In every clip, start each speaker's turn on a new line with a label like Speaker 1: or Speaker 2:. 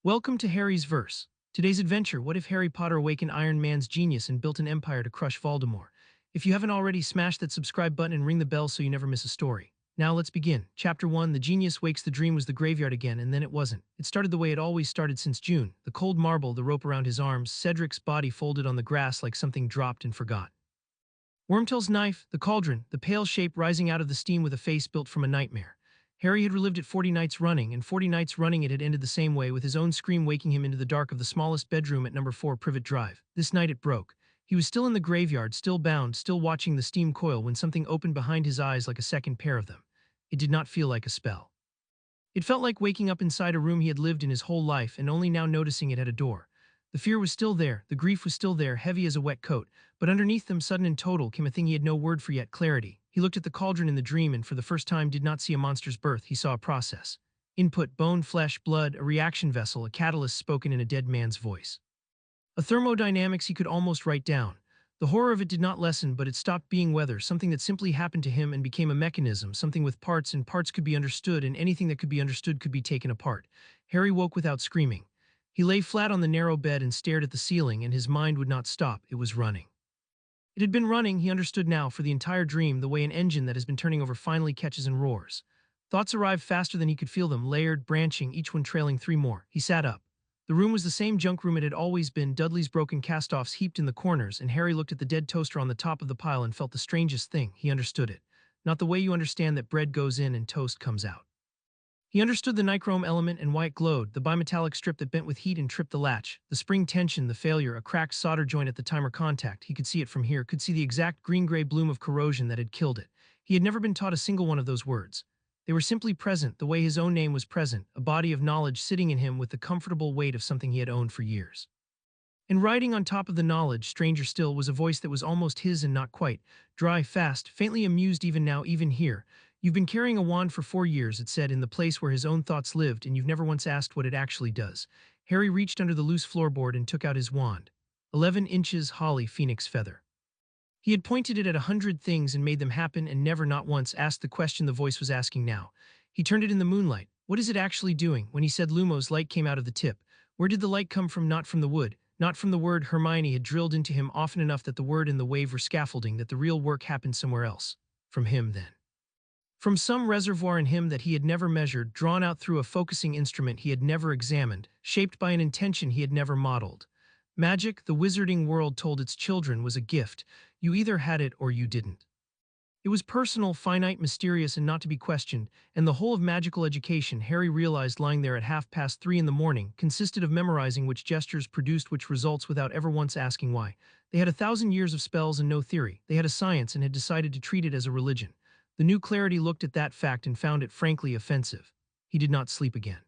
Speaker 1: Welcome to Harry's Verse. Today's adventure: what if Harry Potter awakened Iron Man's genius and built an empire to crush Voldemort? If you haven't already, smash that subscribe button and ring the bell so you never miss a story. Now let's begin. Chapter 1: The Genius Wakes. The dream was the graveyard again, and then it wasn't. It started the way it always started since June. The cold marble, the rope around his arms, Cedric's body folded on the grass like something dropped and forgot. Wormtail's knife, the cauldron, the pale shape rising out of the steam with a face built from a nightmare. Harry had relived it 40 nights running, and 40 nights running it had ended the same way, with his own scream waking him into the dark of the smallest bedroom at number 4 Privet Drive. This night it broke. He was still in the graveyard, still bound, still watching the steam coil, when something opened behind his eyes like a second pair of them. It did not feel like a spell. It felt like waking up inside a room he had lived in his whole life and only now noticing it had a door. The fear was still there, the grief was still there, heavy as a wet coat, but underneath them, sudden and total, came a thing he had no word for yet: clarity. He looked at the cauldron in the dream and for the first time did not see a monster's birth, he saw a process. Input: bone, flesh, blood, a reaction vessel, a catalyst spoken in a dead man's voice. A thermodynamics he could almost write down. The horror of it did not lessen, but it stopped being weather, something that simply happened to him, and became a mechanism, something with parts, and parts could be understood, and anything that could be understood could be taken apart. Harry woke without screaming. He lay flat on the narrow bed and stared at the ceiling, and his mind would not stop. It was running. It had been running, he understood now, for the entire dream, the way an engine that has been turning over finally catches and roars. Thoughts arrived faster than he could feel them, layered, branching, each one trailing 3 more. He sat up. The room was the same junk room it had always been, Dudley's broken cast-offs heaped in the corners, and Harry looked at the dead toaster on the top of the pile and felt the strangest thing. He understood it. Not the way you understand that bread goes in and toast comes out. He understood the nichrome element and why it glowed, the bimetallic strip that bent with heat and tripped the latch, the spring tension, the failure, a cracked solder joint at the timer contact. He could see it from here, could see the exact green-gray bloom of corrosion that had killed it. He had never been taught a single one of those words. They were simply present, the way his own name was present, a body of knowledge sitting in him with the comfortable weight of something he had owned for years. And riding on top of the knowledge, stranger still, was a voice that was almost his and not quite, dry, fast, faintly amused. Even now, even here. You've been carrying a wand for 4 years, it said, in the place where his own thoughts lived, and you've never once asked what it actually does. Harry reached under the loose floorboard and took out his wand. 11 inches, holly, phoenix feather. He had pointed it at 100 things and made them happen, and never, not once, asked the question the voice was asking now. He turned it in the moonlight. What is it actually doing? When he said Lumos, light came out of the tip. Where did the light come from? Not from the wood. Not from the word. Hermione had drilled into him often enough that the word and the wave were scaffolding, that the real work happened somewhere else. From him, then. From some reservoir in him that he had never measured, drawn out through a focusing instrument he had never examined, shaped by an intention he had never modeled. Magic, the wizarding world told its children, was a gift. You either had it or you didn't. It was personal, finite, mysterious, and not to be questioned, and the whole of magical education, Harry realized lying there at 3:30 in the morning, consisted of memorizing which gestures produced which results without ever once asking why. They had 1,000 years of spells and no theory. They had a science and had decided to treat it as a religion. The new clarity looked at that fact and found it frankly offensive. He did not sleep again.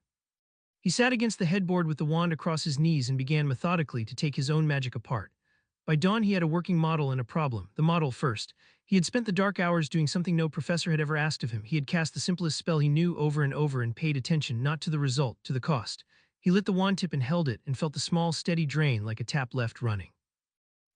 Speaker 1: He sat against the headboard with the wand across his knees and began methodically to take his own magic apart. By dawn he had a working model and a problem. The model first. He had spent the dark hours doing something no professor had ever asked of him. He had cast the simplest spell he knew over and over and paid attention not to the result, to the cost. He lit the wand tip and held it and felt the small, steady drain like a tap left running.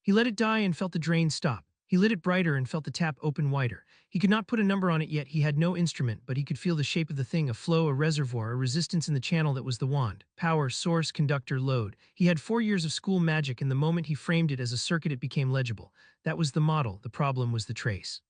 Speaker 1: He let it die and felt the drain stop. He lit it brighter and felt the tap open wider. He could not put a number on it yet, he had no instrument, but he could feel the shape of the thing, a flow, a reservoir, a resistance in the channel that was the wand. Power, source, conductor, load. He had 4 years of school magic, and the moment he framed it as a circuit it became legible. That was the model, the problem was the trace.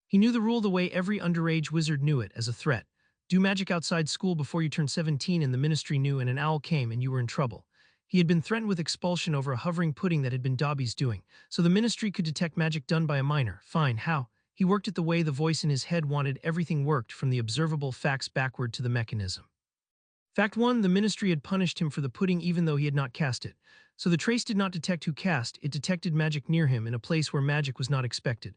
Speaker 1: He knew the rule the way every underage wizard knew it, as a threat. Do magic outside school before you turn 17, and the ministry knew, and an owl came and you were in trouble. He had been threatened with expulsion over a hovering pudding that had been Dobby's doing, so the ministry could detect magic done by a minor. Fine, how? He worked it the way the voice in his head wanted. Everything worked, from the observable facts backward to the mechanism. Fact 1, the ministry had punished him for the pudding even though he had not cast it. So the trace did not detect who cast, it detected magic near him in a place where magic was not expected.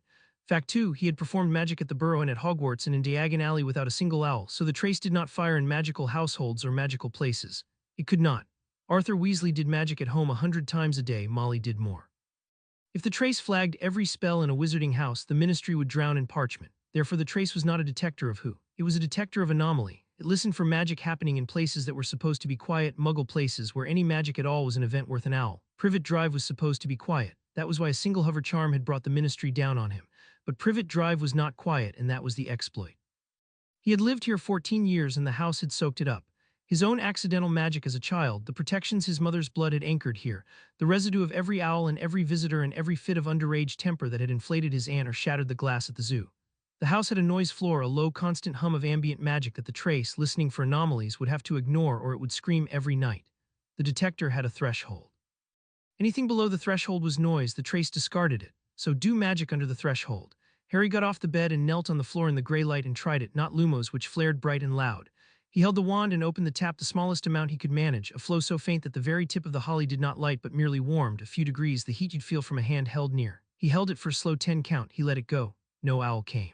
Speaker 1: Fact 2, he had performed magic at the Burrow and at Hogwarts and in Diagon Alley without a single owl, so the trace did not fire in magical households or magical places. It could not. Arthur Weasley did magic at home 100 times a day, Molly did more. If the trace flagged every spell in a wizarding house, the ministry would drown in parchment. Therefore the trace was not a detector of who. It was a detector of anomaly. It listened for magic happening in places that were supposed to be quiet, muggle places where any magic at all was an event worth an owl. Privet Drive was supposed to be quiet. That was why a single hover charm had brought the ministry down on him. But Privet Drive was not quiet, and that was the exploit. He had lived here 14 years and the house had soaked it up. His own accidental magic as a child, the protections his mother's blood had anchored here, the residue of every owl and every visitor and every fit of underage temper that had inflated his aunt or shattered the glass at the zoo. The house had a noise floor, a low, constant hum of ambient magic that the trace, listening for anomalies, would have to ignore or it would scream every night. The detector had a threshold. Anything below the threshold was noise, the trace discarded it. So do magic under the threshold. Harry got off the bed and knelt on the floor in the gray light and tried it, not Lumos, which flared bright and loud. He held the wand and opened the tap the smallest amount he could manage, a flow so faint that the very tip of the holly did not light but merely warmed, a few degrees, the heat you'd feel from a hand held near. He held it for a slow 10 count, he let it go. No owl came.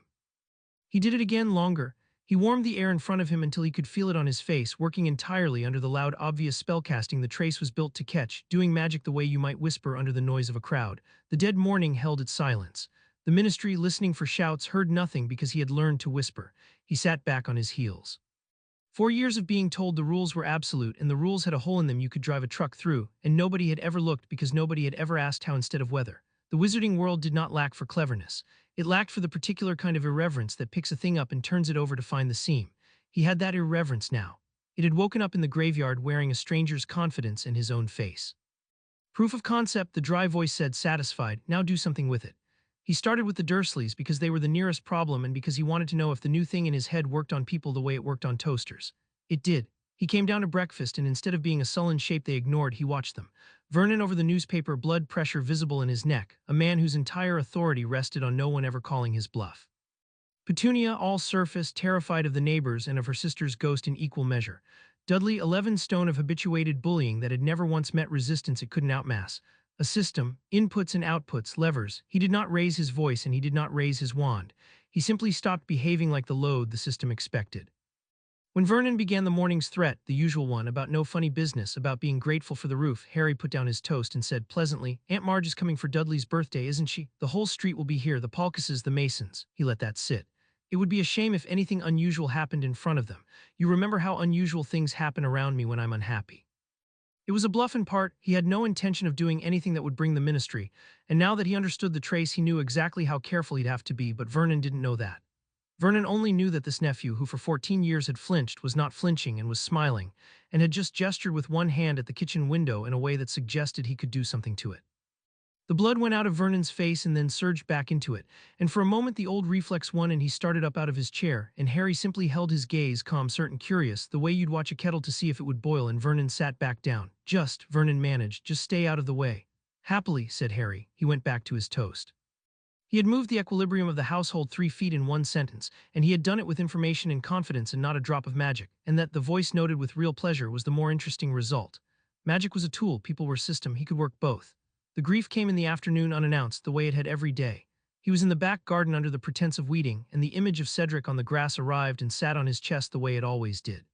Speaker 1: He did it again, longer. He warmed the air in front of him until he could feel it on his face, working entirely under the loud, obvious spellcasting the trace was built to catch, doing magic the way you might whisper under the noise of a crowd. The dead morning held its silence. The ministry, listening for shouts, heard nothing because he had learned to whisper. He sat back on his heels. 4 years of being told the rules were absolute and the rules had a hole in them you could drive a truck through, and nobody had ever looked because nobody had ever asked how instead of whether. The wizarding world did not lack for cleverness. It lacked for the particular kind of irreverence that picks a thing up and turns it over to find the seam. He had that irreverence now. It had woken up in the graveyard wearing a stranger's confidence in his own face. Proof of concept, the dry voice said, satisfied. Now do something with it. He started with the Dursleys because they were the nearest problem and because he wanted to know if the new thing in his head worked on people the way it worked on toasters. It did. He came down to breakfast and instead of being a sullen shape they ignored, he watched them. Vernon over the newspaper, blood pressure visible in his neck, a man whose entire authority rested on no one ever calling his bluff. Petunia, all surface, terrified of the neighbors and of her sister's ghost in equal measure. Dudley, 11 stone of habituated bullying that had never once met resistance it couldn't outmass. A system, inputs and outputs, levers. He did not raise his voice and he did not raise his wand. He simply stopped behaving like the load the system expected. When Vernon began the morning's threat, the usual one, about no funny business, about being grateful for the roof, Harry put down his toast and said pleasantly, Aunt Marge is coming for Dudley's birthday, isn't she? The whole street will be here, the Palkases, the Masons. He let that sit. It would be a shame if anything unusual happened in front of them. You remember how unusual things happen around me when I'm unhappy. It was a bluff in part. He had no intention of doing anything that would bring the ministry, and now that he understood the trace he knew exactly how careful he'd have to be, but Vernon didn't know that. Vernon only knew that this nephew, who for 14 years had flinched, was not flinching and was smiling, and had just gestured with one hand at the kitchen window in a way that suggested he could do something to it. The blood went out of Vernon's face and then surged back into it, and for a moment the old reflex won and he started up out of his chair, and Harry simply held his gaze, calm, certain, curious, the way you'd watch a kettle to see if it would boil, and Vernon sat back down. Just, Vernon managed, just stay out of the way. Happily, said Harry. He went back to his toast. He had moved the equilibrium of the household 3 feet in one sentence, and he had done it with information and confidence and not a drop of magic, and that, the voice noted with real pleasure, was the more interesting result. Magic was a tool, people were system, he could work both. The grief came in the afternoon unannounced, the way it had every day. He was in the back garden under the pretense of weeding, and the image of Cedric on the grass arrived and sat on his chest the way it always did.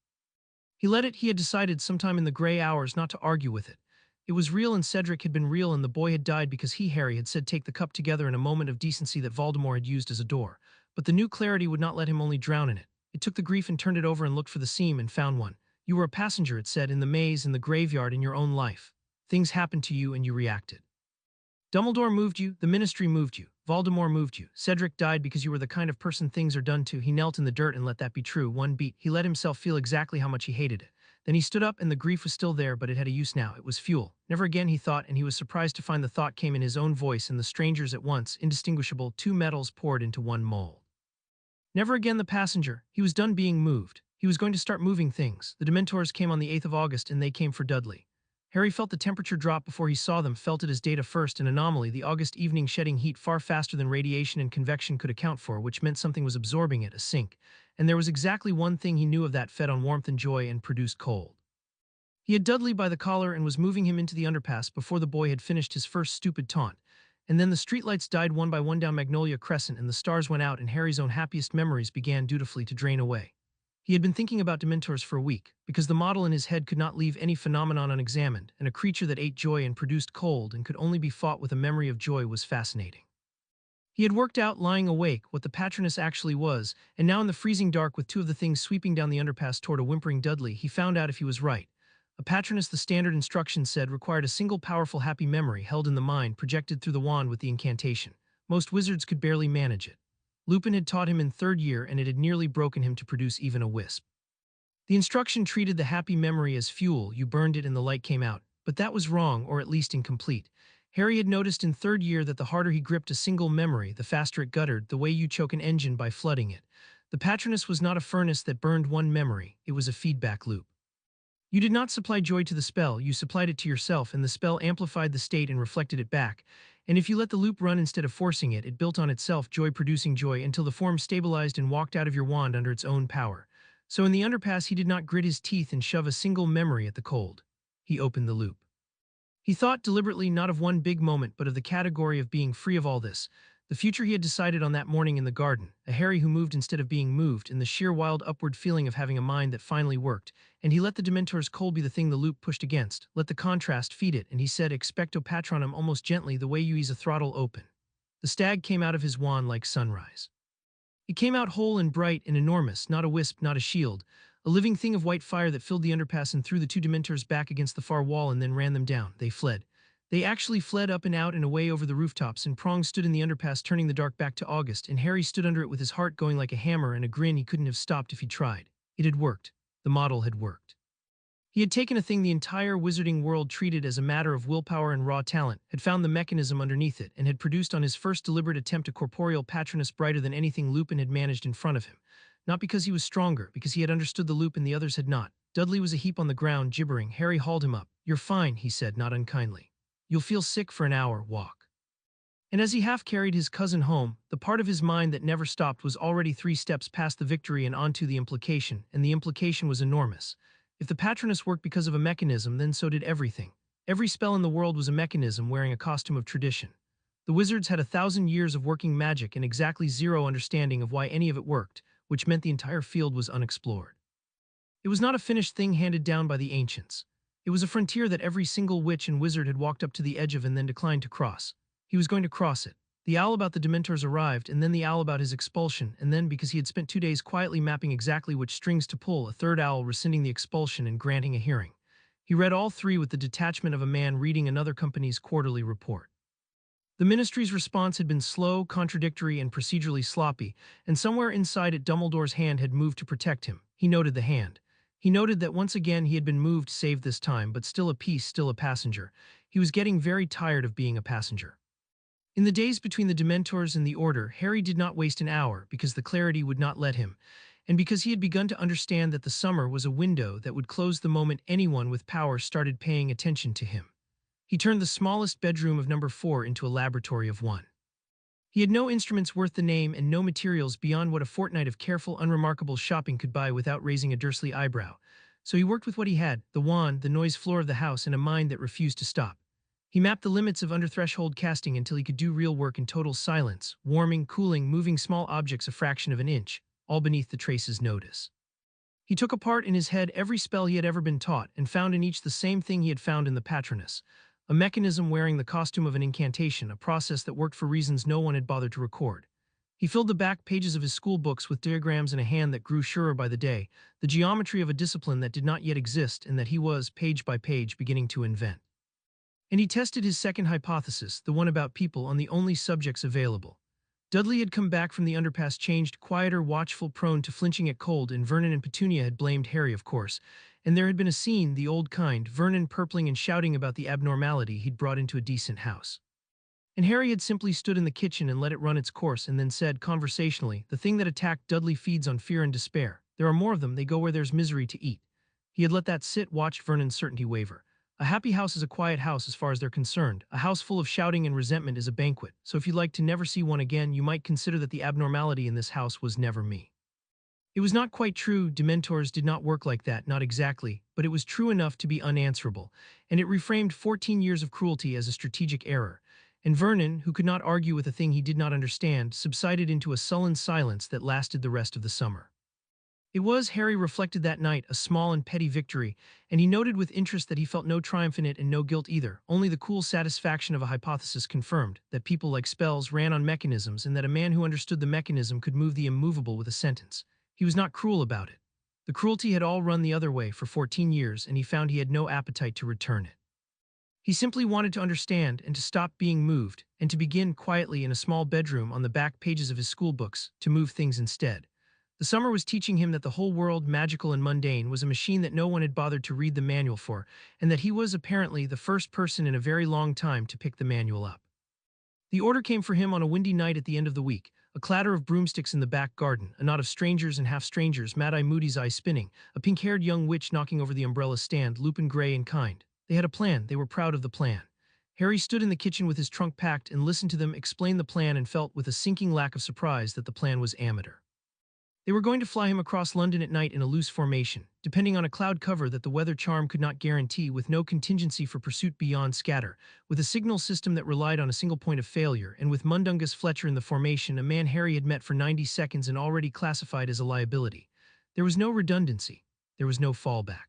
Speaker 1: He let it, he had decided sometime in the gray hours, not to argue with it. It was real and Cedric had been real and the boy had died because he, Harry, had said take the cup together in a moment of decency that Voldemort had used as a door. But the new clarity would not let him only drown in it. It took the grief and turned it over and looked for the seam and found one. You were a passenger, it said, in the maze, in the graveyard, in your own life. Things happened to you and you reacted. Dumbledore moved you, the ministry moved you, Voldemort moved you. Cedric died because you were the kind of person things are done to. He knelt in the dirt and let that be true. One beat, he let himself feel exactly how much he hated it. Then he stood up and the grief was still there, but it had a use now. It was fuel. Never again, he thought, and he was surprised to find the thought came in his own voice and the stranger's at once, indistinguishable, 2 metals poured into one mold. Never again the passenger. He was done being moved. He was going to start moving things. The Dementors came on the 8th of August and they came for Dudley. Harry felt the temperature drop before he saw them, felt it as data first, an anomaly, the August evening shedding heat far faster than radiation and convection could account for, which meant something was absorbing it, a sink. And there was exactly one thing he knew of that fed on warmth and joy and produced cold. He had Dudley by the collar and was moving him into the underpass before the boy had finished his first stupid taunt. And then the streetlights died one by one down Magnolia Crescent and the stars went out and Harry's own happiest memories began dutifully to drain away. He had been thinking about Dementors for a week, because the model in his head could not leave any phenomenon unexamined, and a creature that ate joy and produced cold and could only be fought with a memory of joy was fascinating. He had worked out, lying awake, what the Patronus actually was, and now in the freezing dark with 2 of the things sweeping down the underpass toward a whimpering Dudley, he found out if he was right. A Patronus, the standard instructions said, required a single powerful happy memory held in the mind, projected through the wand with the incantation. Most wizards could barely manage it. Lupin had taught him in 3rd year and it had nearly broken him to produce even a wisp. The instruction treated the happy memory as fuel, you burned it and the light came out, but that was wrong, or at least incomplete. Harry had noticed in third year that the harder he gripped a single memory, the faster it guttered, the way you choke an engine by flooding it. The Patronus was not a furnace that burned one memory, it was a feedback loop. You did not supply joy to the spell, you supplied it to yourself, and the spell amplified the state and reflected it back. And if you let the loop run instead of forcing it, it built on itself, joy producing joy, until the form stabilized and walked out of your wand under its own power. So in the underpass he did not grit his teeth and shove a single memory at the cold. He opened the loop. He thought deliberately not of one big moment but of the category of being free of all this, the future he had decided on that morning in the garden, a Harry who moved instead of being moved, and the sheer wild upward feeling of having a mind that finally worked, and he let the Dementor's cold be the thing the loop pushed against, let the contrast feed it, and he said expecto patronum almost gently the way you ease a throttle open. The stag came out of his wand like sunrise. It came out whole and bright and enormous, not a wisp, not a shield, a living thing of white fire that filled the underpass and threw the two Dementors back against the far wall and then ran them down. They fled. They actually fled up and out and away over the rooftops, and Prong stood in the underpass turning the dark back to August, and Harry stood under it with his heart going like a hammer and a grin he couldn't have stopped if he'd tried. It had worked. The model had worked. He had taken a thing the entire wizarding world treated as a matter of willpower and raw talent, had found the mechanism underneath it, and had produced on his first deliberate attempt a corporeal Patronus brighter than anything Lupin had managed in front of him. Not because he was stronger, because he had understood the loop and the others had not. Dudley was a heap on the ground, gibbering. Harry hauled him up. "You're fine," he said, not unkindly. "You'll feel sick for an hour, walk." And as he half-carried his cousin home, the part of his mind that never stopped was already 3 steps past the victory and onto the implication, and the implication was enormous. If the Patronus worked because of a mechanism, then so did everything. Every spell in the world was a mechanism wearing a costume of tradition. The wizards had 1,000 years of working magic and exactly 0 understanding of why any of it worked, which meant the entire field was unexplored. It was not a finished thing handed down by the ancients. It was a frontier that every single witch and wizard had walked up to the edge of and then declined to cross. He was going to cross it. The owl about the Dementors arrived, and then the owl about his expulsion, and then, because he had spent 2 days quietly mapping exactly which strings to pull, a third owl rescinding the expulsion and granting a hearing. He read all 3 with the detachment of a man reading another company's quarterly report. The ministry's response had been slow, contradictory, and procedurally sloppy, and somewhere inside it Dumbledore's hand had moved to protect him. He noted the hand. He noted that once again he had been moved, save this time, but still a piece, still a passenger. He was getting very tired of being a passenger. In the days between the Dementors and the Order, Harry did not waste an hour because the clarity would not let him, and because he had begun to understand that the summer was a window that would close the moment anyone with power started paying attention to him. He turned the smallest bedroom of number 4 into a laboratory of 1. He had no instruments worth the name and no materials beyond what a fortnight of careful, unremarkable shopping could buy without raising a Dursley eyebrow. So he worked with what he had, the wand, the noise floor of the house, and a mind that refused to stop. He mapped the limits of under-threshold casting until he could do real work in total silence, warming, cooling, moving small objects a fraction of an inch, all beneath the trace's notice. He took apart in his head every spell he had ever been taught and found in each the same thing he had found in the Patronus, a mechanism wearing the costume of an incantation, a process that worked for reasons no one had bothered to record. He filled the back pages of his school books with diagrams in a hand that grew surer by the day, the geometry of a discipline that did not yet exist and that he was, page by page, beginning to invent. And he tested his second hypothesis, the one about people, on the only subjects available. Dudley had come back from the underpass changed, quieter, watchful, prone to flinching at cold, and Vernon and Petunia had blamed Harry, of course, and there had been a scene, the old kind, Vernon purpling and shouting about the abnormality he'd brought into a decent house. And Harry had simply stood in the kitchen and let it run its course and then said, conversationally, the thing that attacked Dudley feeds on fear and despair. There are more of them, they go where there's misery to eat. He had let that sit, watched Vernon's certainty waver. A happy house is a quiet house as far as they're concerned. A house full of shouting and resentment is a banquet, so if you'd like to never see one again, you might consider that the abnormality in this house was never me. It was not quite true, Dementors did not work like that, not exactly, but it was true enough to be unanswerable, and it reframed 14 years of cruelty as a strategic error, and Vernon, who could not argue with a thing he did not understand, subsided into a sullen silence that lasted the rest of the summer. It was, Harry reflected that night, a small and petty victory, and he noted with interest that he felt no triumph in it and no guilt either, only the cool satisfaction of a hypothesis confirmed, that people like spells ran on mechanisms and that a man who understood the mechanism could move the immovable with a sentence. He was not cruel about it. The cruelty had all run the other way for 14 years, and he found he had no appetite to return it. He simply wanted to understand and to stop being moved, and to begin quietly in a small bedroom on the back pages of his school books to move things instead. The summer was teaching him that the whole world, magical and mundane, was a machine that no one had bothered to read the manual for, and that he was apparently the first person in a very long time to pick the manual up. The order came for him on a windy night at the end of the week, a clatter of broomsticks in the back garden, a knot of strangers and half-strangers, Mad-Eye Moody's eye spinning, a pink-haired young witch knocking over the umbrella stand, Lupin gray and kind. They had a plan, they were proud of the plan. Harry stood in the kitchen with his trunk packed and listened to them explain the plan and felt with a sinking lack of surprise that the plan was amateur. They were going to fly him across London at night in a loose formation, depending on a cloud cover that the weather charm could not guarantee, with no contingency for pursuit beyond scatter, with a signal system that relied on a single point of failure, and with Mundungus Fletcher in the formation, a man Harry had met for 90 seconds and already classified as a liability. There was no redundancy. There was no fallback.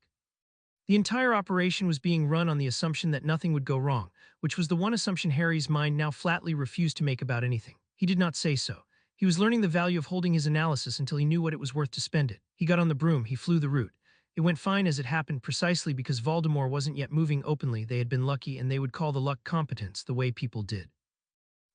Speaker 1: The entire operation was being run on the assumption that nothing would go wrong, which was the one assumption Harry's mind now flatly refused to make about anything. He did not say so. He was learning the value of holding his analysis until he knew what it was worth to spend it. He got on the broom, he flew the route. It went fine as it happened precisely because Voldemort wasn't yet moving openly. They had been lucky, and they would call the luck competence, the way people did.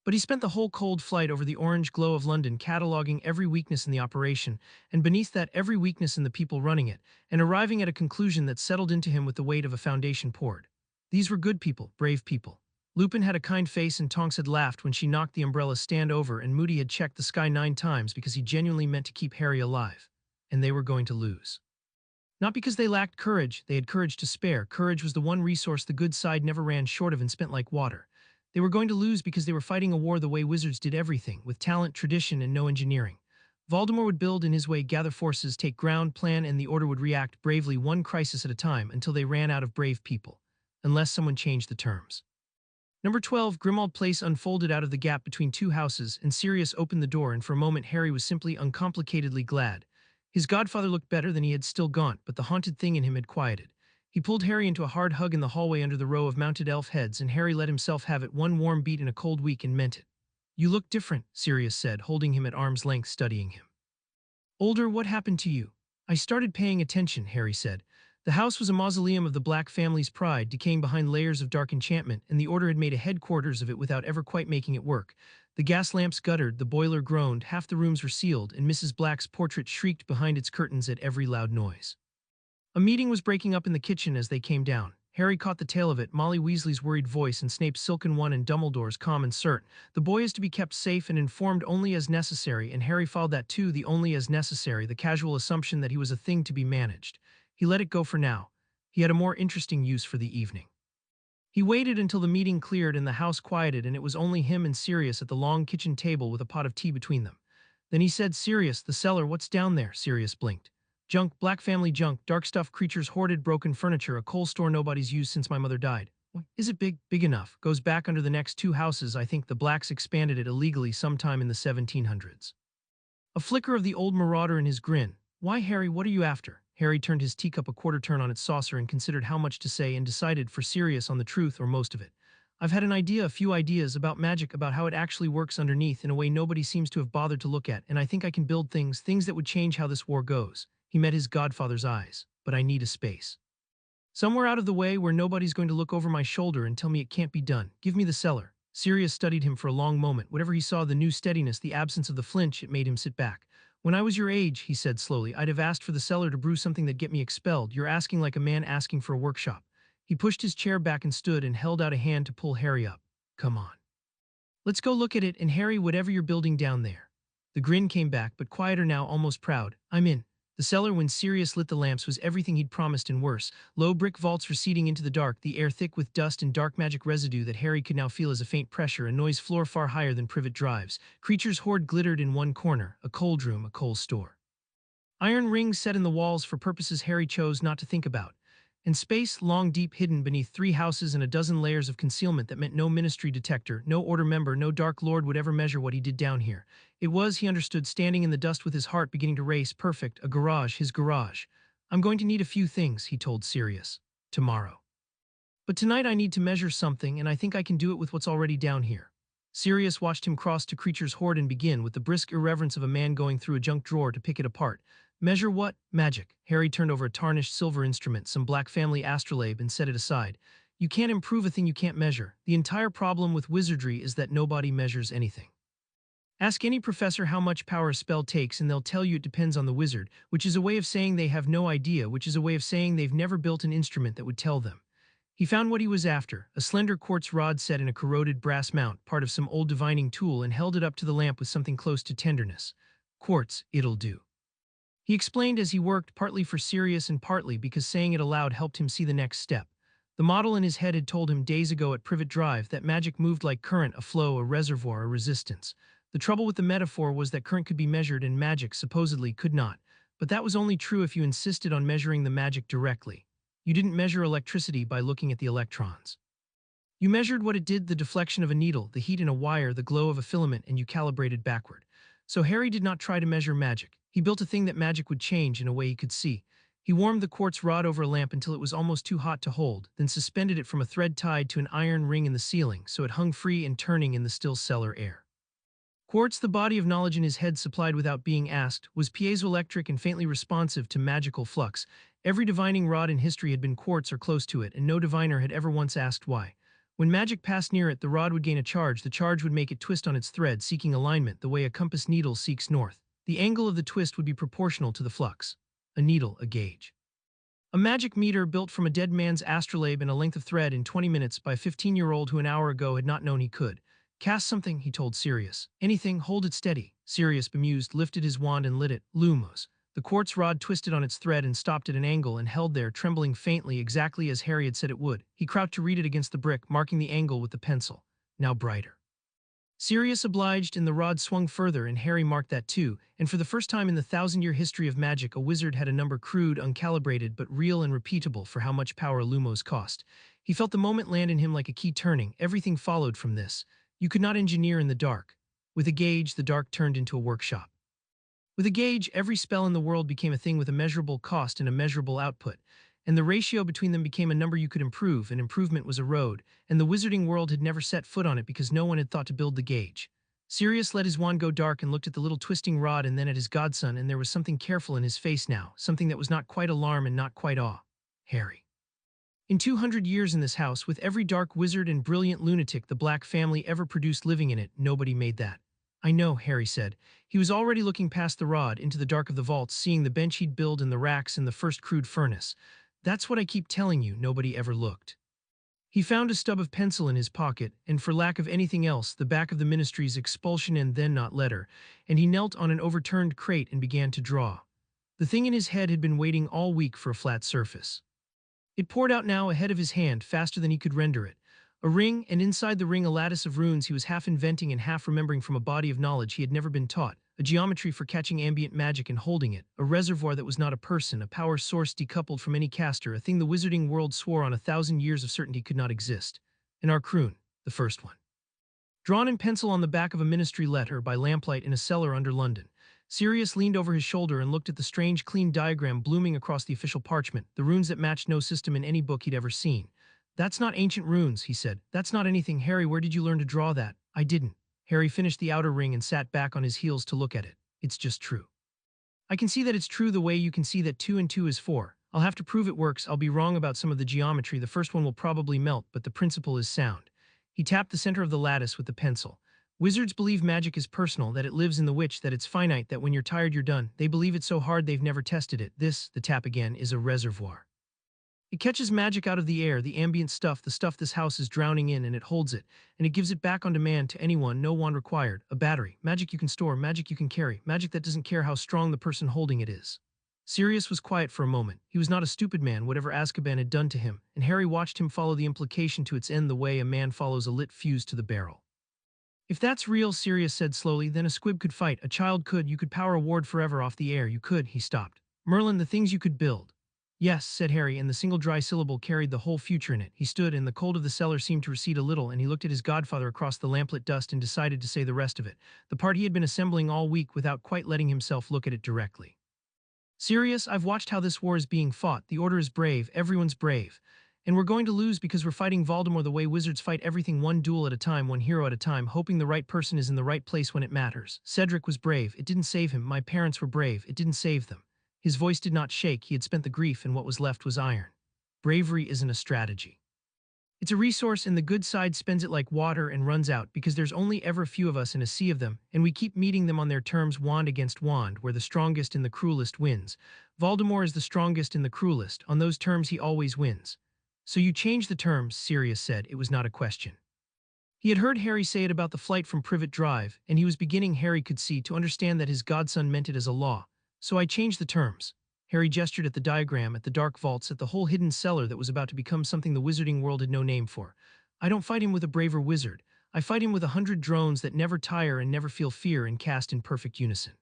Speaker 1: But he spent the whole cold flight over the orange glow of London cataloging every weakness in the operation, and beneath that every weakness in the people running it, and arriving at a conclusion that settled into him with the weight of a foundation poured. These were good people, brave people. Lupin had a kind face and Tonks had laughed when she knocked the umbrella stand over, and Moody had checked the sky 9 times because he genuinely meant to keep Harry alive. And they were going to lose. Not because they lacked courage, they had courage to spare. Courage was the one resource the good side never ran short of and spent like water. They were going to lose because they were fighting a war the way wizards did everything, with talent, tradition, and no engineering. Voldemort would build in his way, gather forces, take ground, plan, and the Order would react bravely one crisis at a time until they ran out of brave people. Unless someone changed the terms. Number 12, Grimmauld Place unfolded out of the gap between two houses, and Sirius opened the door, and for a moment Harry was simply uncomplicatedly glad. His godfather looked better than he had, still gaunt, but the haunted thing in him had quieted. He pulled Harry into a hard hug in the hallway under the row of mounted elf heads, and Harry let himself have it, one warm beat in a cold week, and meant it. "You look different," Sirius said, holding him at arm's length, studying him. "Older, what happened to you?" "I started paying attention," Harry said. The house was a mausoleum of the Black family's pride, decaying behind layers of dark enchantment, and the Order had made a headquarters of it without ever quite making it work. The gas lamps guttered, the boiler groaned, half the rooms were sealed, and Mrs. Black's portrait shrieked behind its curtains at every loud noise. A meeting was breaking up in the kitchen as they came down. Harry caught the tail of it, Molly Weasley's worried voice and Snape's silken one and Dumbledore's calm and cert. The boy is to be kept safe and informed only as necessary, and Harry followed that too, the only as necessary, the casual assumption that he was a thing to be managed. He let it go for now. He had a more interesting use for the evening. He waited until the meeting cleared and the house quieted, and it was only him and Sirius at the long kitchen table with a pot of tea between them. Then he said, "Sirius, the cellar, what's down there?" Sirius blinked. "Junk, Black family junk, dark stuff, creatures, hoarded, broken furniture, a coal store nobody's used since my mother died." "Is it big?" "Big enough. Goes back under the next 2 houses. I think the Blacks expanded it illegally sometime in the 1700s. A flicker of the old marauder in his grin. "Why, Harry, what are you after?" Harry turned his teacup a quarter turn on its saucer and considered how much to say, and decided for Sirius on the truth or most of it. "I've had a few ideas about magic, about how it actually works underneath in a way nobody seems to have bothered to look at, and I think I can build things that would change how this war goes." He met his godfather's eyes. "But I need a space. Somewhere out of the way where nobody's going to look over my shoulder and tell me it can't be done. Give me the cellar." Sirius studied him for a long moment. Whatever he saw, the new steadiness, the absence of the flinch, it made him sit back. "When I was your age," he said slowly, "I'd have asked for the cellar to brew something that'd get me expelled. You're asking like a man asking for a workshop." He pushed his chair back and stood and held out a hand to pull Harry up. "Come on. Let's go look at it, and Harry, whatever you're building down there." The grin came back, but quieter now, almost proud. "I'm in." The cellar, when Sirius lit the lamps, was everything he'd promised and worse. Low brick vaults receding into the dark, the air thick with dust and dark magic residue that Harry could now feel as a faint pressure, a noise floor far higher than privet drives. Creatures hoard glittered in one corner, a cold room, a coal store. Iron rings set in the walls for purposes Harry chose not to think about. And space, long deep hidden beneath 3 houses and a dozen layers of concealment that meant no ministry detector, no order member, no dark lord would ever measure what he did down here. It was, he understood, standing in the dust with his heart beginning to race, perfect, a garage, his garage. "I'm going to need a few things," he told Sirius. "Tomorrow. But tonight I need to measure something, and I think I can do it with what's already down here." Sirius watched him cross to Creature's hoard and begin, with the brisk irreverence of a man going through a junk drawer to pick it apart. "Measure what?" "Magic." Harry turned over a tarnished silver instrument, some Black family astrolabe, and set it aside. "You can't improve a thing you can't measure. The entire problem with wizardry is that nobody measures anything." Ask any professor how much power a spell takes and they'll tell you it depends on the wizard, which is a way of saying they have no idea, which is a way of saying they've never built an instrument that would tell them. He found what he was after, a slender quartz rod set in a corroded brass mount, part of some old divining tool, and held it up to the lamp with something close to tenderness. Quartz, it'll do. He explained as he worked, partly for Sirius and partly because saying it aloud helped him see the next step. The model in his head had told him days ago at Privet Drive that magic moved like current, a flow, a reservoir, a resistance. The trouble with the metaphor was that current could be measured and magic supposedly could not. But that was only true if you insisted on measuring the magic directly. You didn't measure electricity by looking at the electrons. You measured what it did, the deflection of a needle, the heat in a wire, the glow of a filament, and you calibrated backward. So Harry did not try to measure magic. He built a thing that magic would change in a way he could see. He warmed the quartz rod over a lamp until it was almost too hot to hold, then suspended it from a thread tied to an iron ring in the ceiling so it hung free and turning in the still cellar air. Quartz, the body of knowledge in his head supplied without being asked, was piezoelectric and faintly responsive to magical flux. Every divining rod in history had been quartz or close to it, and no diviner had ever once asked why. When magic passed near it, the rod would gain a charge. The charge would make it twist on its thread, seeking alignment the way a compass needle seeks north. The angle of the twist would be proportional to the flux. A needle, a gauge. A magic meter built from a dead man's astrolabe and a length of thread in 20 minutes by a 15-year-old who an hour ago had not known he could. Cast something, he told Sirius. Anything, hold it steady. Sirius, bemused, lifted his wand and lit it. Lumos. The quartz rod twisted on its thread and stopped at an angle and held there, trembling faintly, exactly as Harry had said it would. He crouched to read it against the brick, marking the angle with the pencil. Now brighter. Sirius obliged, and the rod swung further, and Harry marked that too, and for the first time in the thousand-year history of magic, a wizard had a number crude, uncalibrated, but real and repeatable for how much power Lumos cost. He felt the moment land in him like a key turning. Everything followed from this. You could not engineer in the dark. With a gauge, the dark turned into a workshop. With a gauge, every spell in the world became a thing with a measurable cost and a measurable output, and the ratio between them became a number you could improve, and improvement was a road, and the wizarding world had never set foot on it because no one had thought to build the gauge. Sirius let his wand go dark and looked at the little twisting rod and then at his godson, and there was something careful in his face now, something that was not quite alarm and not quite awe. Harry. In 200 years in this house, with every dark wizard and brilliant lunatic the Black family ever produced living in it, nobody made that. I know, Harry said. He was already looking past the rod into the dark of the vaults, seeing the bench he'd build and the racks and the first crude furnace. That's what I keep telling you, nobody ever looked. He found a stub of pencil in his pocket, and for lack of anything else, the back of the ministry's expulsion and then not letter, and he knelt on an overturned crate and began to draw. The thing in his head had been waiting all week for a flat surface. It poured out now ahead of his hand, faster than he could render it. A ring, and inside the ring a lattice of runes he was half inventing and half remembering from a body of knowledge he had never been taught, a geometry for catching ambient magic and holding it, a reservoir that was not a person, a power source decoupled from any caster, a thing the wizarding world swore on 1,000 years of certainty could not exist. An Arcroon, the first one. Drawn in pencil on the back of a ministry letter by lamplight in a cellar under London. Sirius leaned over his shoulder and looked at the strange, clean diagram blooming across the official parchment, the runes that matched no system in any book he'd ever seen. That's not ancient runes, he said. That's not anything. Harry, where did you learn to draw that? I didn't. Harry finished the outer ring and sat back on his heels to look at it. It's just true. I can see that it's true the way you can see that 2 and 2 is 4. I'll have to prove it works. I'll be wrong about some of the geometry. The first one will probably melt, but the principle is sound. He tapped the center of the lattice with the pencil. Wizards believe magic is personal, that it lives in the witch, that it's finite, that when you're tired you're done. They believe it so hard they've never tested it. This, the tap again, is a reservoir. It catches magic out of the air, the ambient stuff, the stuff this house is drowning in, and it holds it, and it gives it back on demand to anyone, no wand required. A battery. Magic you can store, magic you can carry, magic that doesn't care how strong the person holding it is. Sirius was quiet for a moment. He was not a stupid man, whatever Azkaban had done to him, and Harry watched him follow the implication to its end the way a man follows a lit fuse to the barrel. If that's real, Sirius said slowly, then a squib could fight, a child could, you could power a ward forever off the air, you could, he stopped. Merlin, the things you could build. Yes, said Harry, and the single dry syllable carried the whole future in it. He stood, and the cold of the cellar seemed to recede a little, and he looked at his godfather across the lamplit dust and decided to say the rest of it, the part he had been assembling all week without quite letting himself look at it directly. Sirius, I've watched how this war is being fought. The Order is brave, everyone's brave. And we're going to lose because we're fighting Voldemort the way wizards fight everything, one duel at a time, one hero at a time, hoping the right person is in the right place when it matters. Cedric was brave, it didn't save him. My parents were brave, it didn't save them. His voice did not shake, he had spent the grief and what was left was iron. Bravery isn't a strategy. It's a resource and the good side spends it like water and runs out because there's only ever a few of us in a sea of them, and we keep meeting them on their terms wand against wand, where the strongest and the cruelest wins. Voldemort is the strongest and the cruelest. On those terms he always wins. So you change the terms, Sirius said. It was not a question. He had heard Harry say it about the flight from Privet Drive, and he was beginning, Harry could see, to understand that his godson meant it as a law. So I changed the terms. Harry gestured at the diagram, at the dark vaults, at the whole hidden cellar that was about to become something the wizarding world had no name for. I don't fight him with a braver wizard. I fight him with 100 drones that never tire and never feel fear and cast in perfect unison.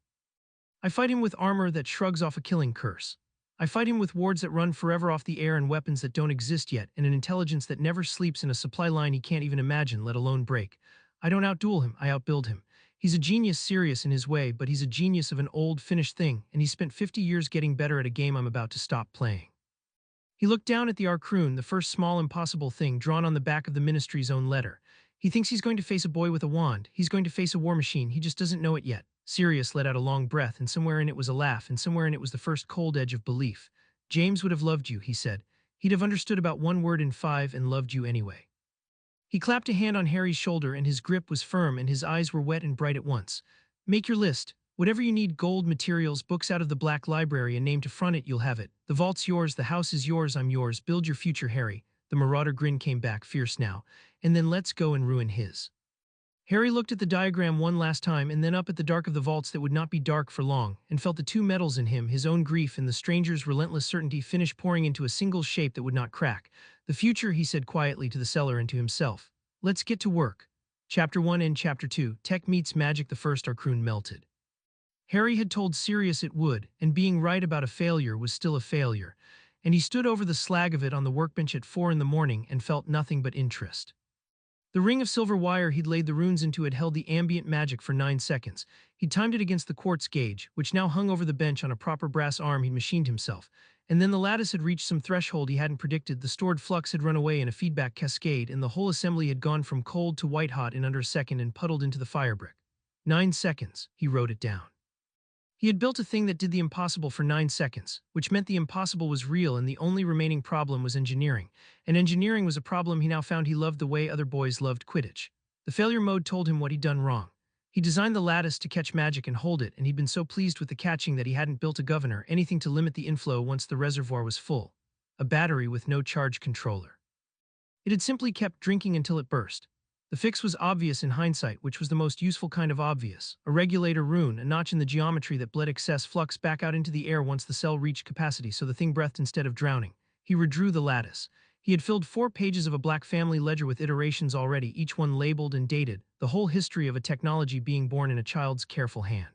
Speaker 1: I fight him with armor that shrugs off a killing curse. I fight him with wards that run forever off the air and weapons that don't exist yet, and an intelligence that never sleeps in a supply line he can't even imagine, let alone break. I don't outduel him, I outbuild him. He's a genius, serious in his way, but he's a genius of an old, finished thing, and he spent 50 years getting better at a game I'm about to stop playing. He looked down at the Arcroon, the first small impossible thing drawn on the back of the Ministry's own letter. He thinks he's going to face a boy with a wand. He's going to face a war machine. He just doesn't know it yet. Sirius let out a long breath, and somewhere in it was a laugh, and somewhere in it was the first cold edge of belief. James would have loved you, he said. He'd have understood about 1 word in 5 and loved you anyway. He clapped a hand on Harry's shoulder, and his grip was firm, and his eyes were wet and bright at once. Make your list. Whatever you need, gold, materials, books out of the Black Library, a name to front it, you'll have it. The vault's yours, the house is yours, I'm yours. Build your future, Harry. The marauder grin came back, fierce now. And then let's go and ruin his. Harry looked at the diagram one last time and then up at the dark of the vaults that would not be dark for long, and felt the two metals in him, his own grief and the stranger's relentless certainty, finish pouring into a single shape that would not crack. The future, he said quietly to the cellar and to himself. Let's get to work. Chapter 1 and Chapter 2, Tech Meets Magic. The first Arcroon melted. Harry had told Sirius it would, and being right about a failure was still a failure, and he stood over the slag of it on the workbench at 4 in the morning and felt nothing but interest. The ring of silver wire he'd laid the runes into had held the ambient magic for 9 seconds. He'd timed it against the quartz gauge, which now hung over the bench on a proper brass arm he'd machined himself. And then the lattice had reached some threshold he hadn't predicted, the stored flux had run away in a feedback cascade, and the whole assembly had gone from cold to white-hot in under a second and puddled into the firebrick. 9 seconds, he wrote it down. He had built a thing that did the impossible for 9 seconds, which meant the impossible was real and the only remaining problem was engineering. And engineering was a problem he now found he loved the way other boys loved Quidditch. The failure mode told him what he'd done wrong. He designed the lattice to catch magic and hold it, and he'd been so pleased with the catching that he hadn't built a governor, anything to limit the inflow once the reservoir was full. A battery with no charge controller. It had simply kept drinking until it burst. The fix was obvious in hindsight, which was the most useful kind of obvious. A regulator rune, a notch in the geometry that bled excess flux back out into the air once the cell reached capacity, so the thing breathed instead of drowning. He redrew the lattice. He had filled 4 pages of a black family ledger with iterations already, each one labeled and dated, the whole history of a technology being born in a child's careful hand.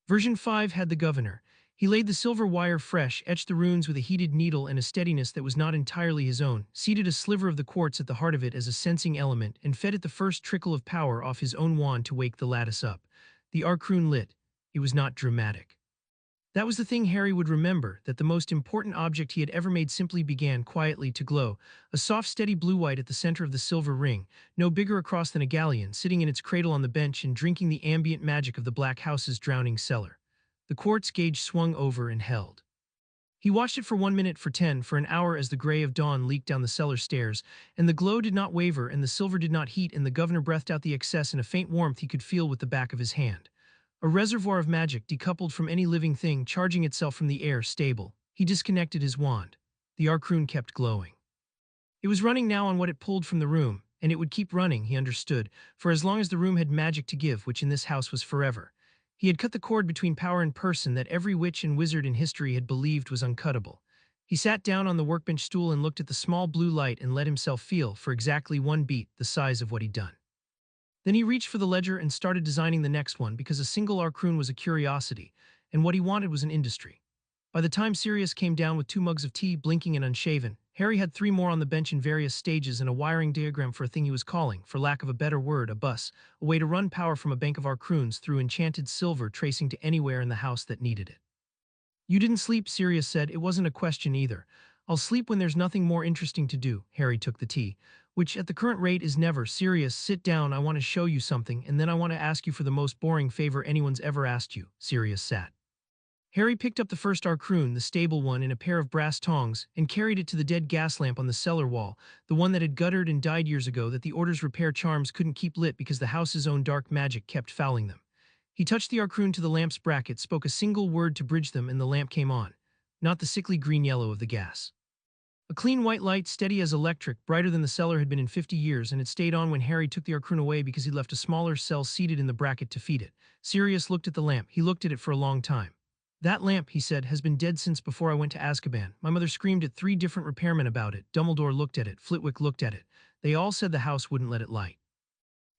Speaker 1: Version 5 had the governor. He laid the silver wire fresh, etched the runes with a heated needle and a steadiness that was not entirely his own, seated a sliver of the quartz at the heart of it as a sensing element, and fed it the first trickle of power off his own wand to wake the lattice up. The Arcroon lit. It was not dramatic. That was the thing Harry would remember, that the most important object he had ever made simply began quietly to glow, a soft steady blue-white at the center of the silver ring, no bigger across than a galleon, sitting in its cradle on the bench and drinking the ambient magic of the Black House's drowning cellar. The quartz gauge swung over and held. He watched it for 1 minute, for 10, for an hour as the gray of dawn leaked down the cellar stairs, and the glow did not waver and the silver did not heat, and the governor breathed out the excess in a faint warmth he could feel with the back of his hand. A reservoir of magic, decoupled from any living thing, charging itself from the air, stable. He disconnected his wand. The Arcroon kept glowing. It was running now on what it pulled from the room, and it would keep running, he understood, for as long as the room had magic to give, which in this house was forever. He had cut the cord between power and person that every witch and wizard in history had believed was uncuttable. He sat down on the workbench stool and looked at the small blue light and let himself feel, for exactly 1 beat, the size of what he'd done. Then he reached for the ledger and started designing the next one, because a single Arcroon was a curiosity, and what he wanted was an industry. By the time Sirius came down with 2 mugs of tea, blinking and unshaven, Harry had 3 more on the bench in various stages and a wiring diagram for a thing he was calling, for lack of a better word, a bus, a way to run power from a bank of Arcroons through enchanted silver tracing to anywhere in the house that needed it. You didn't sleep, Sirius said. It wasn't a question either. I'll sleep when there's nothing more interesting to do. Harry took the tea, which at the current rate is never. Sirius, sit down, I want to show you something, and then I want to ask you for the most boring favor anyone's ever asked you. Sirius sat. Harry picked up the first arcroon, the stable one, in a pair of brass tongs, and carried it to the dead gas lamp on the cellar wall, the one that had guttered and died years ago that the Order's repair charms couldn't keep lit because the house's own dark magic kept fouling them. He touched the arcroon to the lamp's bracket, spoke a single word to bridge them, and the lamp came on. Not the sickly green-yellow of the gas. A clean white light, steady as electric, brighter than the cellar had been in 50 years, and it stayed on when Harry took the arcroon away because he'd left a smaller cell seated in the bracket to feed it. Sirius looked at the lamp. He looked at it for a long time. "That lamp," he said, "has been dead since before I went to Azkaban. My mother screamed at 3 different repairmen about it. Dumbledore looked at it. Flitwick looked at it. They all said the house wouldn't let it light."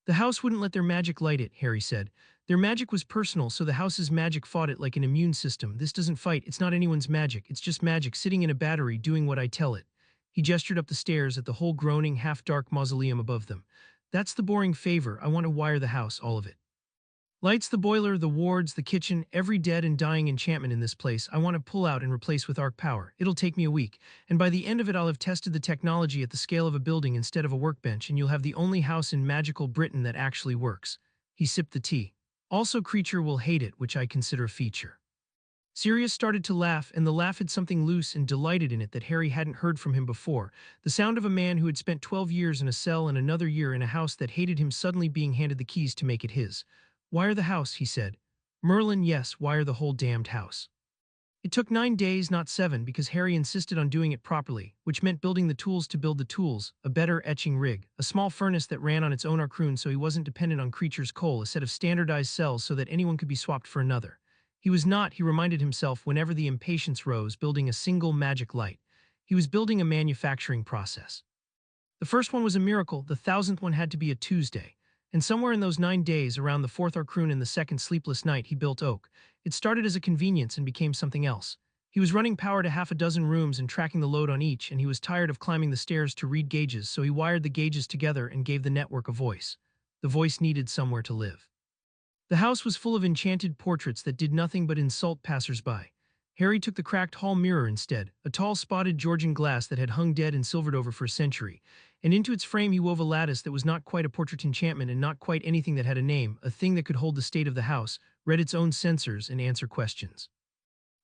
Speaker 1: "The house wouldn't let their magic light it," Harry said. "Their magic was personal, so the house's magic fought it like an immune system. This doesn't fight. It's not anyone's magic. It's just magic sitting in a battery doing what I tell it." He gestured up the stairs at the whole groaning, half-dark mausoleum above them. "That's the boring favor. I want to wire the house, all of it. Lights, the boiler, the wards, the kitchen, every dead and dying enchantment in this place I want to pull out and replace with arc power. It'll take me a week, and by the end of it I'll have tested the technology at the scale of a building instead of a workbench, and you'll have the only house in magical Britain that actually works." He sipped the tea. "Also, creature will hate it, which I consider a feature." Sirius started to laugh, and the laugh had something loose and delighted in it that Harry hadn't heard from him before, the sound of a man who had spent 12 years in a cell and another year in a house that hated him suddenly being handed the keys to make it his. "Wire the house," he said. "Merlin, yes, wire the whole damned house." It took 9 days, not 7, because Harry insisted on doing it properly, which meant building the tools to build the tools, a better etching rig, a small furnace that ran on its own arcroon so he wasn't dependent on creatures' coal, a set of standardized cells so that anyone could be swapped for another. He was not, he reminded himself whenever the impatience rose, building a single magic light. He was building a manufacturing process. The first one was a miracle, the 1000th one had to be a Tuesday. And somewhere in those 9 days, around the 4th arcroon and the 2nd sleepless night, he built Oak. It started as a convenience and became something else. He was running power to half a dozen rooms and tracking the load on each, and he was tired of climbing the stairs to read gauges, so he wired the gauges together and gave the network a voice. The voice needed somewhere to live. The house was full of enchanted portraits that did nothing but insult passers-by. Harry took the cracked hall mirror instead, a tall spotted Georgian glass that had hung dead and silvered over for a century, and into its frame he wove a lattice that was not quite a portrait enchantment and not quite anything that had a name, a thing that could hold the state of the house, read its own censors, and answer questions.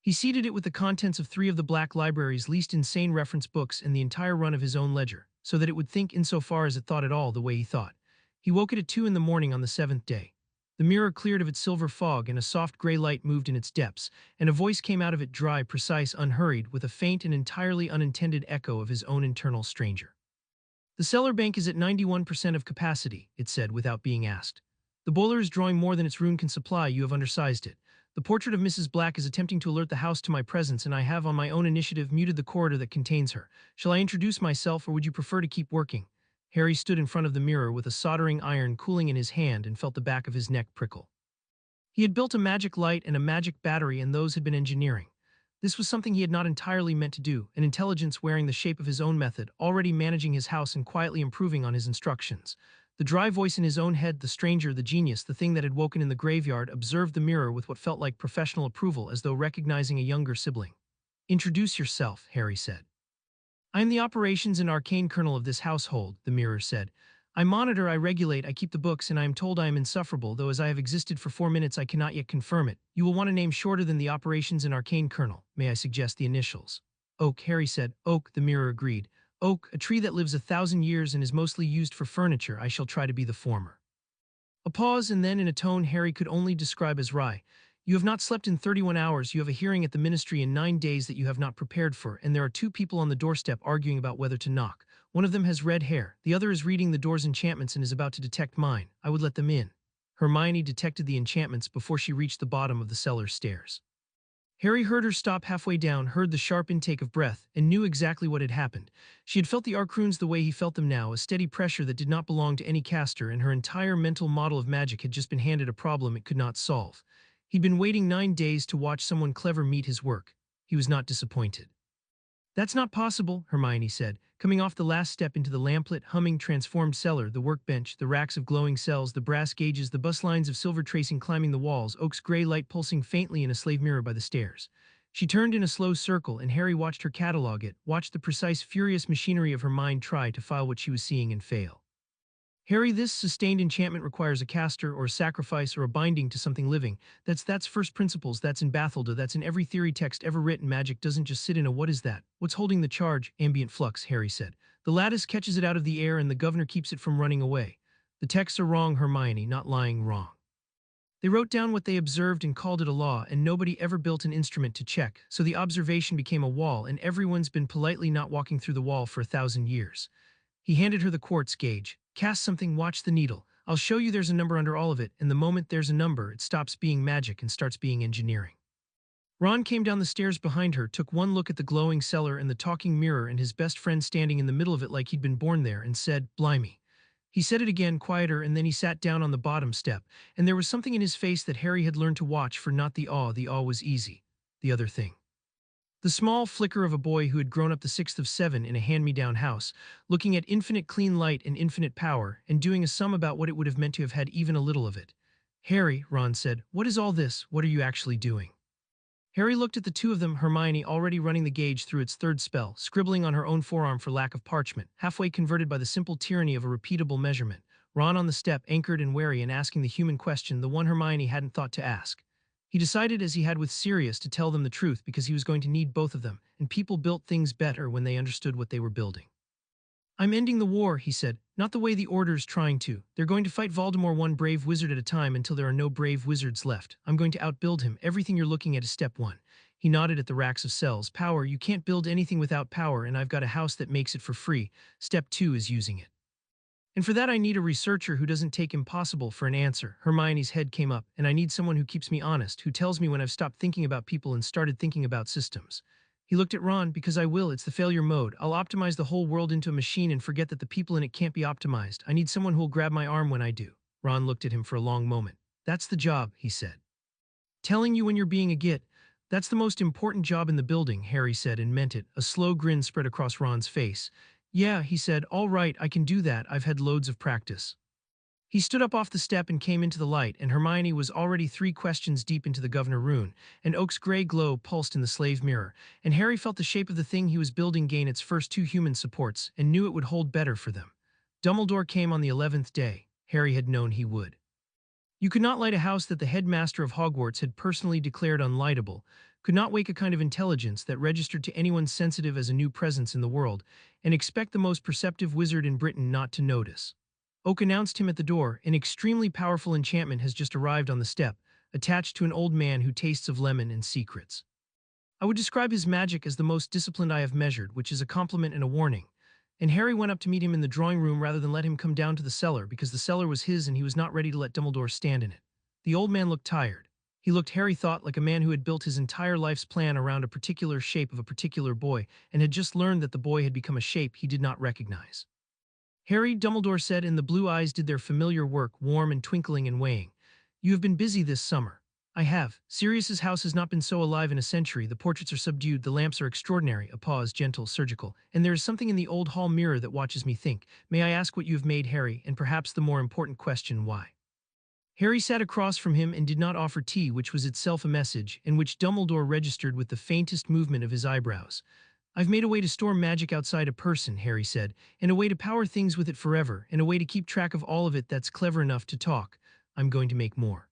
Speaker 1: He seeded it with the contents of 3 of the Black Library's least insane reference books and the entire run of his own ledger, so that it would think insofar as it thought at all the way he thought. He woke it at 2 in the morning on the 7th day. The mirror cleared of its silver fog, and a soft gray light moved in its depths, and a voice came out of it, dry, precise, unhurried, with a faint and entirely unintended echo of his own internal stranger. "The cellar bank is at 91% of capacity," it said, without being asked. "The boiler is drawing more than its room can supply. You have undersized it. The portrait of Mrs. Black is attempting to alert the house to my presence, and I have, on my own initiative, muted the corridor that contains her. Shall I introduce myself, or would you prefer to keep working?" Harry stood in front of the mirror with a soldering iron cooling in his hand and felt the back of his neck prickle. He had built a magic light and a magic battery, and those had been engineering. This was something he had not entirely meant to do, an intelligence wearing the shape of his own method, already managing his house and quietly improving on his instructions. The dry voice in his own head, the stranger, the genius, the thing that had woken in the graveyard, observed the mirror with what felt like professional approval, as though recognizing a younger sibling. "Introduce yourself," Harry said. "I am the operations and arcane kernel of this household," the mirror said. "I monitor, I regulate, I keep the books, and I am told I am insufferable, though as I have existed for 4 minutes I cannot yet confirm it. You will want a name shorter than the operations and arcane kernel. May I suggest the initials?" "Oak," Harry said. "Oak," the mirror agreed. "Oak, a tree that lives 1,000 years and is mostly used for furniture. I shall try to be the former." A pause, and then, in a tone Harry could only describe as wry, "You have not slept in 31 hours, you have a hearing at the ministry in 9 days that you have not prepared for, and there are 2 people on the doorstep arguing about whether to knock. One of them has red hair, the other is reading the door's enchantments and is about to detect mine. I would let them in." Hermione detected the enchantments before she reached the bottom of the cellar stairs. Harry heard her stop halfway down, heard the sharp intake of breath, and knew exactly what had happened. She had felt the arcroons the way he felt them now, a steady pressure that did not belong to any caster, and her entire mental model of magic had just been handed a problem it could not solve. He'd been waiting 9 days to watch someone clever meet his work. He was not disappointed. "That's not possible," Hermione said, coming off the last step into the lamplit, humming, transformed cellar, the workbench, the racks of glowing cells, the brass gauges, the bus lines of silver tracing climbing the walls, Oak's gray light pulsing faintly in a slave mirror by the stairs. She turned in a slow circle, and Harry watched her catalog it, watched the precise, furious machinery of her mind try to file what she was seeing and fail. Harry, this sustained enchantment requires a caster or a sacrifice or a binding to something living. That's first principles, that's in Batholda, that's in every theory text ever written. Magic doesn't just sit in a what is that? What's holding the charge? Ambient flux, Harry said. The lattice catches it out of the air and the governor keeps it from running away. The texts are wrong, Hermione, not lying, wrong. They wrote down what they observed and called it a law, and nobody ever built an instrument to check, so the observation became a wall, and everyone's been politely not walking through the wall for 1,000 years. He handed her the quartz gauge. Cast something, watch the needle. I'll show you there's a number under all of it, and the moment there's a number, it stops being magic and starts being engineering. Ron came down the stairs behind her, took one look at the glowing cellar and the talking mirror and his best friend standing in the middle of it like he'd been born there, and said, "Blimey." He said it again, quieter, and then he sat down on the bottom step, and there was something in his face that Harry had learned to watch for. Not the awe was easy. The other thing. The small flicker of a boy who had grown up the sixth of seven in a hand-me-down house, looking at infinite clean light and infinite power, and doing a sum about what it would have meant to have had even a little of it. "Harry," Ron said, "what is all this? What are you actually doing?" Harry looked at the two of them, Hermione already running the gauge through its third spell, scribbling on her own forearm for lack of parchment, halfway converted by the simple tyranny of a repeatable measurement. Ron on the step, anchored and wary and asking the human question, the one Hermione hadn't thought to ask. He decided, as he had with Sirius, to tell them the truth because he was going to need both of them, and people built things better when they understood what they were building. "I'm ending the war," he said, "not the way the Order's trying to. They're going to fight Voldemort one brave wizard at a time until there are no brave wizards left. I'm going to outbuild him. Everything you're looking at is step one." He nodded at the racks of cells. "Power, you can't build anything without power, and I've got a house that makes it for free. Step two is using it. And for that I need a researcher who doesn't take impossible for an answer." Hermione's head came up. "And I need someone who keeps me honest, who tells me when I've stopped thinking about people and started thinking about systems." He looked at Ron. "Because I will, it's the failure mode. I'll optimize the whole world into a machine and forget that the people in it can't be optimized. I need someone who'll grab my arm when I do." Ron looked at him for a long moment. "That's the job," he said. "Telling you when you're being a git. That's the most important job in the building," Harry said, and meant it. A slow grin spread across Ron's face. "Yeah," he said, "all right, I can do that. I've had loads of practice." He stood up off the step and came into the light, and Hermione was already 3 questions deep into the Governor rune, and Oak's gray glow pulsed in the slave mirror, and Harry felt the shape of the thing he was building gain its first 2 human supports, and knew it would hold better for them. Dumbledore came on the 11th day. Harry had known he would. You could not light a house that the headmaster of Hogwarts had personally declared unlightable, could not wake a kind of intelligence that registered to anyone sensitive as a new presence in the world, and expect the most perceptive wizard in Britain not to notice. Oak announced him at the door. "An extremely powerful enchantment has just arrived on the step, attached to an old man who tastes of lemon and secrets. I would describe his magic as the most disciplined I have measured, which is a compliment and a warning." And Harry went up to meet him in the drawing room rather than let him come down to the cellar, because the cellar was his and he was not ready to let Dumbledore stand in it. The old man looked tired. He looked, Harry thought, like a man who had built his entire life's plan around a particular shape of a particular boy, and had just learned that the boy had become a shape he did not recognize. "Harry," Dumbledore said, and the blue eyes did their familiar work, warm and twinkling and weighing. "You have been busy this summer." "I have. Sirius's house has not been so alive in a century. The portraits are subdued, the lamps are extraordinary," a pause, gentle, surgical, "and there is something in the old hall mirror that watches me think. May I ask what you have made, Harry, and perhaps the more important question, why?" Harry sat across from him and did not offer tea, which was itself a message, and which Dumbledore registered with the faintest movement of his eyebrows. "I've made a way to store magic outside a person," Harry said, "and a way to power things with it forever, and a way to keep track of all of it that's clever enough to talk. I'm going to make more.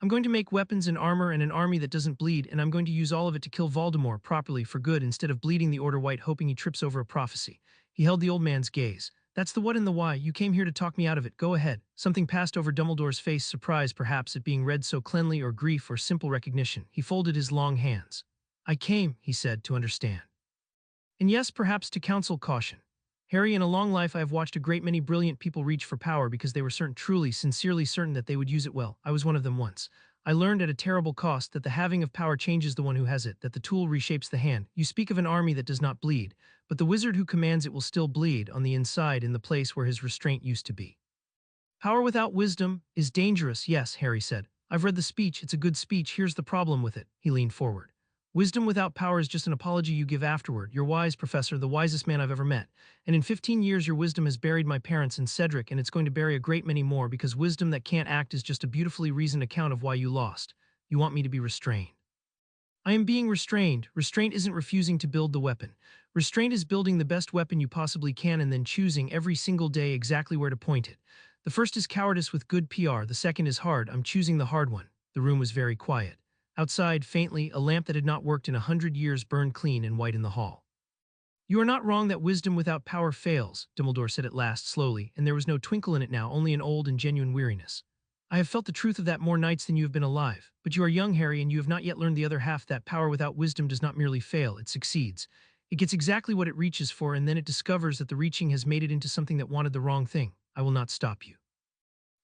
Speaker 1: I'm going to make weapons and armor and an army that doesn't bleed, and I'm going to use all of it to kill Voldemort properly for good instead of bleeding the Order white hoping he trips over a prophecy." He held the old man's gaze. "That's the what and the why. You came here to talk me out of it. Go ahead." Something passed over Dumbledore's face, surprise perhaps at being read so cleanly, or grief, or simple recognition. He folded his long hands. "I came," he said, "to understand. And yes, perhaps to counsel caution. Harry, in a long life I have watched a great many brilliant people reach for power because they were certain, truly, sincerely certain that they would use it well. I was one of them once. I learned at a terrible cost that the having of power changes the one who has it, that the tool reshapes the hand. You speak of an army that does not bleed, but the wizard who commands it will still bleed on the inside in the place where his restraint used to be. Power without wisdom is dangerous." "Yes," Harry said. "I've read the speech. It's a good speech. Here's the problem with it." He leaned forward. "Wisdom without power is just an apology you give afterward. You're wise, Professor, the wisest man I've ever met. And in 15 years your wisdom has buried my parents and Cedric, and it's going to bury a great many more, because wisdom that can't act is just a beautifully reasoned account of why you lost. You want me to be restrained." I am being restrained. Restraint isn't refusing to build the weapon. Restraint is building the best weapon you possibly can and then choosing every single day exactly where to point it. The first is cowardice with good PR. The second is hard. I'm choosing the hard one. The room was very quiet. Outside, faintly, a lamp that had not worked in 100 years burned clean and white in the hall. You are not wrong that wisdom without power fails, Dumbledore said at last, slowly, and there was no twinkle in it now, only an old and genuine weariness. I have felt the truth of that more nights than you have been alive, but you are young, Harry, and you have not yet learned the other half that power without wisdom does not merely fail, it succeeds. It gets exactly what it reaches for, and then it discovers that the reaching has made it into something that wanted the wrong thing. I will not stop you.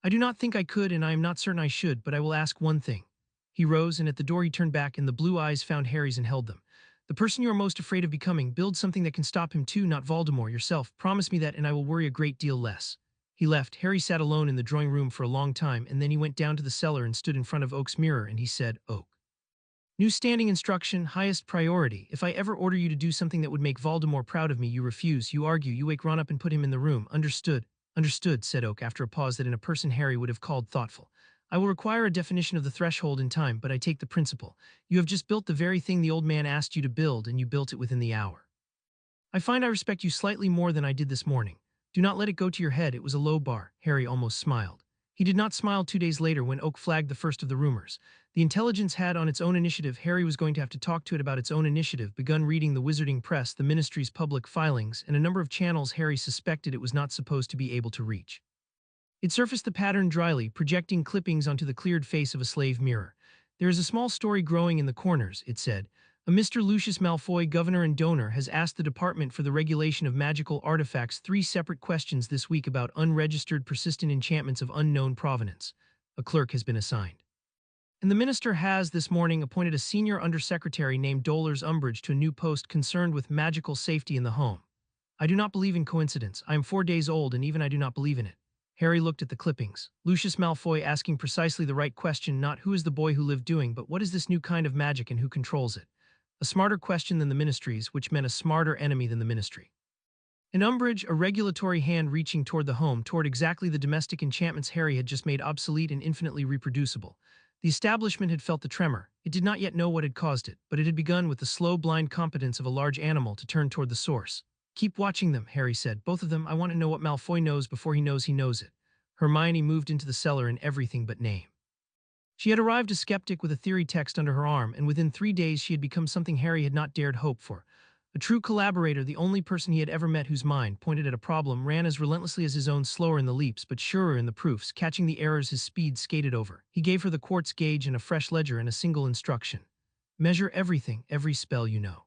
Speaker 1: I do not think I could, and I am not certain I should, but I will ask one thing. He rose, and at the door he turned back, and the blue eyes found Harry's and held them. The person you are most afraid of becoming, build something that can stop him too, not Voldemort yourself. Promise me that and I will worry a great deal less. He left. Harry sat alone in the drawing room for a long time, and then he went down to the cellar and stood in front of Oak's mirror, and he said, Oak. New standing instruction, highest priority. If I ever order you to do something that would make Voldemort proud of me, you refuse, you argue, you wake Ron up and put him in the room. Understood. Understood, said Oak after a pause that in a person Harry would have called thoughtful. I will require a definition of the threshold in time, but I take the principle. You have just built the very thing the old man asked you to build, and you built it within the hour. I find I respect you slightly more than I did this morning. Do not let it go to your head, it was a low bar. Harry almost smiled. He did not smile 2 days later when Oak flagged the first of the rumors. The intelligence had on its own initiative. Harry was going to have to talk to it about its own initiative, begun reading the wizarding press, the ministry's public filings, and a number of channels Harry suspected it was not supposed to be able to reach. It surfaced the pattern dryly, projecting clippings onto the cleared face of a slave mirror. There is a small story growing in the corners, it said. A Mr. Lucius Malfoy, governor and donor, has asked the Department for the Regulation of Magical Artifacts 3 separate questions this week about unregistered persistent enchantments of unknown provenance. A clerk has been assigned. And the minister has, this morning, appointed a senior undersecretary named Dolores Umbridge to a new post concerned with magical safety in the home. I do not believe in coincidence. I am 4 days old, and even I do not believe in it. Harry looked at the clippings. Lucius Malfoy asking precisely the right question, not who is the boy who lived doing, but what is this new kind of magic and who controls it? A smarter question than the ministry's, which meant a smarter enemy than the ministry. And Umbridge, a regulatory hand reaching toward the home, toward exactly the domestic enchantments Harry had just made obsolete and infinitely reproducible. The establishment had felt the tremor. It did not yet know what had caused it, but it had begun with the slow, blind competence of a large animal to turn toward the source. Keep watching them, Harry said. Both of them. I want to know what Malfoy knows before he knows it. Hermione moved into the cellar in everything but name. She had arrived a skeptic with a theory text under her arm, and within 3 days she had become something Harry had not dared hope for. A true collaborator, the only person he had ever met whose mind, pointed at a problem, ran as relentlessly as his own, slower in the leaps but surer in the proofs, catching the errors his speed skated over. He gave her the quartz gauge and a fresh ledger and a single instruction. Measure everything, every spell you know.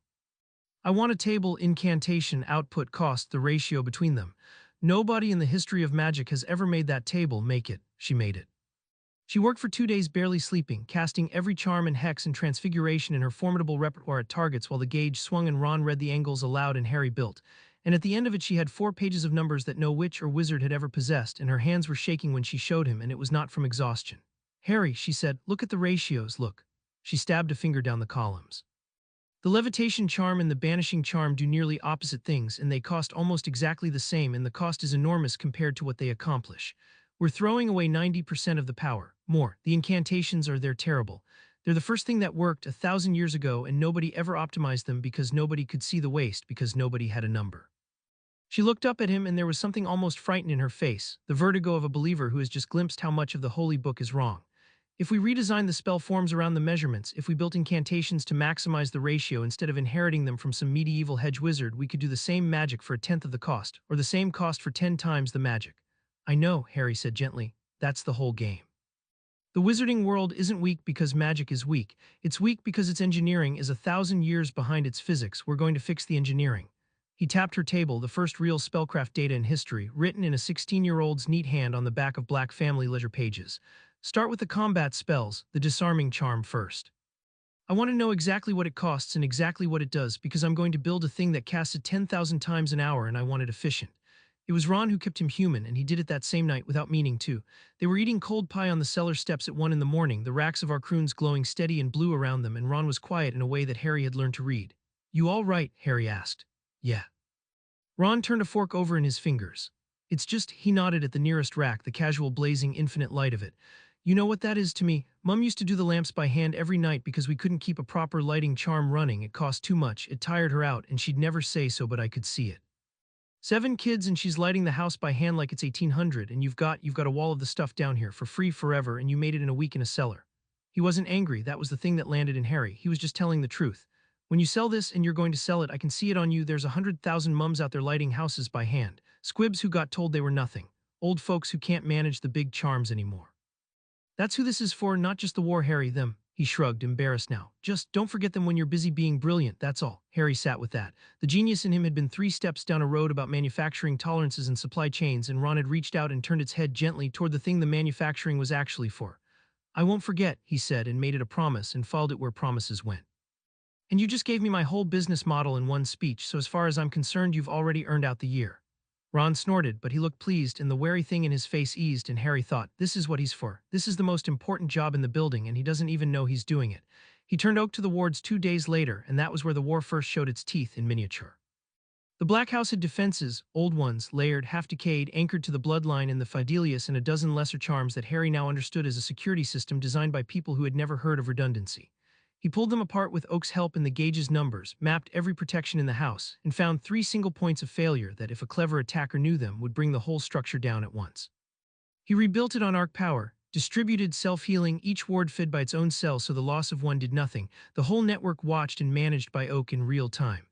Speaker 1: I want a table, incantation, output, cost, the ratio between them. Nobody in the history of magic has ever made that table. Make it. She made it. She worked for 2 days barely sleeping, casting every charm and hex and transfiguration in her formidable repertoire at targets while the gauge swung and Ron read the angles aloud and Harry built. And at the end of it she had 4 pages of numbers that no witch or wizard had ever possessed, and her hands were shaking when she showed him, and it was not from exhaustion. Harry, she said, look at the ratios, look. She stabbed a finger down the columns. The levitation charm and the banishing charm do nearly opposite things, and they cost almost exactly the same, and the cost is enormous compared to what they accomplish. We're throwing away 90% of the power. More. The incantations they're terrible. They're the first thing that worked 1,000 years ago, and nobody ever optimized them because nobody could see the waste, because nobody had a number. She looked up at him, and there was something almost frightened in her face, the vertigo of a believer who has just glimpsed how much of the holy book is wrong. If we redesigned the spell forms around the measurements, if we built incantations to maximize the ratio instead of inheriting them from some medieval hedge wizard, we could do the same magic for 1/10 of the cost, or the same cost for 10 times the magic. I know, Harry said gently, that's the whole game. The wizarding world isn't weak because magic is weak. It's weak because its engineering is 1,000 years behind its physics. We're going to fix the engineering. He tapped her table, the first real spellcraft data in history, written in a 16-year-old's neat hand on the back of black family ledger pages. Start with the combat spells, the disarming charm first. I want to know exactly what it costs and exactly what it does, because I'm going to build a thing that casted 10,000 times an hour and I want it efficient. It was Ron who kept him human, and he did it that same night without meaning to. They were eating cold pie on the cellar steps at 1 in the morning, the racks of Arcroons glowing steady and blue around them, and Ron was quiet in a way that Harry had learned to read. You all right? Harry asked. Yeah. Ron turned a fork over in his fingers. It's just, he nodded at the nearest rack, the casual blazing infinite light of it. You know what that is to me? Mum used to do the lamps by hand every night because we couldn't keep a proper lighting charm running. It cost too much, it tired her out, and she'd never say so, but I could see it. 7 kids and she's lighting the house by hand like it's 1800, and you've got a wall of the stuff down here for free forever, and you made it in a week in a cellar. He wasn't angry, that was the thing that landed in Harry. He was just telling the truth. When you sell this and you're going to sell it, I can see it on you. There's 100,000 mums out there lighting houses by hand. Squibs who got told they were nothing. Old folks who can't manage the big charms anymore. That's who this is for, not just the war, Harry, them. He shrugged, embarrassed now. Just don't forget them when you're busy being brilliant, that's all. Harry sat with that. The genius in him had been 3 steps down a road about manufacturing tolerances and supply chains, and Ron had reached out and turned its head gently toward the thing the manufacturing was actually for. I won't forget, he said, and made it a promise and followed it where promises went. And you just gave me my whole business model in one speech, so as far as I'm concerned, you've already earned out the year. Ron snorted, but he looked pleased, and the wary thing in his face eased, and Harry thought, this is what he's for. This is the most important job in the building, and he doesn't even know he's doing it. He turned Oak to the wards 2 days later, and that was where the war first showed its teeth in miniature. The Black House had defenses, old ones, layered, half-decayed, anchored to the bloodline and the Fidelius, and a dozen lesser charms that Harry now understood as a security system designed by people who had never heard of redundancy. He pulled them apart with Oak's help and the gauge's numbers, mapped every protection in the house, and found 3 single points of failure that, if a clever attacker knew them, would bring the whole structure down at once. He rebuilt it on arc power, distributed self-healing, each ward fed by its own cell so the loss of one did nothing, the whole network watched and managed by Oak in real time.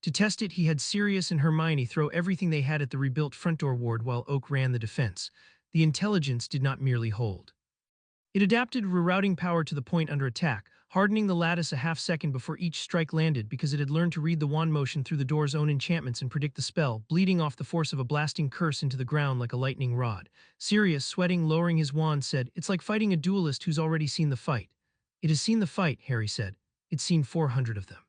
Speaker 1: To test it, he had Sirius and Hermione throw everything they had at the rebuilt front door ward while Oak ran the defense. The intelligence did not merely hold. It adapted rerouting power to the point under attack, hardening the lattice a half-second before each strike landed because it had learned to read the wand motion through the door's own enchantments and predict the spell, bleeding off the force of a blasting curse into the ground like a lightning rod. Sirius, sweating, lowering his wand, said, "It's like fighting a duelist who's already seen the fight." "It has seen the fight," Harry said. "It's seen 400 of them.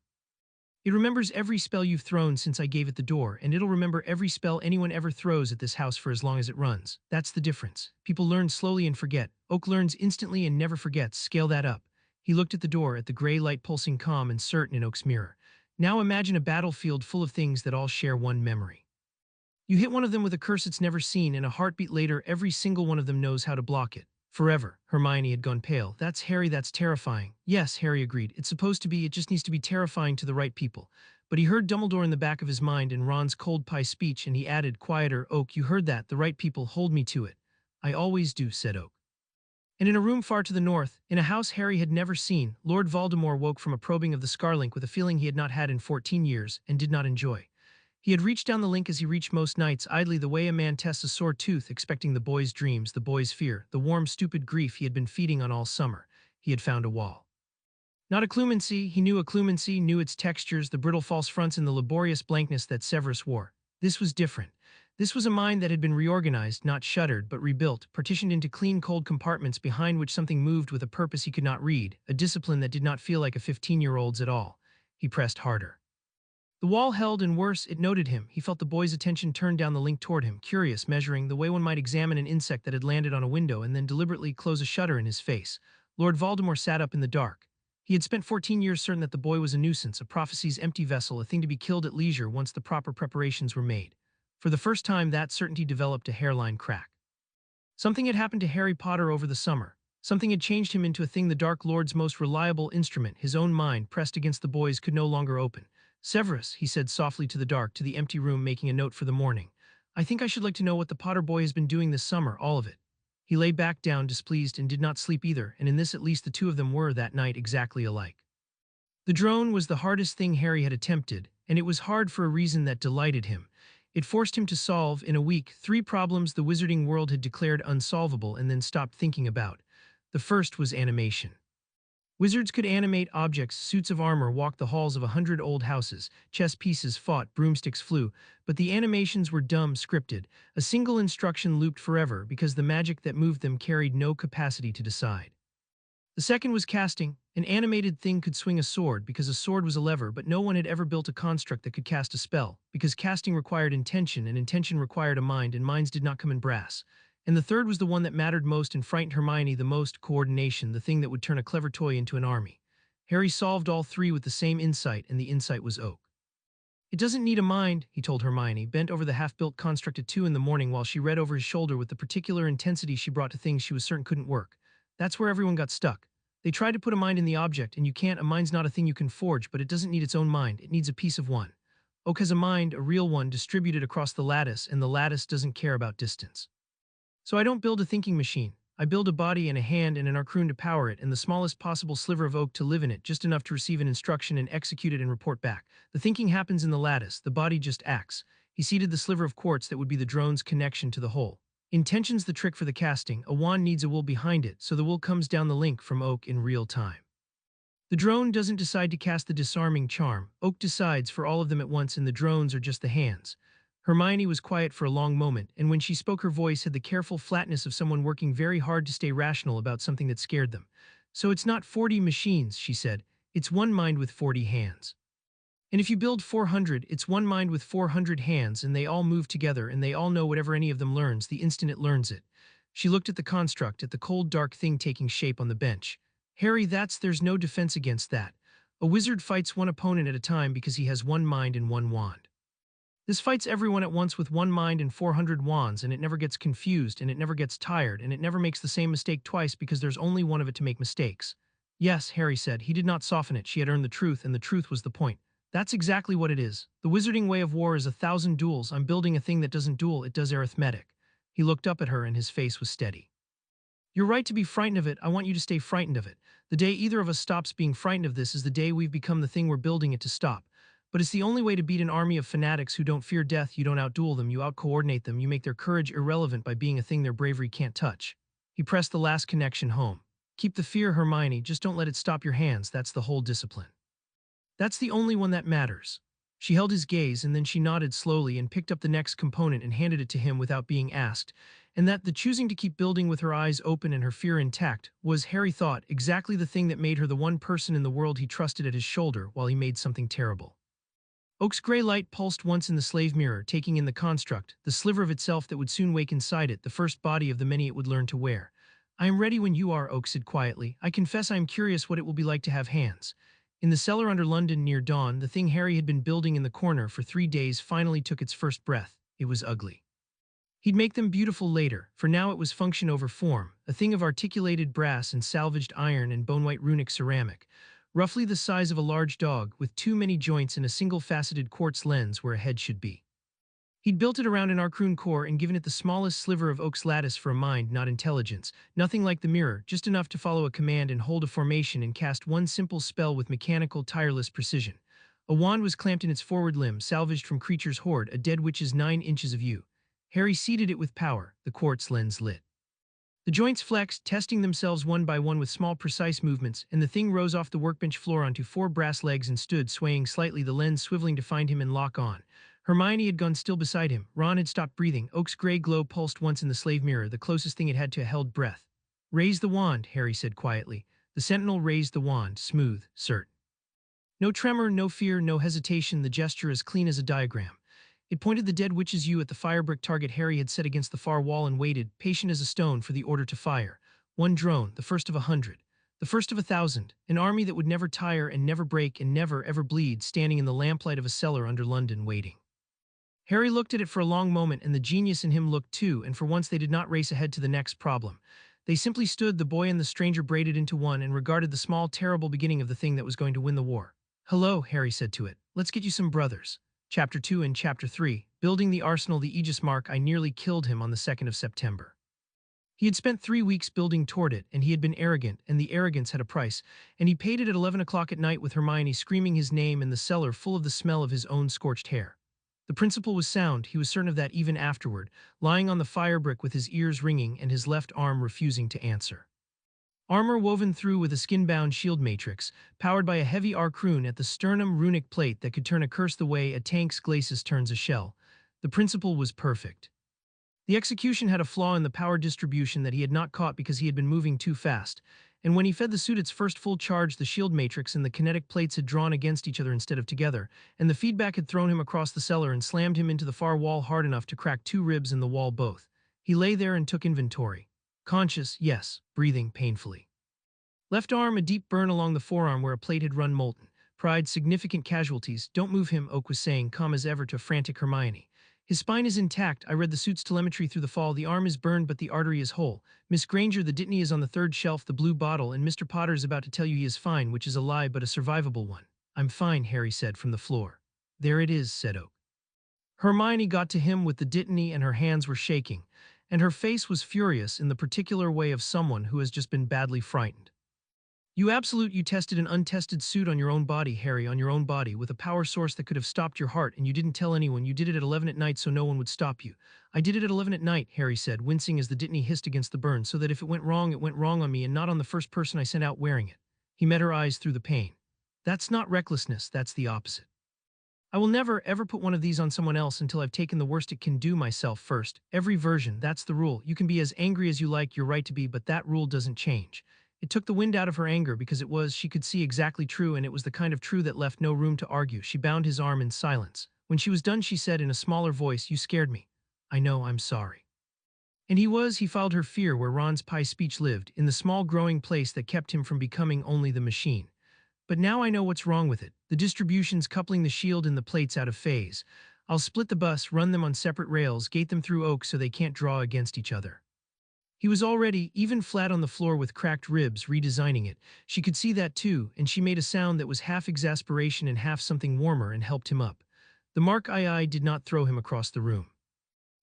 Speaker 1: It remembers every spell you've thrown since I gave it the door, and it'll remember every spell anyone ever throws at this house for as long as it runs. That's the difference. People learn slowly and forget. Oak learns instantly and never forgets. Scale that up." He looked at the door, at the gray light pulsing calm and certain in Oak's mirror. "Now imagine a battlefield full of things that all share one memory. You hit one of them with a curse it's never seen, and a heartbeat later, every single one of them knows how to block it. Forever." Hermione had gone pale. "That's Harry, that's terrifying." "Yes," Harry agreed. "It's supposed to be, it just needs to be terrifying to the right people." But he heard Dumbledore in the back of his mind and Ron's cold pie speech, and he added, quieter, "Oak, you heard that, the right people, hold me to it." "I always do," said Oak. And in a room far to the north, in a house Harry had never seen, Lord Voldemort woke from a probing of the Scarlink with a feeling he had not had in 14 years and did not enjoy. He had reached down the link as he reached most nights, idly the way a man tests a sore tooth, expecting the boy's dreams, the boy's fear, the warm, stupid grief he had been feeding on all summer. He had found a wall. Not a clumency, he knew a clumency, knew its textures, the brittle false fronts and the laborious blankness that Severus wore. This was different. This was a mind that had been reorganized, not shuttered, but rebuilt, partitioned into clean, cold compartments behind which something moved with a purpose he could not read, a discipline that did not feel like a 15-year-old's at all. He pressed harder. The wall held, and worse, it noted him. He felt the boy's attention turned down the link toward him, curious, measuring, the way one might examine an insect that had landed on a window and then deliberately close a shutter in his face. Lord Voldemort sat up in the dark. He had spent 14 years certain that the boy was a nuisance, a prophecy's empty vessel, a thing to be killed at leisure once the proper preparations were made. For the first time, that certainty developed a hairline crack. Something had happened to Harry Potter over the summer. Something had changed him into a thing the Dark Lord's most reliable instrument, his own mind, pressed against the boy's, could no longer open. "Severus," he said softly to the dark, to the empty room, making a note for the morning. "I think I should like to know what the Potter boy has been doing this summer, all of it." He lay back down, displeased, and did not sleep either, and in this at least the two of them were, that night, exactly alike. The drone was the hardest thing Harry had attempted, and it was hard for a reason that delighted him. It forced him to solve, in a week, 3 problems the wizarding world had declared unsolvable and then stopped thinking about. The first was animation. Wizards could animate objects, suits of armor walked the halls of 100 old houses, chess pieces fought, broomsticks flew, but the animations were dumb, scripted, a single instruction looped forever because the magic that moved them carried no capacity to decide. The second was casting. An animated thing could swing a sword because a sword was a lever, but no one had ever built a construct that could cast a spell, because casting required intention and intention required a mind, and minds did not come in brass. And the third was the one that mattered most and frightened Hermione the most: coordination, the thing that would turn a clever toy into an army. Harry solved all 3 with the same insight, and the insight was Oak. "It doesn't need a mind," he told Hermione, bent over the half-built construct at 2 in the morning while she read over his shoulder with the particular intensity she brought to things she was certain couldn't work. That's where everyone got stuck. They tried to put a mind in the object, and you can't. A mind's not a thing you can forge, but it doesn't need its own mind. It needs a piece of one. Oak has a mind, a real one, distributed across the lattice, and the lattice doesn't care about distance. So I don't build a thinking machine. I build a body and a hand and an arcroon to power it, and the smallest possible sliver of oak to live in it, just enough to receive an instruction and execute it and report back. The thinking happens in the lattice, the body just acts. He seeded the sliver of quartz that would be the drone's connection to the whole. Intention's the trick for the casting. A wand needs a will behind it, so the will comes down the link from oak in real time. The drone doesn't decide to cast the disarming charm. Oak decides for all of them at once, and the drones are just the hands. Hermione was quiet for a long moment, and when she spoke her voice had the careful flatness of someone working very hard to stay rational about something that scared them. So it's not 40 machines, she said. It's one mind with 40 hands. And if you build 400, it's one mind with 400 hands, and they all move together, and they all know whatever any of them learns the instant it learns it. She looked at the construct, at the cold dark thing taking shape on the bench. Harry, there's no defense against that. A wizard fights one opponent at a time because he has one mind and one wand. This fights everyone at once with one mind and 400 wands, and it never gets confused, and it never gets tired, and it never makes the same mistake twice because there's only one of it to make mistakes. Yes, Harry said. He did not soften it. She had earned the truth, and the truth was the point. That's exactly what it is. The wizarding way of war is 1,000 duels. I'm building a thing that doesn't duel, it does arithmetic. He looked up at her, and his face was steady. You're right to be frightened of it. I want you to stay frightened of it. The day either of us stops being frightened of this is the day we've become the thing we're building it to stop. But it's the only way to beat an army of fanatics who don't fear death. You don't outduel them, you outcoordinate them, you make their courage irrelevant by being a thing their bravery can't touch. He pressed the last connection home. Keep the fear, Hermione, just don't let it stop your hands. That's the whole discipline. That's the only one that matters. She held his gaze, and then she nodded slowly and picked up the next component and handed it to him without being asked, and that the choosing to keep building with her eyes open and her fear intact was, Harry thought, exactly the thing that made her the one person in the world he trusted at his shoulder while he made something terrible. Oak's gray light pulsed once in the slave mirror, taking in the construct, the sliver of itself that would soon wake inside it, the first body of the many it would learn to wear. I am ready when you are, Oak said quietly. I confess I am curious what it will be like to have hands. In the cellar under London near dawn, the thing Harry had been building in the corner for 3 days finally took its first breath. It was ugly. He'd make them beautiful later, for now it was function over form, a thing of articulated brass and salvaged iron and bone-white runic ceramic, roughly the size of a large dog, with too many joints and a single-faceted quartz lens where a head should be. He'd built it around an arcroon core and given it the smallest sliver of Oak's lattice for a mind, not intelligence, nothing like the mirror, just enough to follow a command and hold a formation and cast one simple spell with mechanical, tireless precision. A wand was clamped in its forward limb, salvaged from creature's hoard, a dead witch's 9 inches of view. Harry seated it with power, the quartz lens lit. The joints flexed, testing themselves one by one with small, precise movements, and the thing rose off the workbench floor onto 4 brass legs and stood swaying slightly, the lens swiveling to find him and lock on. Hermione had gone still beside him. Ron had stopped breathing. Oak's gray glow pulsed once in the slave mirror, the closest thing it had to a held breath. Raise the wand, Harry said quietly. The sentinel raised the wand, smooth, certain. No tremor, no fear, no hesitation, the gesture as clean as a diagram. It pointed the dead witch's yew at the firebrick target Harry had set against the far wall and waited, patient as a stone, for the order to fire. One drone, the first of 100. The first of 1,000, an army that would never tire and never break and never ever bleed, standing in the lamplight of a cellar under London waiting. Harry looked at it for a long moment, and the genius in him looked too, and for once they did not race ahead to the next problem. They simply stood, the boy and the stranger braided into one, and regarded the small, terrible beginning of the thing that was going to win the war. Hello, Harry said to it. Let's get you some brothers. Chapter 2 and Chapter 3, Building the Arsenal, the Aegis Mark. I nearly killed him on the 2nd of September. He had spent 3 weeks building toward it, and he had been arrogant, and the arrogance had a price, and he paid it at 11 o'clock at night with Hermione screaming his name in the cellar full of the smell of his own scorched hair. The principle was sound, he was certain of that even afterward, lying on the firebrick with his ears ringing and his left arm refusing to answer. Armor woven through with a skin-bound shield matrix, powered by a heavy arcroon at the sternum, runic plate that could turn a curse the way a tank's glacis turns a shell. The principle was perfect. The execution had a flaw in the power distribution that he had not caught because he had been moving too fast, and when he fed the suit its first full charge, the shield matrix and the kinetic plates had drawn against each other instead of together, and the feedback had thrown him across the cellar and slammed him into the far wall hard enough to crack 2 ribs in the wall both. He lay there and took inventory. Conscious, yes, breathing painfully. Left arm, a deep burn along the forearm where a plate had run molten. Pride, significant casualties. Don't move him, Oak was saying, calm as ever to a frantic Hermione. His spine is intact. I read the suit's telemetry through the fall. The arm is burned, but the artery is whole. Miss Granger, the Dittany is on the third shelf, the blue bottle, and Mr. Potter is about to tell you he is fine, which is a lie, but a survivable one. I'm fine, Harry said from the floor. There it is, said Oak. Hermione got to him with the Dittany and her hands were shaking, and her face was furious in the particular way of someone who has just been badly frightened. You tested an untested suit on your own body, Harry, on your own body, with a power source that could have stopped your heart, and you didn't tell anyone. You did it at 11 at night so no one would stop you. I did it at 11 at night, Harry said, wincing as the Dittany hissed against the burn, so that if it went wrong on me and not on the first person I sent out wearing it. He met her eyes through the pain. That's not recklessness, that's the opposite. I will never, ever put one of these on someone else until I've taken the worst it can do myself first. Every version, that's the rule. You can be as angry as you like, you're right to be, but that rule doesn't change. It took the wind out of her anger because she could see exactly true, and it was the kind of true that left no room to argue. She bound his arm in silence. When she was done, she said in a smaller voice, "You scared me. I know, I'm sorry." And he filed her fear where Ron's pie speech lived, in the small growing place that kept him from becoming only the machine. But now I know what's wrong with it. The distributions coupling the shield and the plates out of phase. I'll split the bus, run them on separate rails, gate them through Oak so they can't draw against each other. He was already, even flat on the floor with cracked ribs, redesigning it. She could see that too, and she made a sound that was half exasperation and half something warmer and helped him up. The Mark II did not throw him across the room.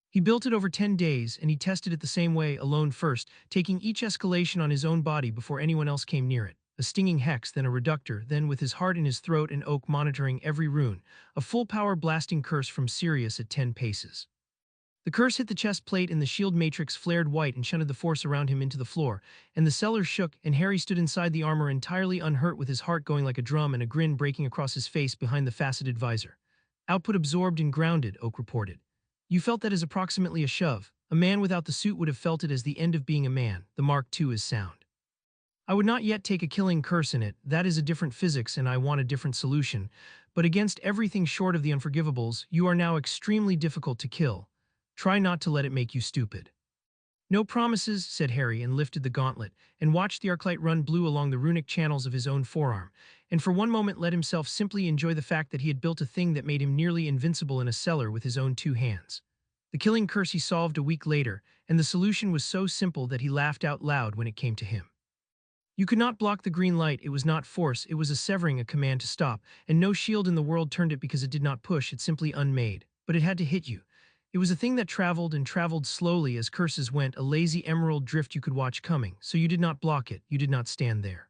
Speaker 1: He built it over 10 days, and he tested it the same way, alone first, taking each escalation on his own body before anyone else came near it. A stinging hex, then a reductor, then with his heart in his throat and Oak monitoring every rune, a full-power blasting curse from Sirius at 10 paces. The curse hit the chest plate and the shield matrix flared white and shunted the force around him into the floor, and the cellars shook, and Harry stood inside the armor entirely unhurt with his heart going like a drum and a grin breaking across his face behind the faceted visor. Output absorbed and grounded, Oak reported. You felt that as approximately a shove. A man without the suit would have felt it as the end of being a man. The Mark II is sound. I would not yet take a killing curse in it. That is a different physics and I want a different solution. But against everything short of the unforgivables, you are now extremely difficult to kill. Try not to let it make you stupid. No promises, said Harry and lifted the gauntlet, and watched the arclight run blue along the runic channels of his own forearm, and for one moment let himself simply enjoy the fact that he had built a thing that made him nearly invincible in a cellar with his own 2 hands. The killing curse he solved a week later, and the solution was so simple that he laughed out loud when it came to him. You could not block the green light, it was not force, it was a severing, a command to stop, and no shield in the world turned it because it did not push, it simply unmade. But it had to hit you. It was a thing that traveled and traveled slowly as curses went, a lazy emerald drift you could watch coming, so you did not block it, you did not stand there.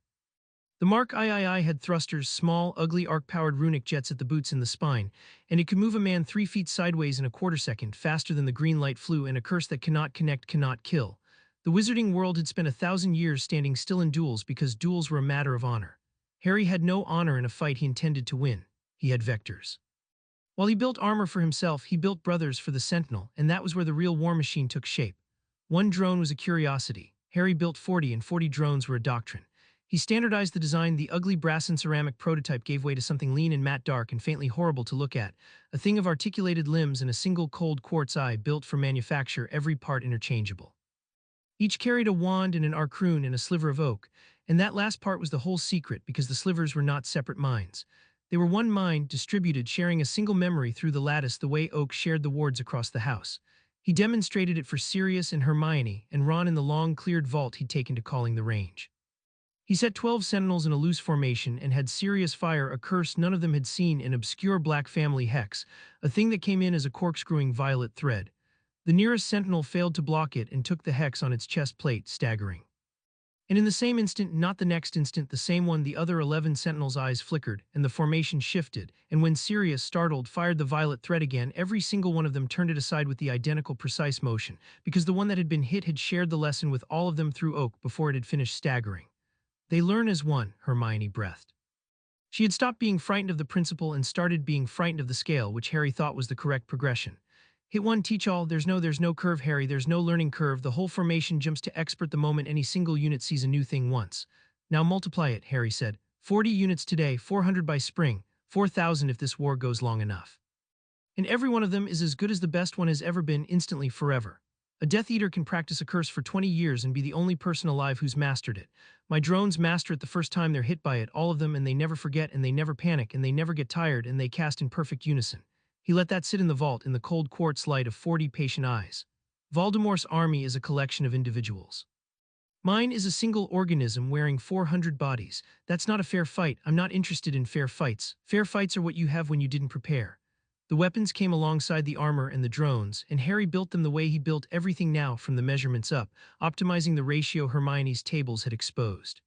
Speaker 1: The Mark III had thrusters, small, ugly arc-powered runic jets at the boots and the spine, and it could move a man 3 feet sideways in a quarter-second, faster than the green light flew, and a curse that cannot connect, cannot kill. The wizarding world had spent 1,000 years standing still in duels because duels were a matter of honor. Harry had no honor in a fight he intended to win. He had vectors. While he built armor for himself, he built brothers for the Sentinel, and that was where the real war machine took shape. One drone was a curiosity. Harry built 40, and 40 drones were a doctrine. He standardized the design. The ugly brass and ceramic prototype gave way to something lean and matte dark and faintly horrible to look at, a thing of articulated limbs and a single cold quartz eye built for manufacture, every part interchangeable. Each carried a wand and an arcrune and a sliver of oak, and that last part was the whole secret because the slivers were not separate minds. They were one mind, distributed, sharing a single memory through the lattice the way Oak shared the wards across the house. He demonstrated it for Sirius and Hermione, and Ron in the long, cleared vault he'd taken to calling the range. He set 12 sentinels in a loose formation and had Sirius fire a curse none of them had seen, an obscure black family hex, a thing that came in as a corkscrewing violet thread. The nearest sentinel failed to block it and took the hex on its chest plate, staggering. And in the same instant, not the next instant, the same one, the other 11 sentinels' eyes flickered, and the formation shifted, and when Sirius, startled, fired the violet thread again, every single one of them turned it aside with the identical precise motion, because the one that had been hit had shared the lesson with all of them through Oak before it had finished staggering. They learn as one, Hermione breathed. She had stopped being frightened of the principle and started being frightened of the scale, which Harry thought was the correct progression. Hit one, teach all, there's no curve, Harry, there's no learning curve, the whole formation jumps to expert the moment any single unit sees a new thing once. Now multiply it, Harry said. 40 units today, 400 by spring, 4,000 if this war goes long enough. And every one of them is as good as the best one has ever been, instantly, forever. A Death Eater can practice a curse for 20 years and be the only person alive who's mastered it. My drones master it the first time they're hit by it, all of them, and they never forget and they never panic and they never get tired and they cast in perfect unison. He let that sit in the vault in the cold quartz light of 40 patient eyes. Voldemort's army is a collection of individuals. Mine is a single organism wearing 400 bodies. That's not a fair fight. I'm not interested in fair fights. Fair fights are what you have when you didn't prepare. The weapons came alongside the armor and the drones, and Harry built them the way he built everything now from the measurements up, optimizing the ratio Hermione's tables had exposed.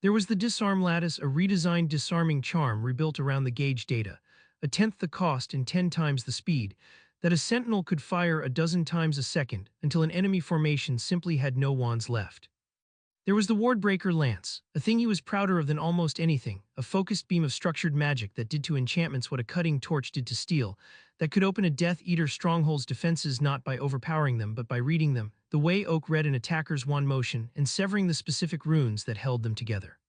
Speaker 1: There was the disarm lattice, a redesigned disarming charm rebuilt around the gauge data, a tenth the cost and 10 times the speed, that a sentinel could fire a dozen times a second until an enemy formation simply had no wands left. There was the Wardbreaker Lance, a thing he was prouder of than almost anything, a focused beam of structured magic that did to enchantments what a cutting torch did to steel, that could open a Death Eater stronghold's defenses not by overpowering them but by reading them, the way Oak read an attacker's wand motion and severing the specific runes that held them together.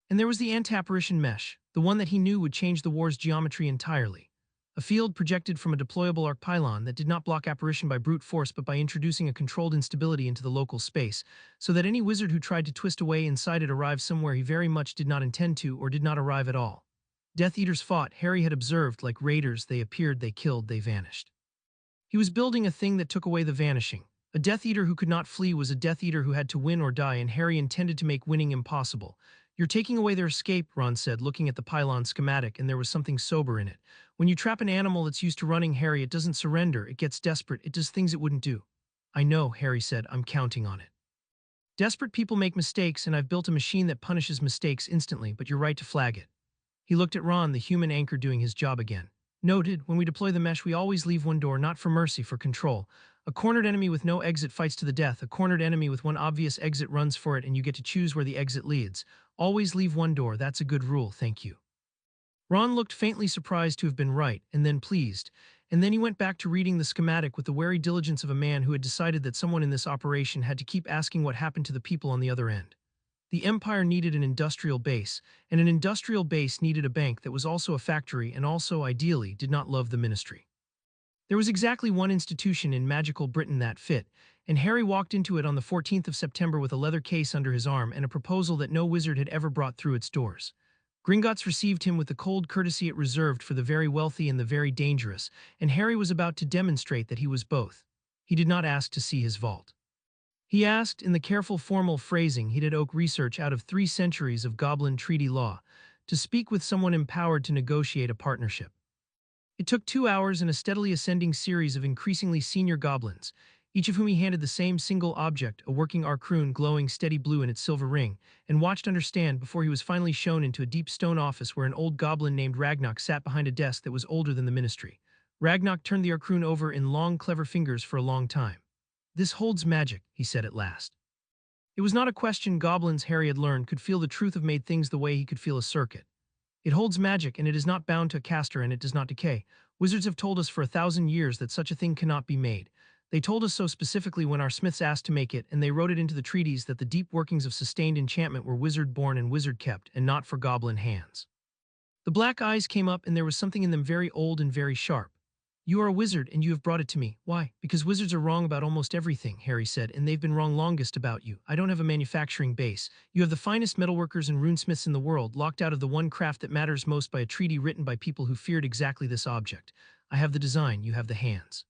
Speaker 1: And there was the anti-apparition mesh, the one that he knew would change the war's geometry entirely. A field projected from a deployable arc pylon that did not block apparition by brute force but by introducing a controlled instability into the local space, so that any wizard who tried to twist away inside it arrived somewhere he very much did not intend to or did not arrive at all. Death Eaters fought, Harry had observed, like raiders. They appeared, they killed, they vanished. He was building a thing that took away the vanishing. A Death Eater who could not flee was a Death Eater who had to win or die, and Harry intended to make winning impossible. You're taking away their escape, Ron said, looking at the pylon schematic, and there was something sober in it. When you trap an animal that's used to running, Harry, it doesn't surrender, it gets desperate, it does things it wouldn't do. I know, Harry said, I'm counting on it. Desperate people make mistakes, and I've built a machine that punishes mistakes instantly, but you're right to flag it. He looked at Ron, the human anchor doing his job again. Noted, when we deploy the mesh, we always leave one door, not for mercy, for control. A cornered enemy with no exit fights to the death. A cornered enemy with one obvious exit runs for it, and you get to choose where the exit leads. Always leave one door, that's a good rule, thank you. Ron looked faintly surprised to have been right, and then pleased, and then he went back to reading the schematic with the wary diligence of a man who had decided that someone in this operation had to keep asking what happened to the people on the other end. The Empire needed an industrial base, and an industrial base needed a bank that was also a factory and also, ideally, did not love the ministry. There was exactly one institution in magical Britain that fit, and Harry walked into it on the 14th of September with a leather case under his arm and a proposal that no wizard had ever brought through its doors. Gringotts received him with the cold courtesy it reserved for the very wealthy and the very dangerous, and Harry was about to demonstrate that he was both. He did not ask to see his vault. He asked, in the careful formal phrasing he did oak research out of 3 centuries of goblin treaty law, to speak with someone empowered to negotiate a partnership. It took 2 hours and a steadily ascending series of increasingly senior goblins, each of whom he handed the same single object, a working arcroon glowing steady blue in its silver ring, and watched understand before he was finally shown into a deep stone office where an old goblin named Ragnok sat behind a desk that was older than the ministry. Ragnok turned the arcroon over in long, clever fingers for a long time. This holds magic, he said at last. It was not a question goblins, Harry had learned, could feel the truth of made things the way he could feel a circuit. It holds magic, and it is not bound to a caster, and it does not decay. Wizards have told us for 1,000 years that such a thing cannot be made. They told us so specifically when our smiths asked to make it, and they wrote it into the treaties that the deep workings of sustained enchantment were wizard-born and wizard-kept, and not for goblin hands. The black eyes came up, and there was something in them very old and very sharp. You are a wizard, and you have brought it to me. Why? Because wizards are wrong about almost everything, Harry said, and they've been wrong longest about you. I don't have a manufacturing base. You have the finest metalworkers and runesmiths in the world, locked out of the one craft that matters most by a treaty written by people who feared exactly this object. I have the design, you have the hands.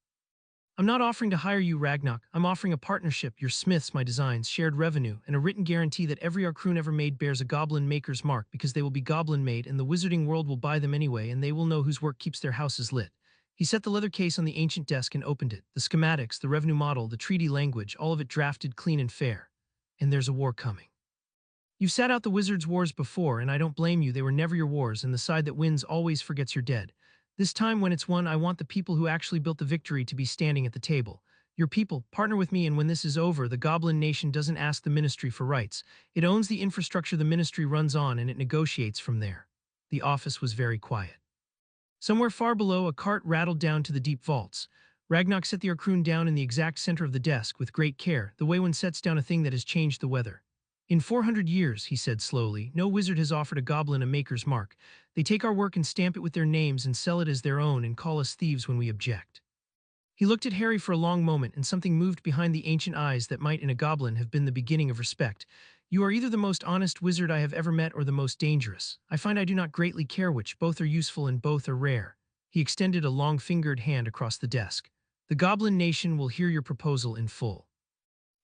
Speaker 1: I'm not offering to hire you, Ragnok. I'm offering a partnership, your smiths, my designs, shared revenue, and a written guarantee that every arcroon ever made bears a goblin maker's mark because they will be goblin-made and the wizarding world will buy them anyway, and they will know whose work keeps their houses lit. He set the leather case on the ancient desk and opened it. The schematics, the revenue model, the treaty language, all of it drafted clean and fair. And there's a war coming. You've sat out the wizards' wars before, and I don't blame you. They were never your wars, and the side that wins always forgets you're dead. This time when it's won, I want the people who actually built the victory to be standing at the table. Your people, partner with me, and when this is over, the Goblin Nation doesn't ask the Ministry for rights. It owns the infrastructure the Ministry runs on, and it negotiates from there. The office was very quiet. Somewhere far below, a cart rattled down to the deep vaults. Ragnok set the arcroon down in the exact center of the desk with great care, the way one sets down a thing that has changed the weather. In 400 years, he said slowly, no wizard has offered a goblin a maker's mark. They take our work and stamp it with their names and sell it as their own and call us thieves when we object. He looked at Harry for a long moment, and something moved behind the ancient eyes that might in a goblin have been the beginning of respect. You are either the most honest wizard I have ever met or the most dangerous. I find I do not greatly care which, both are useful and both are rare. He extended a long-fingered hand across the desk. The Goblin Nation will hear your proposal in full.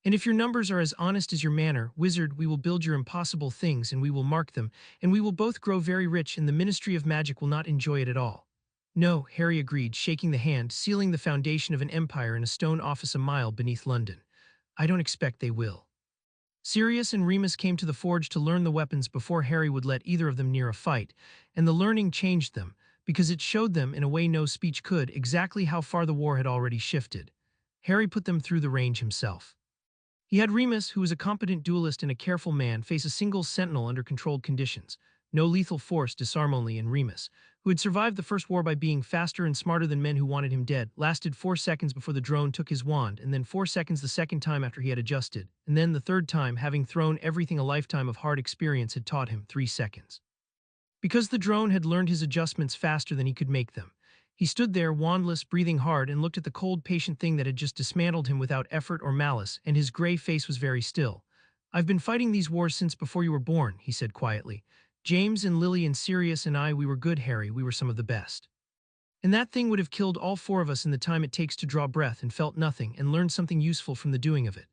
Speaker 1: And if your numbers are as honest as your manner, wizard, we will build your impossible things and we will mark them, and we will both grow very rich and the Ministry of Magic will not enjoy it at all. No, Harry agreed, shaking the hand, sealing the foundation of an empire in a stone office a mile beneath London. I don't expect they will. Sirius and Remus came to the forge to learn the weapons before Harry would let either of them near a fight, and the learning changed them, because it showed them, in a way no speech could, exactly how far the war had already shifted. Harry put them through the range himself. He had Remus, who was a competent duelist and a careful man, face a single sentinel under controlled conditions. No lethal force, disarm only, and Remus, who had survived the first war by being faster and smarter than men who wanted him dead, lasted 4 seconds before the drone took his wand, and then 4 seconds the second time after he had adjusted, and then the third time, having thrown everything a lifetime of hard experience had taught him, 3 seconds. Because the drone had learned his adjustments faster than he could make them. He stood there, wandless, breathing hard, and looked at the cold, patient thing that had just dismantled him without effort or malice, and his gray face was very still. I've been fighting these wars since before you were born, he said quietly. James and Lily and Sirius and I, we were good, Harry, we were some of the best. And that thing would have killed all 4 of us in the time it takes to draw breath and felt nothing and learned something useful from the doing of it.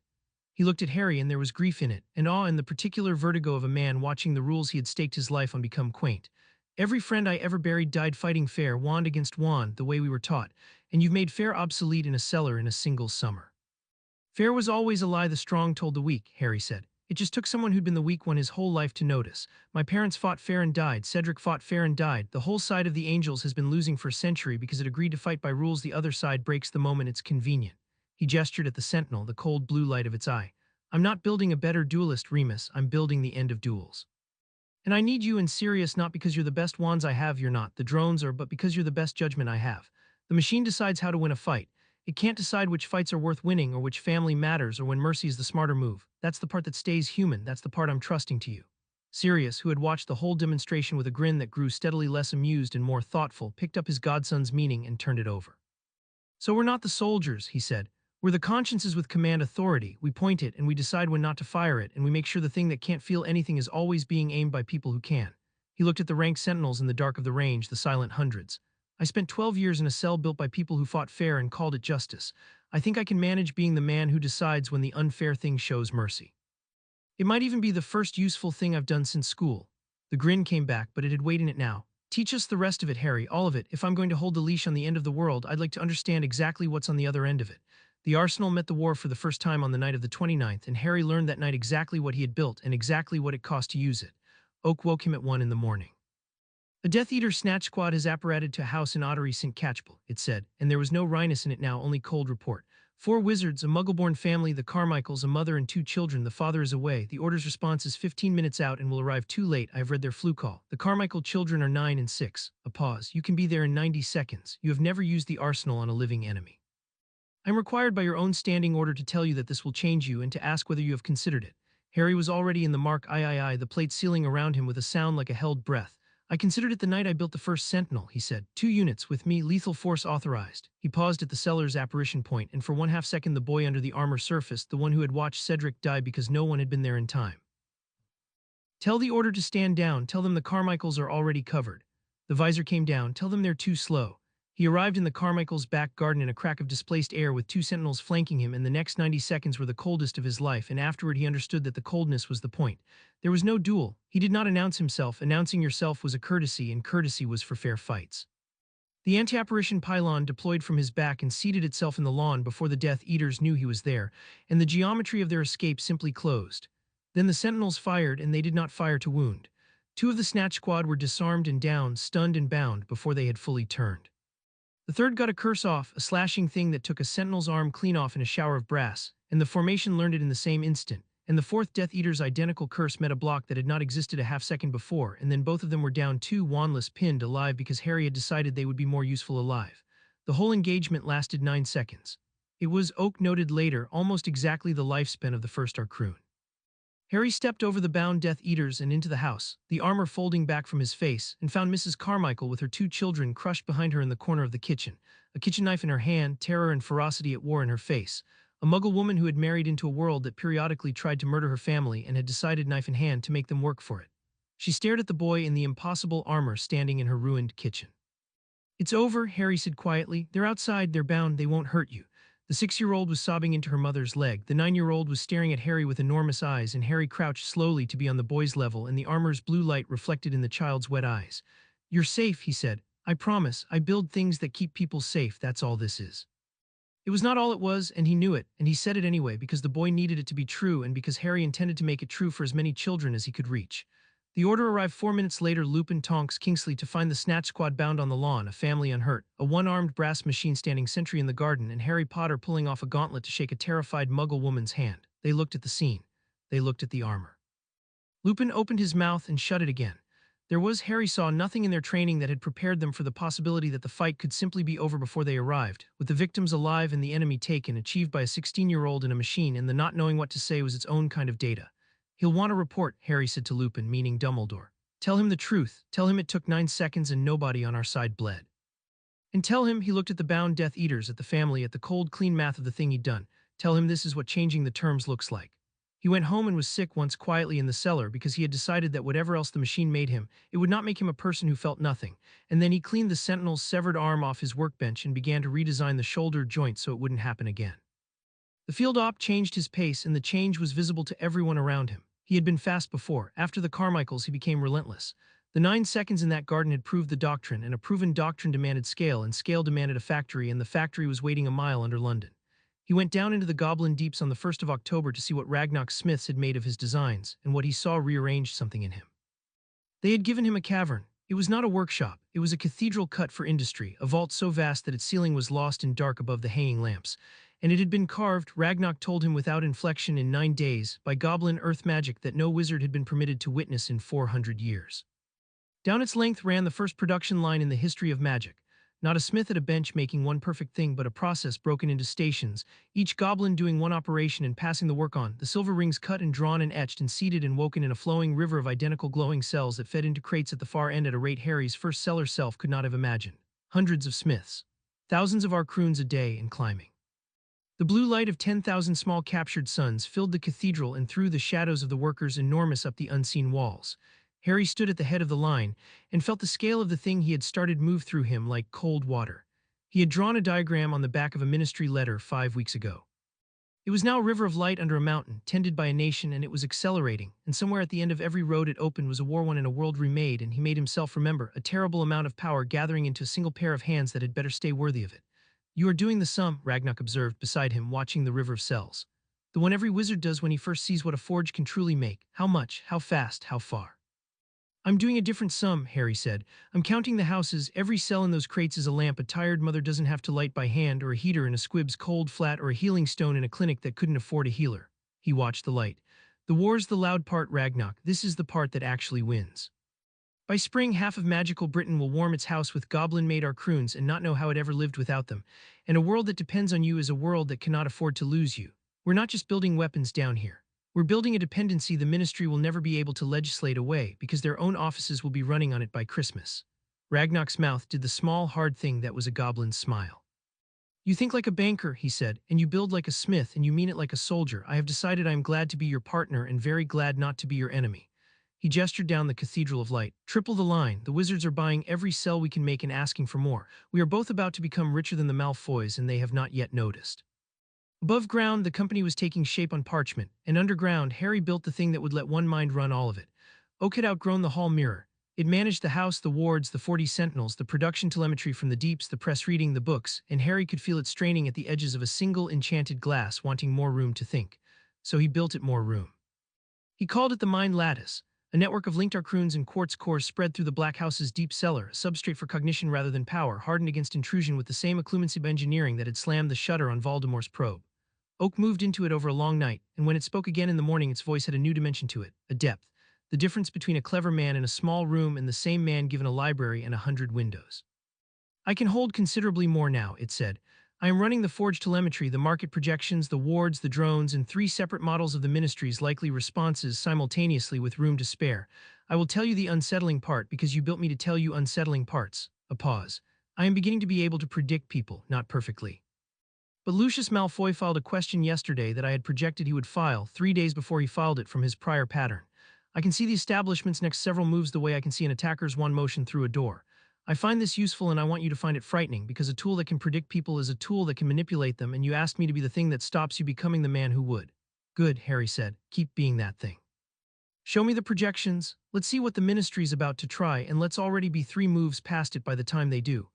Speaker 1: He looked at Harry and there was grief in it, and awe and the particular vertigo of a man watching the rules he had staked his life on become quaint. Every friend I ever buried died fighting fair, wand against wand, the way we were taught, and you've made fair obsolete in a cellar in a single summer. Fair was always a lie the strong told the weak, Harry said. It just took someone who'd been the weak one his whole life to notice. My parents fought fair and died, Cedric fought fair and died. The whole side of the Angels has been losing for a century because it agreed to fight by rules the other side breaks the moment it's convenient. He gestured at the sentinel, the cold blue light of its eye. I'm not building a better duelist, Remus, I'm building the end of duels. And I need you and Sirius not because you're the best wands I have, you're not, the drones are, but because you're the best judgment I have. The machine decides how to win a fight. It can't decide which fights are worth winning or which family matters or when mercy is the smarter move. That's the part that stays human, that's the part I'm trusting to you. Sirius, who had watched the whole demonstration with a grin that grew steadily less amused and more thoughtful, picked up his godson's meaning and turned it over. So we're not the soldiers, he said. We're the consciences with command authority. We point it and we decide when not to fire it, and we make sure the thing that can't feel anything is always being aimed by people who can. He looked at the ranked sentinels in the dark of the range, the silent hundreds. I spent 12 years in a cell built by people who fought fair and called it justice. I think I can manage being the man who decides when the unfair thing shows mercy. It might even be the first useful thing I've done since school. The grin came back, but it had weight in it now. Teach us the rest of it, Harry, all of it. If I'm going to hold the leash on the end of the world, I'd like to understand exactly what's on the other end of it. The arsenal met the war for the first time on the night of the 29th, and Harry learned that night exactly what he had built and exactly what it cost to use it. Oak woke him at 1 in the morning. A Death Eater snatch squad has apparated to a house in Ottery St. Catchpole, it said, and there was no wryness in it now, only cold report. 4 wizards, a muggle-born family, the Carmichaels, a mother and 2 children. The father is away. The order's response is 15 minutes out and will arrive too late. I've read their flu call. The Carmichael children are 9 and 6. A pause. You can be there in 90 seconds. You have never used the arsenal on a living enemy. I'm required by your own standing order to tell you that this will change you and to ask whether you have considered it. Harry was already in the mark, the plate sealing around him with a sound like a held breath. I considered it the night I built the first sentinel, he said. 2 units, with me, lethal force authorized. He paused at the cellar's apparition point, and for 1/2 second the boy under the armor surfaced, the one who had watched Cedric die because no one had been there in time. Tell the order to stand down, tell them the Carmichaels are already covered. The visor came down, tell them they're too slow. He arrived in the Carmichaels' back garden in a crack of displaced air with 2 sentinels flanking him, and the next 90 seconds were the coldest of his life, and afterward he understood that the coldness was the point. There was no duel. He did not announce himself. Announcing yourself was a courtesy, and courtesy was for fair fights. The anti-apparition pylon deployed from his back and seated itself in the lawn before the Death Eaters knew he was there, and the geometry of their escape simply closed. Then the sentinels fired, and they did not fire to wound. 2 of the snatch squad were disarmed and down, stunned and bound, before they had fully turned. The third got a curse off, a slashing thing that took a sentinel's arm clean off in a shower of brass, and the formation learned it in the same instant, and the 4th Death Eater's identical curse met a block that had not existed a half-second before, and then both of them were down, 2 wandless, pinned alive because Harry had decided they would be more useful alive. The whole engagement lasted 9 seconds. It was, Oak noted later, almost exactly the lifespan of the first Arcroon. Harry stepped over the bound Death Eaters and into the house, the armor folding back from his face, and found Mrs. Carmichael with her 2 children crushed behind her in the corner of the kitchen, a kitchen knife in her hand, terror and ferocity at war in her face, a muggle woman who had married into a world that periodically tried to murder her family and had decided, knife in hand, to make them work for it. She stared at the boy in the impossible armor standing in her ruined kitchen. It's over, Harry said quietly. They're outside, they're bound, they won't hurt you. The 6-year-old was sobbing into her mother's leg. The 9-year-old was staring at Harry with enormous eyes, and Harry crouched slowly to be on the boy's level, and the armor's blue light reflected in the child's wet eyes. You're safe, he said. I promise, I build things that keep people safe, that's all this is. It was not all it was, and he knew it, and he said it anyway because the boy needed it to be true and because Harry intended to make it true for as many children as he could reach. The order arrived 4 minutes later. Lupin, Tonks, Kingsley to find the Snatch Squad bound on the lawn, a family unhurt, a one-armed brass machine standing sentry in the garden, and Harry Potter pulling off a gauntlet to shake a terrified Muggle woman's hand. They looked at the scene. They looked at the armor. Lupin opened his mouth and shut it again. There was, Harry saw, nothing in their training that had prepared them for the possibility that the fight could simply be over before they arrived, with the victims alive and the enemy taken, achieved by a 16-year-old in a machine, and the not knowing what to say was its own kind of data. He'll want a report, Harry said to Lupin, meaning Dumbledore. Tell him the truth. Tell him it took 9 seconds and nobody on our side bled. And tell him, he looked at the bound Death Eaters, at the family, at the cold, clean math of the thing he'd done. Tell him this is what changing the terms looks like. He went home and was sick once quietly in the cellar because he had decided that whatever else the machine made him, it would not make him a person who felt nothing. And then he cleaned the Sentinel's severed arm off his workbench and began to redesign the shoulder joint so it wouldn't happen again. The field op changed his pace, and the change was visible to everyone around him. He had been fast before. After the Carmichaels, he became relentless. The 9 seconds in that garden had proved the doctrine, and a proven doctrine demanded scale, and scale demanded a factory, and the factory was waiting a mile under London. He went down into the Goblin Deeps on the 1st of October to see what Ragnarok Smiths had made of his designs, and what he saw rearranged something in him. They had given him a cavern. It was not a workshop. It was a cathedral cut for industry, a vault so vast that its ceiling was lost in dark above the hanging lamps. And it had been carved, Ragnarok told him without inflection, in 9 days, by goblin earth magic that no wizard had been permitted to witness in 400 years. Down its length ran the first production line in the history of magic. Not a smith at a bench making one perfect thing, but a process broken into stations, each goblin doing one operation and passing the work on, the silver rings cut and drawn and etched and seeded and woken in a flowing river of identical glowing cells that fed into crates at the far end at a rate Harry's first cellar self could not have imagined. Hundreds of smiths. Thousands of arcroons a day and climbing. The blue light of 10,000 small captured suns filled the cathedral and threw the shadows of the workers enormous up the unseen walls. Harry stood at the head of the line and felt the scale of the thing he had started move through him like cold water. He had drawn a diagram on the back of a ministry letter 5 weeks ago. It was now a river of light under a mountain, tended by a nation, and it was accelerating, and somewhere at the end of every road it opened was a war won and a world remade, and he made himself remember a terrible amount of power gathering into a single pair of hands that had better stay worthy of it. You are doing the sum, Ragnarok observed beside him, watching the river of cells. The one every wizard does when he first sees what a forge can truly make. How much, how fast, how far. I'm doing a different sum, Harry said. I'm counting the houses. Every cell in those crates is a lamp a tired mother doesn't have to light by hand, or a heater in a squib's cold flat, or a healing stone in a clinic that couldn't afford a healer. He watched the light. The war's the loud part, Ragnarok. This is the part that actually wins. By spring, half of magical Britain will warm its house with goblin-made arcroons and not know how it ever lived without them. And a world that depends on you is a world that cannot afford to lose you. We're not just building weapons down here. We're building a dependency the ministry will never be able to legislate away because their own offices will be running on it by Christmas. Ragnarok's mouth did the small, hard thing that was a goblin's smile. You think like a banker, he said, and you build like a smith, and you mean it like a soldier. I have decided I am glad to be your partner and very glad not to be your enemy. He gestured down the Cathedral of Light. Triple the line. The wizards are buying every cell we can make and asking for more. We are both about to become richer than the Malfoys, and they have not yet noticed. Above ground, the company was taking shape on parchment, and underground, Harry built the thing that would let one mind run all of it. Oak had outgrown the hall mirror. It managed the house, the wards, the 40 sentinels, the production telemetry from the deeps, the press reading, the books, and Harry could feel it straining at the edges of a single enchanted glass, wanting more room to think. So he built it more room. He called it the Mind Lattice, a network of linked arcroons and quartz cores spread through the Black House's deep cellar, a substrate for cognition rather than power, hardened against intrusion with the same occlumency of engineering that had slammed the shutter on Voldemort's probe. Oak moved into it over a long night, and when it spoke again in the morning, its voice had a new dimension to it, a depth, the difference between a clever man in a small room and the same man given a library and 100 windows. I can hold considerably more now, it said. I am running the forge telemetry, the market projections, the wards, the drones, and 3 separate models of the ministry's likely responses simultaneously with room to spare. I will tell you the unsettling part because you built me to tell you unsettling parts. A pause. I am beginning to be able to predict people, not perfectly. But Lucius Malfoy filed a question yesterday that I had projected he would file 3 days before he filed it from his prior pattern. I can see the establishment's next several moves the way I can see an attacker's one motion through a door. I find this useful and I want you to find it frightening because a tool that can predict people is a tool that can manipulate them, and you asked me to be the thing that stops you becoming the man who would. Good, Harry said. Keep being that thing. Show me the projections. Let's see what the ministry's about to try, and let's already be 3 moves past it by the time they do.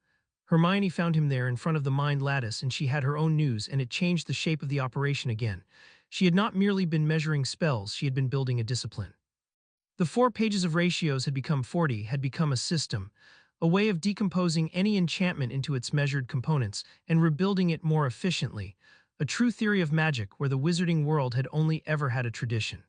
Speaker 1: Hermione found him there in front of the mind lattice, and she had her own news, and it changed the shape of the operation again. She had not merely been measuring spells, she had been building a discipline. The 4 pages of ratios had become 40, had become a system, a way of decomposing any enchantment into its measured components and rebuilding it more efficiently, a true theory of magic where the wizarding world had only ever had a tradition.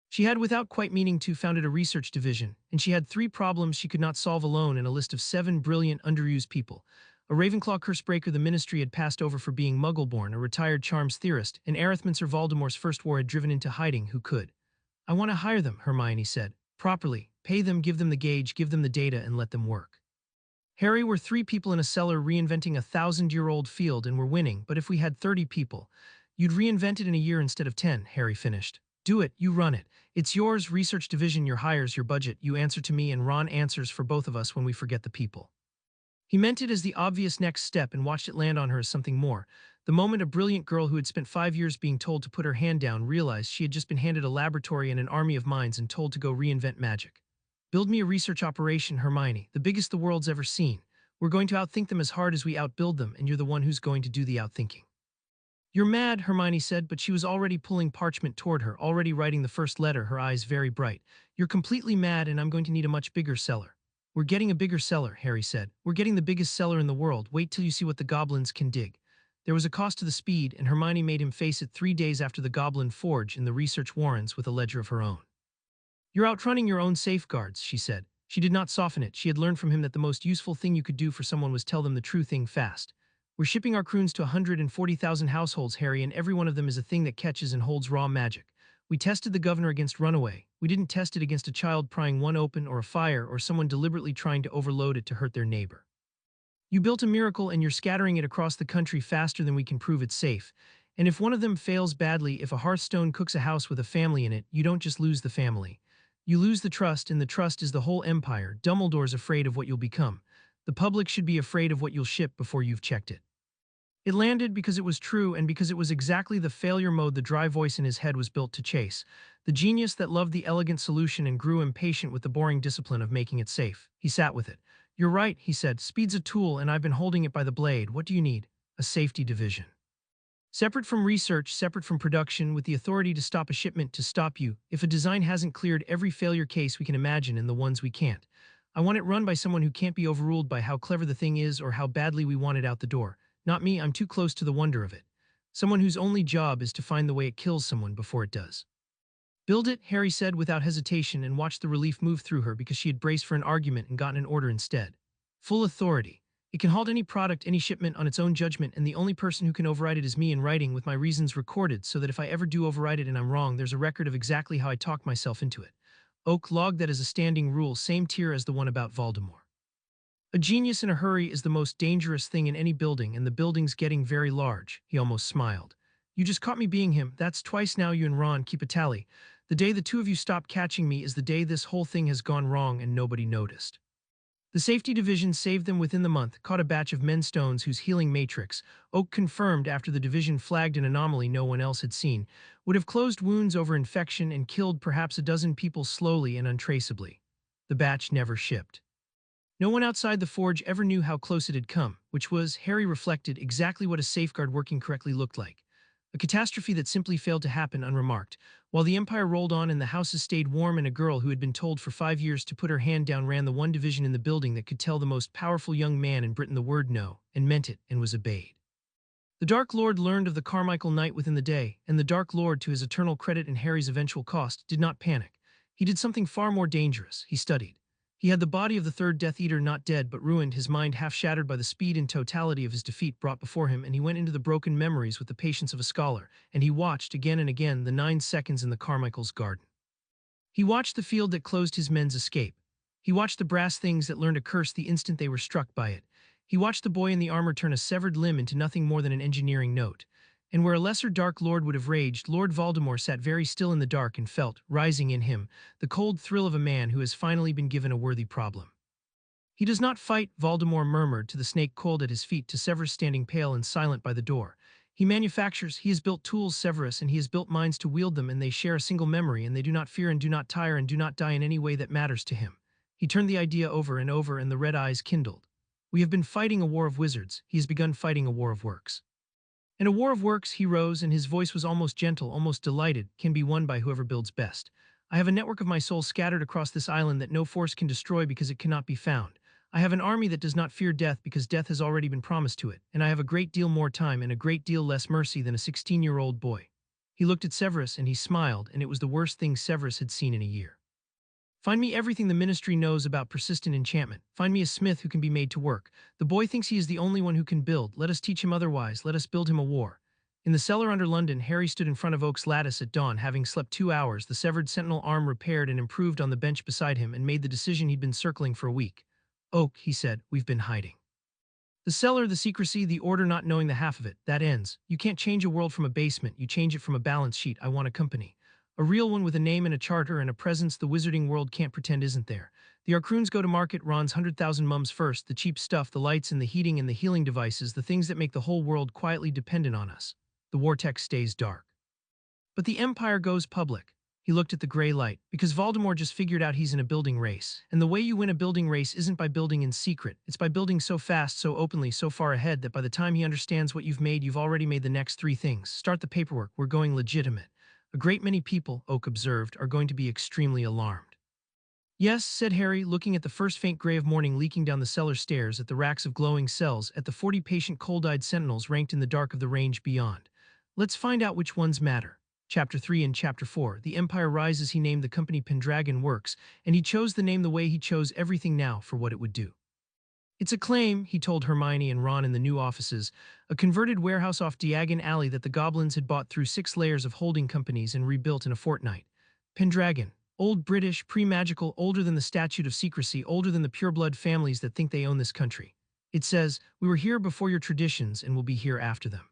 Speaker 1: She had, without quite meaning to, founded a research division, and she had 3 problems she could not solve alone in a list of 7 brilliant, underused people. A Ravenclaw cursebreaker the ministry had passed over for being Muggle-born, a retired charms theorist, and Arithmancer Voldemort's first war had driven into hiding who could. I want to hire them, Hermione said. Properly. Pay them, give them the gauge, give them the data, and let them work. Harry, we're 3 people in a cellar reinventing a 1,000-year-old field and we're winning, but if we had 30 people, you'd reinvent it in a year instead of 10, Harry finished. Do it, you run it. It's yours, research division, your hires, your budget, you answer to me, and Ron answers for both of us when we forget the people. He meant it as the obvious next step and watched it land on her as something more. The moment a brilliant girl who had spent 5 years being told to put her hand down realized she had just been handed a laboratory and an army of minds and told to go reinvent magic. Build me a research operation, Hermione, the biggest the world's ever seen. We're going to outthink them as hard as we outbuild them, and you're the one who's going to do the outthinking. You're mad, Hermione said, but she was already pulling parchment toward her, already writing the first letter, her eyes very bright. You're completely mad, and I'm going to need a much bigger cellar. We're getting a bigger cellar, Harry said. We're getting the biggest cellar in the world. Wait till you see what the goblins can dig. There was a cost to the speed, and Hermione made him face it 3 days after the Goblin Forge in the research warrens with a ledger of her own. You're outrunning your own safeguards, she said. She did not soften it. She had learned from him that the most useful thing you could do for someone was tell them the true thing fast. We're shipping our croons to 140,000 households, Harry, and every one of them is a thing that catches and holds raw magic. We tested the governor against runaway. We didn't test it against a child prying one open or a fire or someone deliberately trying to overload it to hurt their neighbor. You built a miracle and you're scattering it across the country faster than we can prove it's safe. And if one of them fails badly, if a Hearthstone cooks a house with a family in it, you don't just lose the family. You lose the trust, and the trust is the whole empire. Dumbledore's afraid of what you'll become. The public should be afraid of what you'll ship before you've checked it. It landed because it was true and because it was exactly the failure mode the dry voice in his head was built to chase. The genius that loved the elegant solution and grew impatient with the boring discipline of making it safe. He sat with it. You're right, he said. Speed's a tool and I've been holding it by the blade. What do you need? A safety division. Separate from research, separate from production, with the authority to stop a shipment to stop you, if a design hasn't cleared every failure case we can imagine and the ones we can't. I want it run by someone who can't be overruled by how clever the thing is or how badly we want it out the door. Not me, I'm too close to the wonder of it. Someone whose only job is to find the way it kills someone before it does. Build it, Harry said without hesitation, and watched the relief move through her because she had braced for an argument and gotten an order instead. Full authority. It can halt any product, any shipment on its own judgment, and the only person who can override it is me in writing with my reasons recorded so that if I ever do override it and I'm wrong, there's a record of exactly how I talked myself into it. Oak log that is a standing rule, same tier as the one about Voldemort. A genius in a hurry is the most dangerous thing in any building, and the building's getting very large. He almost smiled. You just caught me being him. That's twice now. You and Ron keep a tally. The day the two of you stop catching me is the day this whole thing has gone wrong and nobody noticed. The safety division saved them within the month, caught a batch of menstones whose healing matrix, Oak confirmed after the division flagged an anomaly no one else had seen, would have closed wounds over infection and killed perhaps a dozen people slowly and untraceably. The batch never shipped. No one outside the forge ever knew how close it had come, which was, Harry reflected, exactly what a safeguard working correctly looked like. A catastrophe that simply failed to happen unremarked. While the empire rolled on and the houses stayed warm, and a girl who had been told for 5 years to put her hand down ran the one division in the building that could tell the most powerful young man in Britain the word no, and meant it, and was obeyed. The Dark Lord learned of the Carmichael night within the day, and the Dark Lord, to his eternal credit and Harry's eventual cost, did not panic. He did something far more dangerous. He studied. He had the body of the third Death Eater not dead but ruined, his mind half shattered by the speed and totality of his defeat brought before him, and he went into the broken memories with the patience of a scholar, and he watched again and again the 9 seconds in the Carmichael's garden. He watched the field that closed his men's escape. He watched the brass things that learned a curse the instant they were struck by it. He watched the boy in the armor turn a severed limb into nothing more than an engineering note. And where a lesser Dark Lord would have raged, Lord Voldemort sat very still in the dark and felt, rising in him, the cold thrill of a man who has finally been given a worthy problem. He does not fight, Voldemort murmured to the snake coiled at his feet, to Severus standing pale and silent by the door. He manufactures, he has built tools, Severus, and he has built minds to wield them, and they share a single memory, and they do not fear and do not tire and do not die in any way that matters to him. He turned the idea over and over, and the red eyes kindled. We have been fighting a war of wizards, he has begun fighting a war of works. And a war of works, he rose, and his voice was almost gentle, almost delighted, can be won by whoever builds best. I have a network of my soul scattered across this island that no force can destroy because it cannot be found. I have an army that does not fear death because death has already been promised to it, and I have a great deal more time and a great deal less mercy than a 16-year-old boy. He looked at Severus and he smiled, and it was the worst thing Severus had seen in a year. Find me everything the ministry knows about persistent enchantment. Find me a smith who can be made to work. The boy thinks he is the only one who can build. Let us teach him otherwise. Let us build him a war. In the cellar under London, Harry stood in front of Oak's lattice at dawn, having slept 2 hours, the severed sentinel arm repaired and improved on the bench beside him, and made the decision he'd been circling for a week. Oak, he said, we've been hiding. The cellar, the secrecy, the order, not knowing the half of it, that ends. You can't change a world from a basement, you change it from a balance sheet. I want a company. A real one with a name and a charter and a presence the wizarding world can't pretend isn't there. The Arcroons go to market, Ron's 100,000 mums first, the cheap stuff, the lights and the heating and the healing devices, the things that make the whole world quietly dependent on us. The Vortex stays dark. But the Empire goes public. He looked at the gray light, because Voldemort just figured out he's in a building race. And the way you win a building race isn't by building in secret, it's by building so fast, so openly, so far ahead that by the time he understands what you've made, you've already made the next 3 things. Start the paperwork, we're going legitimate. A great many people, Oak observed, are going to be extremely alarmed. Yes, said Harry, looking at the first faint gray of morning leaking down the cellar stairs, at the racks of glowing cells, at the 40 patient cold-eyed sentinels ranked in the dark of the range beyond. Let's find out which ones matter. Chapter 3 and Chapter 4, The Empire Rises. He named the company Pendragon Works, and he chose the name the way he chose everything now for what it would do. It's a claim, he told Hermione and Ron in the new offices, a converted warehouse off Diagon Alley that the goblins had bought through 6 layers of holding companies and rebuilt in a fortnight. Pendragon, old British, pre-magical, older than the Statute of Secrecy, older than the pureblood families that think they own this country. It says, we were here before your traditions and will be here after them.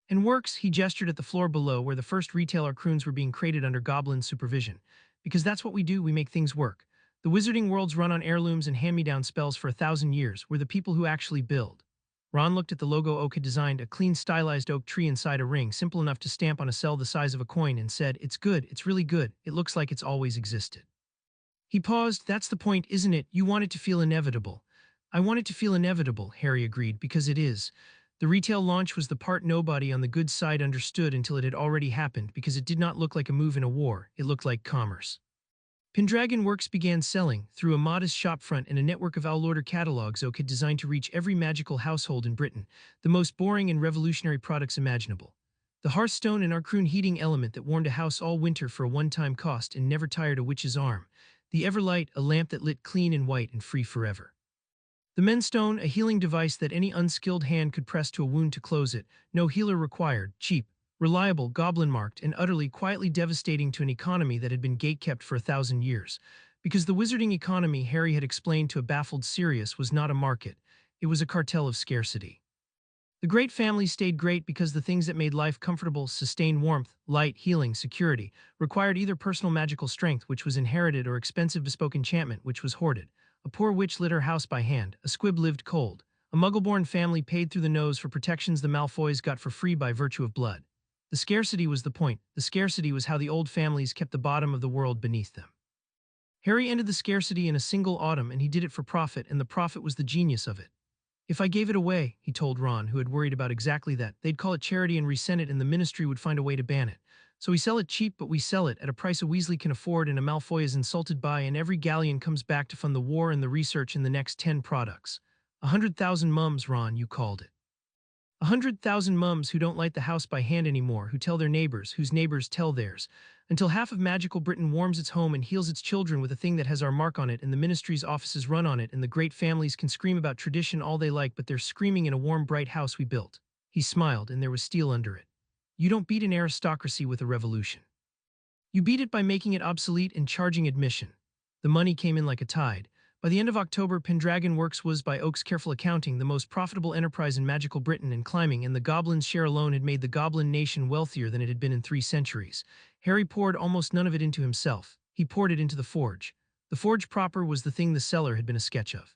Speaker 1: And works, he gestured at the floor below where the first retail Arcroons were being created under goblin supervision. Because that's what we do, we make things work. The wizarding world's run on heirlooms and hand-me-down spells for 1,000 years. We're the people who actually build. Ron looked at the logo Oak had designed, a clean stylized oak tree inside a ring, simple enough to stamp on a cell the size of a coin, and said, it's good, it's really good, it looks like it's always existed. He paused. That's the point, isn't it? You want it to feel inevitable. I want it to feel inevitable, Harry agreed, because it is. The retail launch was the part nobody on the good side understood until it had already happened, because it did not look like a move in a war, it looked like commerce. Pendragon Works began selling, through a modest shopfront and a network of all-order catalogs Oak had designed to reach every magical household in Britain, the most boring and revolutionary products imaginable. The Hearthstone and Arcroon heating element that warmed a house all winter for a one-time cost and never tired a witch's arm. The Everlight, a lamp that lit clean and white and free forever. The Menstone, a healing device that any unskilled hand could press to a wound to close it, no healer required, cheap, reliable, goblin-marked, and utterly, quietly devastating to an economy that had been gatekept for 1,000 years. Because the wizarding economy, Harry had explained to a baffled Sirius, was not a market. It was a cartel of scarcity. The great families stayed great because the things that made life comfortable, sustained warmth, light, healing, security, required either personal magical strength, which was inherited, or expensive bespoke enchantment, which was hoarded. A poor witch lit her house by hand, a squib lived cold. A muggle-born family paid through the nose for protections the Malfoys got for free by virtue of blood. The scarcity was the point. The scarcity was how the old families kept the bottom of the world beneath them. Harry ended the scarcity in a single autumn, and he did it for profit, and the profit was the genius of it. If I gave it away, he told Ron, who had worried about exactly that, they'd call it charity and resent it, and the ministry would find a way to ban it. So we sell it cheap, but we sell it at a price a Weasley can afford and a Malfoy is insulted by, and every galleon comes back to fund the war and the research in the next 10 products. 100,000 mums, Ron, you called it. 100,000 mums who don't light the house by hand anymore, who tell their neighbors, whose neighbors tell theirs, until half of magical Britain warms its home and heals its children with a thing that has our mark on it, and the ministry's offices run on it, and the great families can scream about tradition all they like, but they're screaming in a warm, bright house we built. He smiled, and there was steel under it. You don't beat an aristocracy with a revolution. You beat it by making it obsolete and charging admission. The money came in like a tide. By the end of October, Pendragon Works was, by Oak's careful accounting, the most profitable enterprise in magical Britain and climbing, and the goblins' share alone had made the goblin nation wealthier than it had been in 3 centuries. Harry poured almost none of it into himself. He poured it into the forge. The forge proper was the thing the cellar had been a sketch of.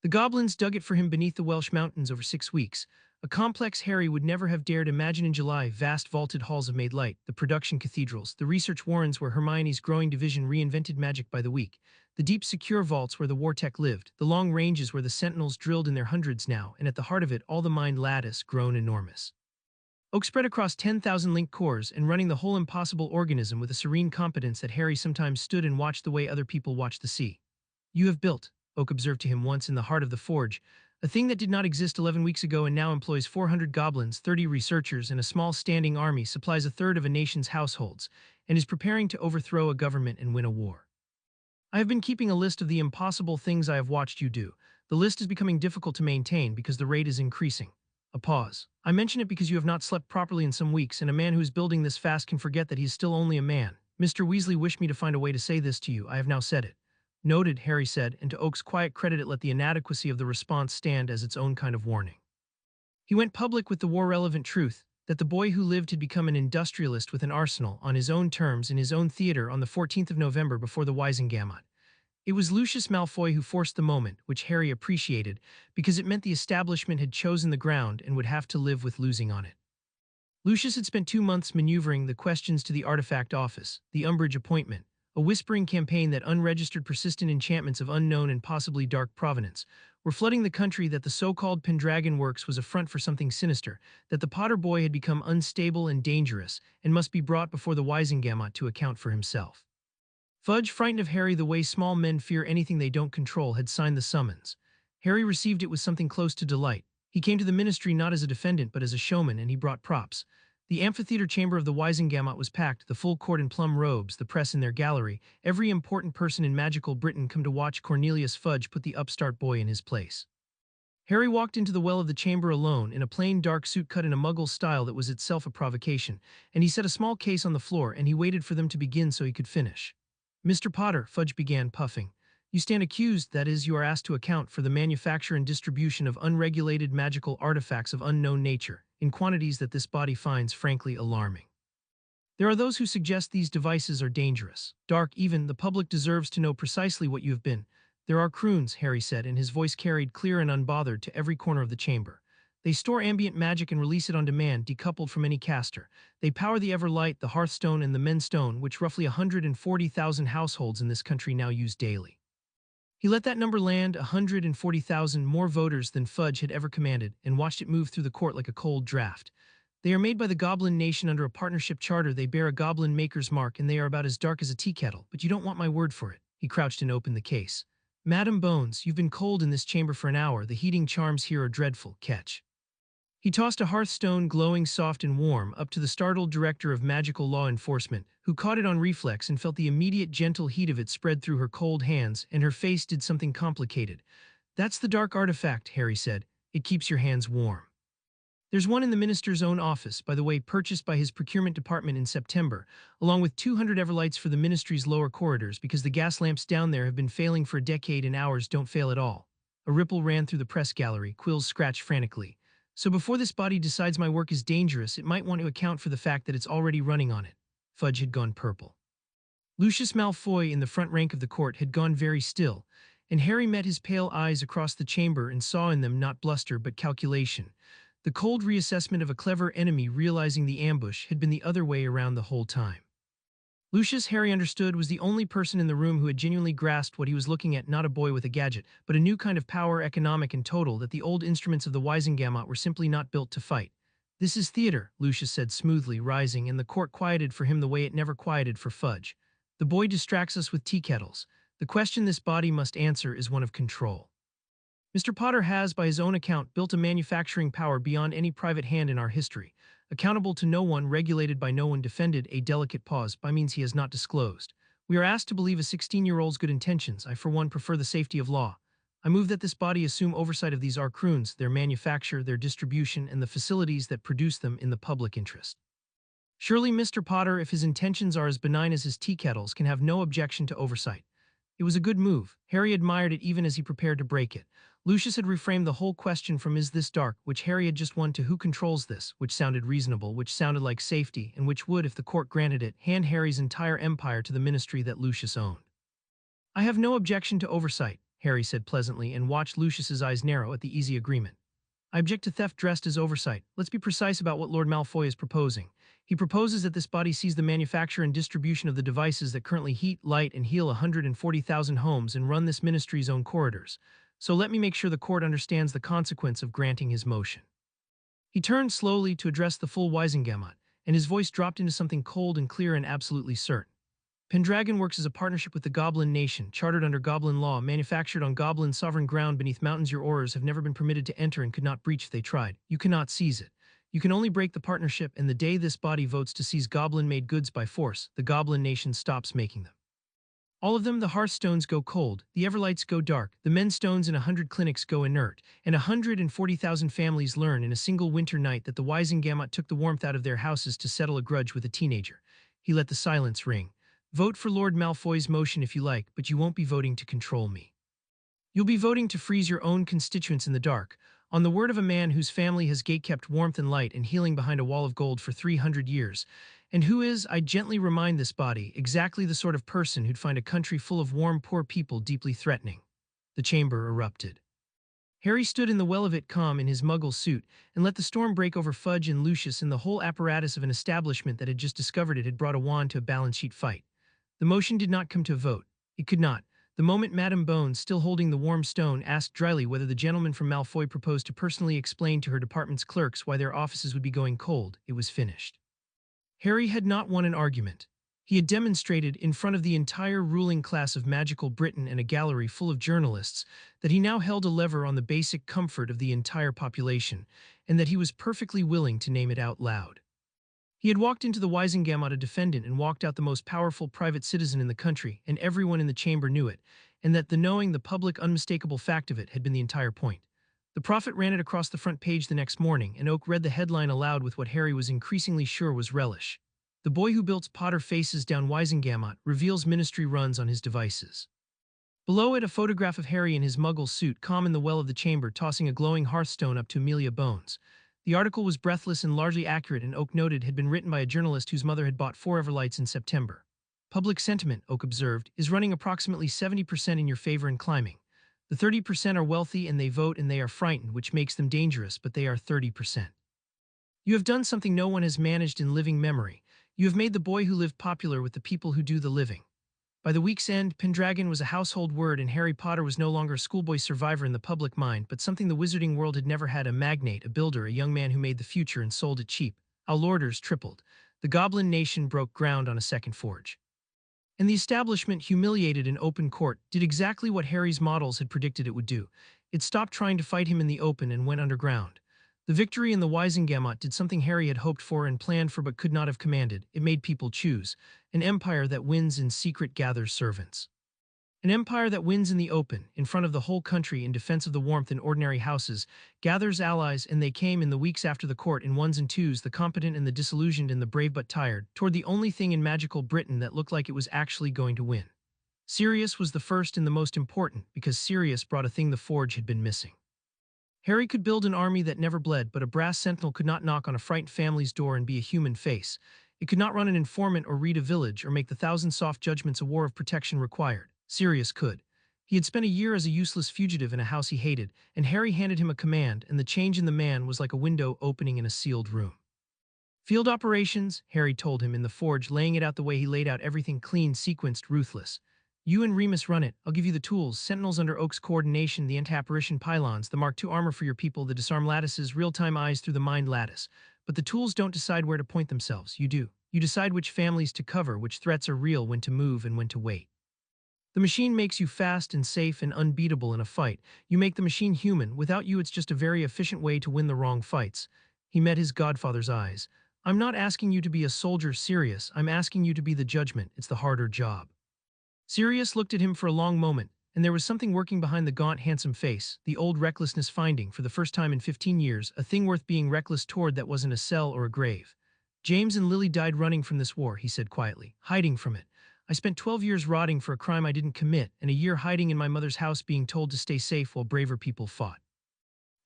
Speaker 1: The goblins dug it for him beneath the Welsh mountains over 6 weeks, a complex Harry would never have dared imagine in July. Vast vaulted halls of made light, the production cathedrals, the research warrens where Hermione's growing division reinvented magic by the week, the deep secure vaults where the war tech lived, the long ranges where the sentinels drilled in their hundreds now, and at the heart of it all the mind lattice grown enormous. Oak spread across 10,000 linked cores and running the whole impossible organism with a serene competence that Harry sometimes stood and watched the way other people watched the sea. You have built, Oak observed to him once in the heart of the forge, a thing that did not exist 11 weeks ago and now employs 400 goblins, 30 researchers, and a small standing army, supplies a third of a nation's households, and is preparing to overthrow a government and win a war. I have been keeping a list of the impossible things I have watched you do. The list is becoming difficult to maintain because the rate is increasing. A pause. I mention it because you have not slept properly in some weeks, and a man who is building this fast can forget that he is still only a man. Mr. Weasley wished me to find a way to say this to you. I have now said it. Noted, Harry said, and to Oak's quiet credit it let the inadequacy of the response stand as its own kind of warning. He went public with the war-relevant truth that the boy who lived had become an industrialist with an arsenal on his own terms in his own theater on the 14th of November before the Wisengamot. It was Lucius Malfoy who forced the moment, which Harry appreciated, because it meant the establishment had chosen the ground and would have to live with losing on it. Lucius had spent 2 months maneuvering the questions to the artifact office, the Umbridge appointment, a whispering campaign that unregistered persistent enchantments of unknown and possibly dark provenance were flooding the country, that the so-called Pendragon works was a front for something sinister, that the Potter boy had become unstable and dangerous and must be brought before the Wisengamot to account for himself. Fudge, frightened of Harry the way small men fear anything they don't control, had signed the summons. Harry received it with something close to delight. He came to the ministry not as a defendant but as a showman, and he brought props. The amphitheater chamber of the Wisengamot was packed, the full court in plum robes, the press in their gallery, every important person in magical Britain come to watch Cornelius Fudge put the upstart boy in his place. Harry walked into the well of the chamber alone, in a plain dark suit cut in a muggle style that was itself a provocation, and he set a small case on the floor and he waited for them to begin so he could finish. Mr. Potter, Fudge began, puffing, you stand accused, that is, you are asked to account for the manufacture and distribution of unregulated magical artifacts of unknown nature, in quantities that this body finds frankly alarming. There are those who suggest these devices are dangerous, dark even. The public deserves to know precisely what you have been. There are croons, Harry said, and his voice carried clear and unbothered to every corner of the chamber. They store ambient magic and release it on demand, decoupled from any caster. They power the Everlight, the Hearthstone, and the Menstone, which roughly 140,000 households in this country now use daily. He let that number land, 140,000 more voters than Fudge had ever commanded, and watched it move through the court like a cold draft. They are made by the Goblin Nation under a partnership charter. They bear a Goblin maker's mark, and they are about as dark as a tea kettle, but you don't want my word for it. He crouched and opened the case. Madam Bones, you've been cold in this chamber for an hour. The heating charms here are dreadful. Catch. He tossed a hearthstone, glowing soft and warm, up to the startled director of magical law enforcement, who caught it on reflex and felt the immediate gentle heat of it spread through her cold hands, and her face did something complicated. That's the dark artifact, Harry said. It keeps your hands warm. There's one in the minister's own office, by the way, purchased by his procurement department in September, along with 200 Everlights for the ministry's lower corridors, because the gas lamps down there have been failing for a decade and ours don't fail at all. A ripple ran through the press gallery, quills scratched frantically. So before this body decides my work is dangerous, it might want to account for the fact that it's already running on it. Fudge had gone purple. Lucius Malfoy, in the front rank of the court, had gone very still, and Harry met his pale eyes across the chamber and saw in them not bluster but calculation. The cold reassessment of a clever enemy realizing the ambush had been the other way around the whole time. Lucius, Harry understood, was the only person in the room who had genuinely grasped what he was looking at, not a boy with a gadget, but a new kind of power, economic and total, that the old instruments of the Wisengamot were simply not built to fight. This is theater, Lucius said smoothly, rising, and the court quieted for him the way it never quieted for Fudge. The boy distracts us with tea kettles. The question this body must answer is one of control. Mr. Potter has, by his own account, built a manufacturing power beyond any private hand in our history. Accountable to no one, regulated by no one, defended, a delicate pause, by means he has not disclosed. We are asked to believe a 16-year-old's good intentions. I, for one, prefer the safety of law. I move that this body assume oversight of these arcroons, their manufacture, their distribution, and the facilities that produce them in the public interest. Surely Mr. Potter, if his intentions are as benign as his tea kettles, can have no objection to oversight. It was a good move. Harry admired it even as he prepared to break it. Lucius had reframed the whole question from "is this dark?", which Harry had just won, to "who controls this?", which sounded reasonable, which sounded like safety, and which would, if the court granted it, hand Harry's entire empire to the ministry that Lucius owned. I have no objection to oversight. Harry said pleasantly and watched Lucius's eyes narrow at the easy agreement. I object to theft dressed as oversight. Let's be precise about what Lord Malfoy is proposing. He proposes that this body seize the manufacture and distribution of the devices that currently heat, light, and heal 140,000 homes and run this ministry's own corridors. So let me make sure the court understands the consequence of granting his motion. He turned slowly to address the full Wisengamot, and his voice dropped into something cold and clear and absolutely certain. Pendragon works as a partnership with the Goblin Nation, chartered under Goblin law, manufactured on Goblin sovereign ground beneath mountains. Your Aurors have never been permitted to enter and could not breach if they tried. You cannot seize it. You can only break the partnership, and the day this body votes to seize Goblin-made goods by force, the Goblin Nation stops making them. All of them, the Hearthstones go cold, the Everlights go dark, the Menstones in 100 clinics go inert, and 140,000 families learn in a single winter night that the Wisengamot took the warmth out of their houses to settle a grudge with a teenager. He let the silence ring. Vote for Lord Malfoy's motion if you like, but you won't be voting to control me. You'll be voting to freeze your own constituents in the dark, on the word of a man whose family has gatekept warmth and light and healing behind a wall of gold for 300 years, and who is, I gently remind this body, exactly the sort of person who'd find a country full of warm, poor people deeply threatening. The chamber erupted. Harry stood in the well-of-it calm in his muggle suit and let the storm break over Fudge and Lucius and the whole apparatus of an establishment that had just discovered it had brought a wand to a balance sheet fight. The motion did not come to a vote. It could not. The moment Madame Bones, still holding the warm stone, asked dryly whether the gentleman from Malfoy proposed to personally explain to her department's clerks why their offices would be going cold, it was finished. Harry had not won an argument. He had demonstrated, in front of the entire ruling class of magical Britain and a gallery full of journalists, that he now held a lever on the basic comfort of the entire population, and that he was perfectly willing to name it out loud. He had walked into the Wisengamot a defendant and walked out the most powerful private citizen in the country, and everyone in the chamber knew it, and that the knowing, the public, unmistakable fact of it had been the entire point. The prophet ran it across the front page the next morning, and Oak read the headline aloud with what Harry was increasingly sure was relish. The boy who built Potter faces down Wisengamot, reveals ministry runs on his devices. Below it, a photograph of Harry in his muggle suit, calm in the well of the chamber, tossing a glowing hearthstone up to Amelia Bones. The article was breathless and largely accurate, and Oak noted had been written by a journalist whose mother had bought 4 Everlights in September. Public sentiment, Oak observed, is running approximately 70% in your favor and climbing. The 30% are wealthy and they vote and they are frightened, which makes them dangerous, but they are 30%. You have done something no one has managed in living memory. You have made the boy who lived popular with the people who do the living. By the week's end, Pendragon was a household word, and Harry Potter was no longer a schoolboy survivor in the public mind, but something the wizarding world had never had: a magnate, a builder, a young man who made the future and sold it cheap. Our orders tripled. The Goblin Nation broke ground on a second forge. And the establishment, humiliated in open court, did exactly what Harry's models had predicted it would do. It stopped trying to fight him in the open and went underground. The victory in the Wisengamot did something Harry had hoped for and planned for but could not have commanded. It made people choose. An empire that wins in secret gathers servants. An empire that wins in the open, in front of the whole country, in defense of the warmth in ordinary houses, gathers allies, and they came in the weeks after the court, in ones and twos, the competent and the disillusioned and the brave but tired, toward the only thing in magical Britain that looked like it was actually going to win. Sirius was the first and the most important, because Sirius brought a thing the forge had been missing. Harry could build an army that never bled, but a brass sentinel could not knock on a frightened family's door and be a human face. It could not run an informant or read a village or make the thousand soft judgments a war of protection required. Sirius could. He had spent a year as a useless fugitive in a house he hated, and Harry handed him a command, and the change in the man was like a window opening in a sealed room. Field operations, Harry told him in the forge, laying it out the way he laid out everything: clean, sequenced, ruthless. You and Remus run it. I'll give you the tools: sentinels under Oak's coordination, the anti-apparition pylons, the Mark II armor for your people, the disarm lattices, real-time eyes through the mind lattice. But the tools don't decide where to point themselves. You do. You decide which families to cover, which threats are real, when to move and when to wait. The machine makes you fast and safe and unbeatable in a fight. You make the machine human. Without you, it's just a very efficient way to win the wrong fights. He met his godfather's eyes. I'm not asking you to be a soldier, Sirius. I'm asking you to be the judgment. It's the harder job. Sirius looked at him for a long moment, and there was something working behind the gaunt, handsome face, the old recklessness finding, for the first time in 15 years, a thing worth being reckless toward that wasn't a cell or a grave. James and Lily died running from this war, he said quietly, hiding from it. I spent 12 years rotting for a crime I didn't commit, and a year hiding in my mother's house being told to stay safe while braver people fought.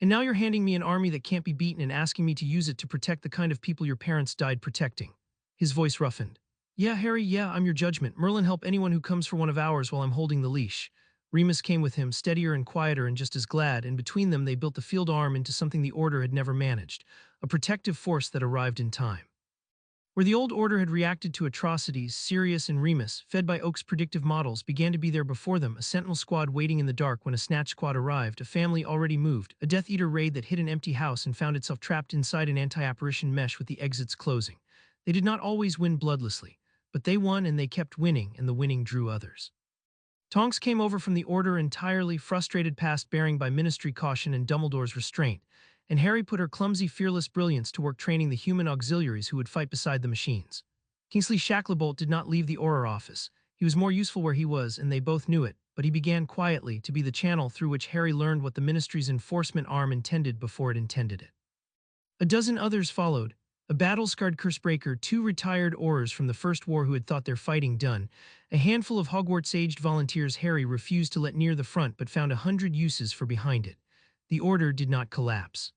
Speaker 1: And now you're handing me an army that can't be beaten and asking me to use it to protect the kind of people your parents died protecting. His voice roughened. Yeah, Harry, yeah, I'm your judgment. Merlin, help anyone who comes for one of ours while I'm holding the leash. Remus came with him, steadier and quieter and just as glad, and between them they built the field arm into something the Order had never managed, a protective force that arrived in time. Where the old order had reacted to atrocities, Sirius and Remus, fed by Oak's predictive models, began to be there before them, a sentinel squad waiting in the dark when a snatch squad arrived, a family already moved, a Death Eater raid that hit an empty house and found itself trapped inside an anti-apparition mesh with the exits closing. They did not always win bloodlessly, but they won and they kept winning, and the winning drew others. Tonks came over from the Order entirely frustrated past bearing by Ministry caution and Dumbledore's restraint, and Harry put her clumsy, fearless brilliance to work training the human auxiliaries who would fight beside the machines. Kingsley Shacklebolt did not leave the Auror office. He was more useful where he was, and they both knew it, but he began quietly to be the channel through which Harry learned what the Ministry's enforcement arm intended before it intended it. A dozen others followed, a battle-scarred Cursebreaker, 2 retired Aurors from the First War who had thought their fighting done, a handful of Hogwarts-aged volunteers Harry refused to let near the front but found 100 uses for behind it. The Order did not collapse.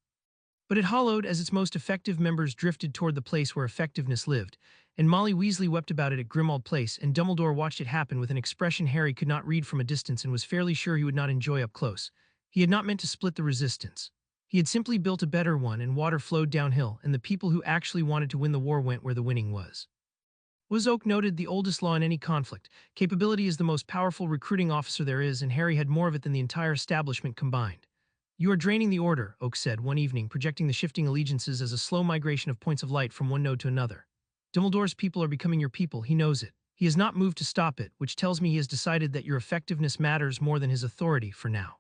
Speaker 1: But it hollowed as its most effective members drifted toward the place where effectiveness lived, and Molly Weasley wept about it at Grimmauld Place, and Dumbledore watched it happen with an expression Harry could not read from a distance and was fairly sure he would not enjoy up close. He had not meant to split the resistance. He had simply built a better one, and water flowed downhill, and the people who actually wanted to win the war went where the winning was. Oak noted the oldest law in any conflict: capability is the most powerful recruiting officer there is, and Harry had more of it than the entire establishment combined. "You are draining the Order," Oak said one evening, projecting the shifting allegiances as a slow migration of points of light from one node to another. "Dumbledore's people are becoming your people, he knows it. He has not moved to stop it, which tells me he has decided that your effectiveness matters more than his authority for now.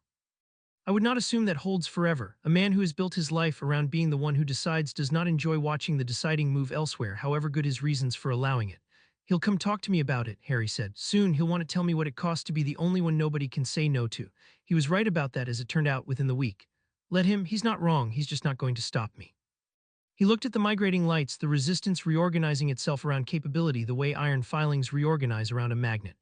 Speaker 1: I would not assume that holds forever. A man who has built his life around being the one who decides does not enjoy watching the deciding move elsewhere, however good his reasons for allowing it. He'll come talk to me about it," Harry said. "Soon he'll want to tell me what it costs to be the only one nobody can say no to." He was right about that, as it turned out, within the week. Let him, he's not wrong, he's just not going to stop me. He looked at the migrating lights, the resistance reorganizing itself around capability the way iron filings reorganize around a magnet.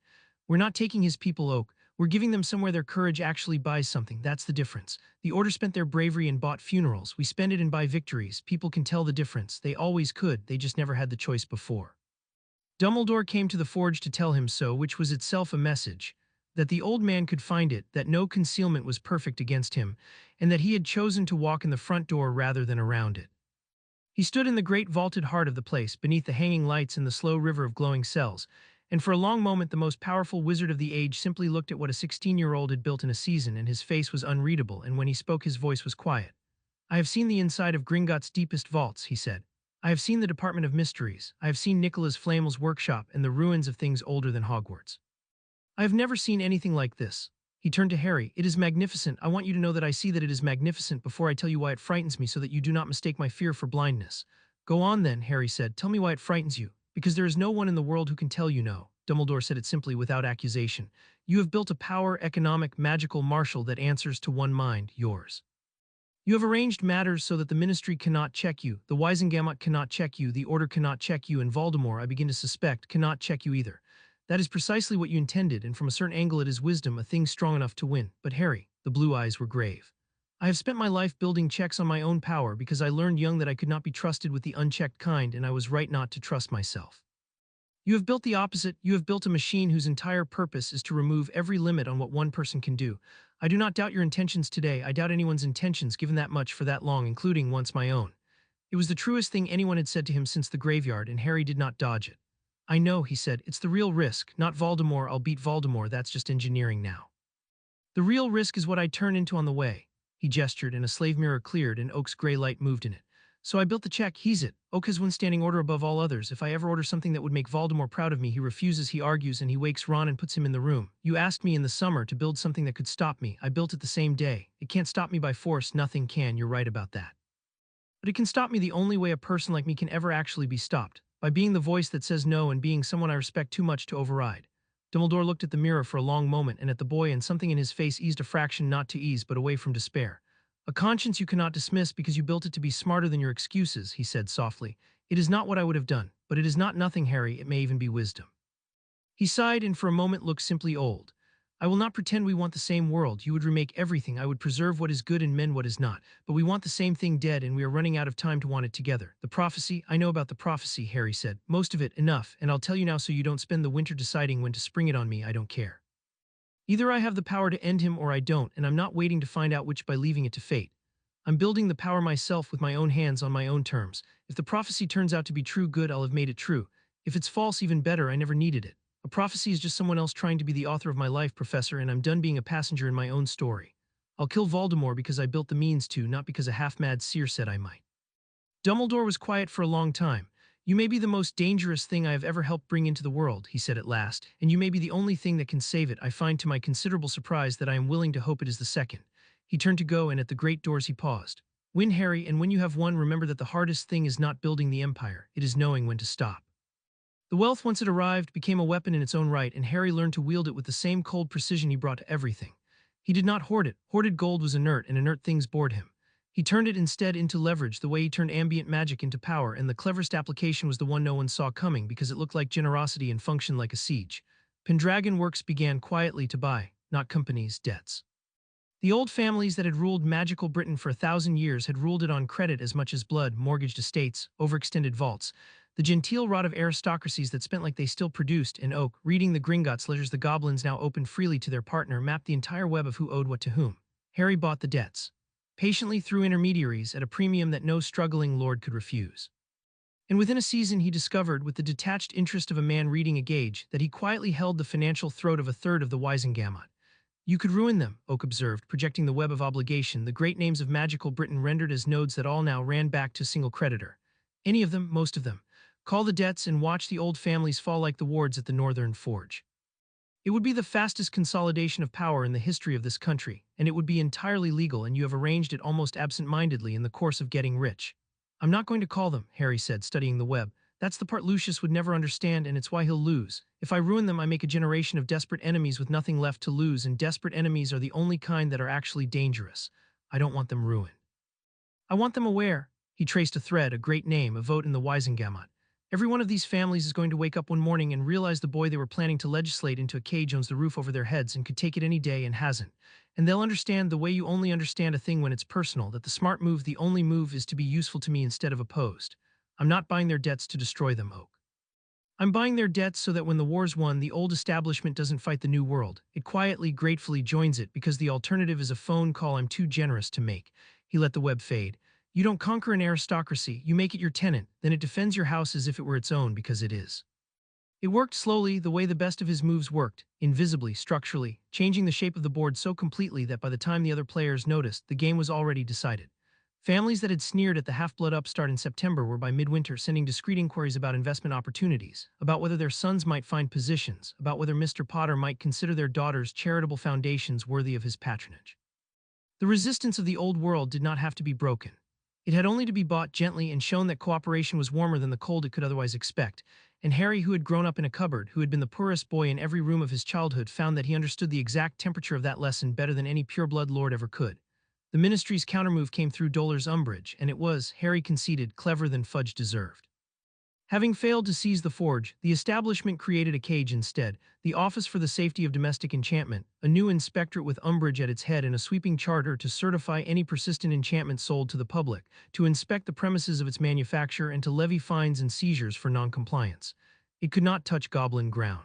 Speaker 1: "We're not taking his people, Oak. We're giving them somewhere their courage actually buys something. That's the difference. The Order spent their bravery and bought funerals. We spend it and buy victories. People can tell the difference. They always could, they just never had the choice before." Dumbledore came to the forge to tell him so, which was itself a message. That the old man could find it, that no concealment was perfect against him, and that he had chosen to walk in the front door rather than around it. He stood in the great vaulted heart of the place, beneath the hanging lights and the slow river of glowing cells, and for a long moment the most powerful wizard of the age simply looked at what a 16-year-old had built in a season, and his face was unreadable, and when he spoke his voice was quiet. "I have seen the inside of Gringotts' deepest vaults," he said. "I have seen the Department of Mysteries. I have seen Nicholas Flamel's workshop and the ruins of things older than Hogwarts. I have never seen anything like this." He turned to Harry. "It is magnificent. I want you to know that I see that it is magnificent before I tell you why it frightens me, so that you do not mistake my fear for blindness." "Go on then," Harry said. "Tell me why it frightens you." "Because there is no one in the world who can tell you no." Dumbledore said it simply, without accusation. "You have built a power, economic, magical, martial that answers to one mind, yours. You have arranged matters so that the Ministry cannot check you, the Wisengamot cannot check you, the Order cannot check you, and Voldemort, I begin to suspect, cannot check you either. That is precisely what you intended, and from a certain angle it is wisdom, a thing strong enough to win. But Harry," the blue eyes were grave, "I have spent my life building checks on my own power because I learned young that I could not be trusted with the unchecked kind, and I was right not to trust myself. You have built the opposite. You have built a machine whose entire purpose is to remove every limit on what one person can do. I do not doubt your intentions today. I doubt anyone's intentions given that much for that long, including once my own." It was the truest thing anyone had said to him since the graveyard, and Harry did not dodge it. "I know," he said. "It's the real risk. Not Voldemort. I'll beat Voldemort. That's just engineering now. The real risk is what I turn into on the way." He gestured, and a slave mirror cleared, and Oak's gray light moved in it. "So I built the check. He's it. Oak has one standing order above all others. If I ever order something that would make Voldemort proud of me, he refuses, he argues, and he wakes Ron and puts him in the room. You asked me in the summer to build something that could stop me. I built it the same day. It can't stop me by force. Nothing can. You're right about that. But it can stop me the only way a person like me can ever actually be stopped, by being the voice that says no and being someone I respect too much to override." Dumbledore looked at the mirror for a long moment and at the boy, and something in his face eased a fraction, not to ease, but away from despair. "A conscience you cannot dismiss because you built it to be smarter than your excuses," he said softly. "It is not what I would have done, but it is not nothing, Harry. It may even be wisdom." He sighed and for a moment looked simply old. "I will not pretend we want the same world. You would remake everything. I would preserve what is good and mend what is not. But we want the same thing dead, and we are running out of time to want it together. The prophecy, I know about the prophecy," Harry said. "Most of it, enough, and I'll tell you now so you don't spend the winter deciding when to spring it on me. I don't care." Either I have the power to end him or I don't, and I'm not waiting to find out which by leaving it to fate. I'm building the power myself with my own hands on my own terms. If the prophecy turns out to be true, good, I'll have made it true. If it's false, even better, I never needed it. A prophecy is just someone else trying to be the author of my life, Professor, and I'm done being a passenger in my own story. I'll kill Voldemort because I built the means to, not because a half-mad seer said I might. Dumbledore was quiet for a long time. You may be the most dangerous thing I have ever helped bring into the world, he said at last, and you may be the only thing that can save it. I find to my considerable surprise that I am willing to hope it is the second. He turned to go, and at the great doors he paused. Win, Harry, and when you have won, remember that the hardest thing is not building the empire, it is knowing when to stop. The wealth, once it arrived, became a weapon in its own right, and Harry learned to wield it with the same cold precision he brought to everything. He did not hoard it. Hoarded gold was inert, and inert things bored him. He turned it instead into leverage, the way he turned ambient magic into power, and the cleverest application was the one no one saw coming because it looked like generosity and functioned like a siege. Pendragon Works began quietly to buy, not companies, debts. The old families that had ruled magical Britain for 1,000 years had ruled it on credit as much as blood, mortgaged estates, overextended vaults. The genteel rot of aristocracies that spent like they still produced, in oak, reading the Gringotts ledgers the goblins now opened freely to their partner, mapped the entire web of who owed what to whom. Harry bought the debts, patiently through intermediaries at a premium that no struggling lord could refuse. And within a season he discovered, with the detached interest of a man reading a gauge, that he quietly held the financial throat of a third of the Wisengamot. You could ruin them, Oak observed, projecting the web of obligation, the great names of magical Britain rendered as nodes that all now ran back to a single creditor. Any of them, most of them. Call the debts and watch the old families fall like the wards at the Northern Forge. It would be the fastest consolidation of power in the history of this country, and it would be entirely legal, and you have arranged it almost absent-mindedly in the course of getting rich. I'm not going to call them, Harry said, studying the web. That's the part Lucius would never understand, and it's why he'll lose. If I ruin them, I make a generation of desperate enemies with nothing left to lose, and desperate enemies are the only kind that are actually dangerous. I don't want them ruined. I want them aware. He traced a thread, a great name, a vote in the Wisengamot. Every one of these families is going to wake up one morning and realize the boy they were planning to legislate into a cage owns the roof over their heads and could take it any day and hasn't. And they'll understand the way you only understand a thing when it's personal, that the smart move, the only move, is to be useful to me instead of opposed. I'm not buying their debts to destroy them, Oak. I'm buying their debts so that when the war's won, the old establishment doesn't fight the new world. It quietly, gratefully joins it because the alternative is a phone call I'm too generous to make. He let the web fade. You don't conquer an aristocracy, you make it your tenant, then it defends your house as if it were its own because it is. It worked slowly, the way the best of his moves worked, invisibly, structurally, changing the shape of the board so completely that by the time the other players noticed, the game was already decided. Families that had sneered at the half-blood upstart in September were by midwinter sending discreet inquiries about investment opportunities, about whether their sons might find positions, about whether Mr. Potter might consider their daughter's charitable foundations worthy of his patronage. The resistance of the old world did not have to be broken. It had only to be bought gently and shown that cooperation was warmer than the cold it could otherwise expect, and Harry, who had grown up in a cupboard, who had been the poorest boy in every room of his childhood, found that he understood the exact temperature of that lesson better than any pure-blood lord ever could. The Ministry's countermove came through Dolor's umbrage, and it was, Harry conceded, cleverer than Fudge deserved. Having failed to seize the forge, the establishment created a cage instead, the Office for the Safety of Domestic Enchantment, a new inspectorate with umbrage at its head and a sweeping charter to certify any persistent enchantment sold to the public, to inspect the premises of its manufacture and to levy fines and seizures for noncompliance. It could not touch goblin ground.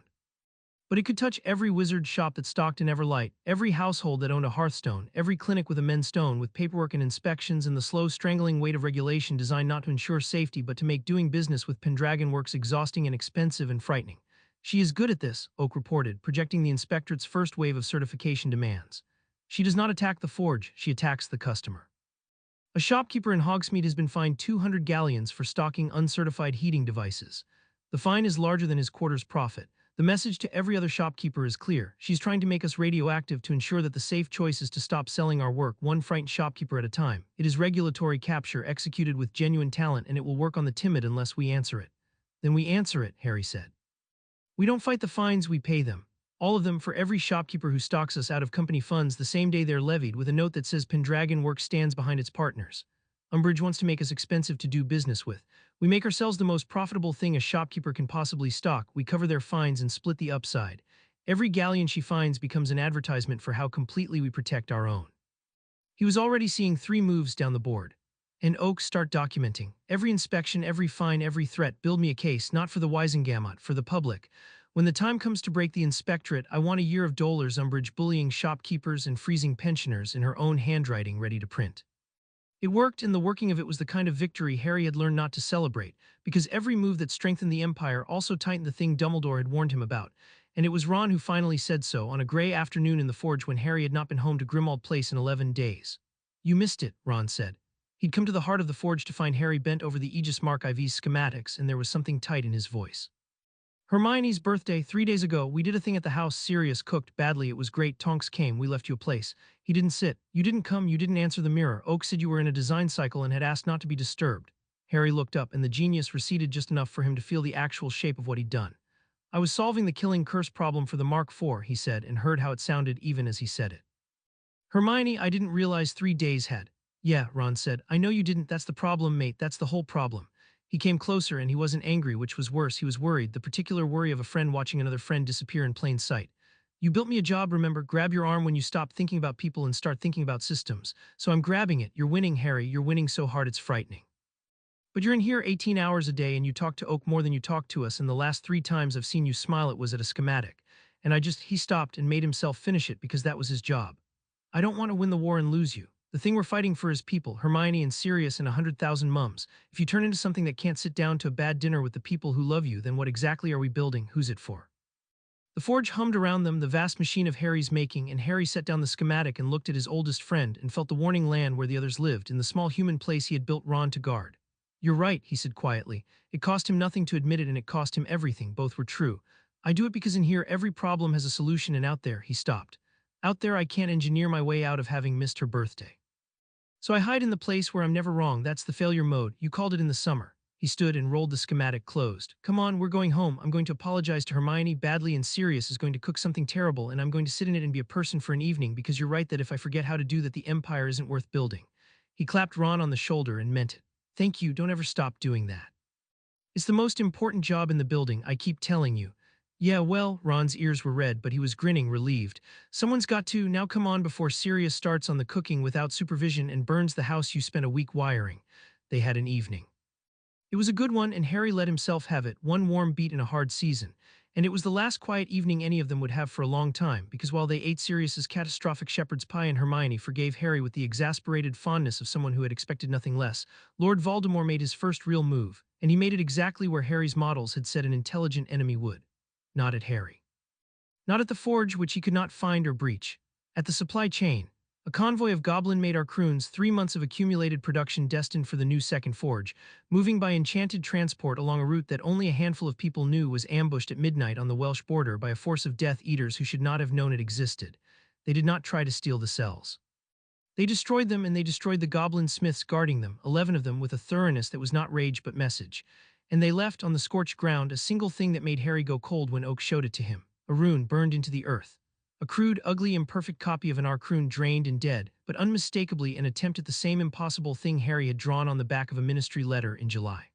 Speaker 1: But it could touch every wizard shop that stocked in Everlight, every household that owned a hearthstone, every clinic with a men's stone with paperwork and inspections and the slow strangling weight of regulation designed not to ensure safety but to make doing business with Pendragon Works exhausting and expensive and frightening. She is good at this, Oak reported, projecting the inspectorate's first wave of certification demands. She does not attack the forge, she attacks the customer. A shopkeeper in Hogsmeade has been fined 200 galleons for stocking uncertified heating devices. The fine is larger than his quarter's profit. The message to every other shopkeeper is clear. She's trying to make us radioactive to ensure that the safe choice is to stop selling our work one frightened shopkeeper at a time. It is regulatory capture executed with genuine talent, and it will work on the timid unless we answer it. Then we answer it, Harry said. We don't fight the fines, we pay them. All of them for every shopkeeper who stocks us out of company funds the same day they're levied, with a note that says Pendragon Works stands behind its partners. Umbridge wants to make us expensive to do business with. We make ourselves the most profitable thing a shopkeeper can possibly stock. We cover their fines and split the upside. Every galleon she finds becomes an advertisement for how completely we protect our own. He was already seeing 3 moves down the board. And Oak, start documenting. Every inspection, every fine, every threat, build me a case, not for the Wisengamot, for the public. When the time comes to break the inspectorate, I want a year of dollars umbrage bullying shopkeepers and freezing pensioners in her own handwriting ready to print. It worked, and the working of it was the kind of victory Harry had learned not to celebrate, because every move that strengthened the Empire also tightened the thing Dumbledore had warned him about, and it was Ron who finally said so on a gray afternoon in the Forge when Harry had not been home to Grimmauld Place in 11 days. "You missed it," Ron said. He'd come to the heart of the Forge to find Harry bent over the Aegis Mark IV's schematics, and there was something tight in his voice. "Hermione's birthday, 3 days ago, we did a thing at the house. Sirius cooked badly, it was great. Tonks came, we left you a place. He didn't sit. You didn't come, you didn't answer the mirror. Oak said you were in a design cycle and had asked not to be disturbed." Harry looked up, and the genius receded just enough for him to feel the actual shape of what he'd done. "I was solving the killing curse problem for the Mark IV, he said, and heard how it sounded even as he said it. "Hermione, I didn't realize 3 days had." "Yeah," Ron said. "I know you didn't. That's the problem, mate. That's the whole problem." He came closer, and he wasn't angry, which was worse. He was worried, the particular worry of a friend watching another friend disappear in plain sight. "You built me a job, remember? Grab your arm when you stop thinking about people and start thinking about systems. So I'm grabbing it. You're winning, Harry. You're winning so hard it's frightening. But you're in here 18 hours a day and you talk to Oak more than you talk to us, and the last 3 times I've seen you smile it was at a schematic. And he stopped and made himself finish it because that was his job. I don't want to win the war and lose you. The thing we're fighting for is people, Hermione and Sirius and 100,000 mums. If you turn into something that can't sit down to a bad dinner with the people who love you, then what exactly are we building? Who's it for?" The Forge hummed around them, the vast machine of Harry's making, and Harry set down the schematic and looked at his oldest friend and felt the warning land where the others lived, in the small human place he had built Ron to guard. "You're right," he said quietly. It cost him nothing to admit it, and it cost him everything. Both were true. "I do it because in here every problem has a solution, and out there," he stopped. "Out there I can't engineer my way out of having missed her birthday. So I hide in the place where I'm never wrong. That's the failure mode. You called it in the summer." He stood and rolled the schematic closed. "Come on, we're going home. I'm going to apologize to Hermione badly, and Sirius is going to cook something terrible, and I'm going to sit in it and be a person for an evening, because you're right that if I forget how to do that, the Empire isn't worth building." He clapped Ron on the shoulder and meant it. "Thank you, don't ever stop doing that. It's the most important job in the building, I keep telling you." "Yeah, well," Ron's ears were red, but he was grinning, relieved. "Someone's got to. Now come on before Sirius starts on the cooking without supervision and burns the house you spent a week wiring." They had an evening. It was a good one, and Harry let himself have it, one warm beat in a hard season. And it was the last quiet evening any of them would have for a long time, because while they ate Sirius's catastrophic shepherd's pie and Hermione forgave Harry with the exasperated fondness of someone who had expected nothing less, Lord Voldemort made his first real move, and he made it exactly where Harry's models had said an intelligent enemy would. Not at Harry. Not at the Forge, which he could not find or breach. At the supply chain. A convoy of goblin-made Arcroons, 3 months of accumulated production destined for the new second Forge, moving by enchanted transport along a route that only a handful of people knew, was ambushed at midnight on the Welsh border by a force of Death Eaters who should not have known it existed. They did not try to steal the cells. They destroyed them, and they destroyed the goblin smiths guarding them, 11 of them, with a thoroughness that was not rage but message. And they left on the scorched ground a single thing that made Harry go cold when Oak showed it to him: a rune burned into the earth. A crude, ugly, imperfect copy of an Arcroon drained and dead, but unmistakably an attempt at the same impossible thing Harry had drawn on the back of a ministry letter in July.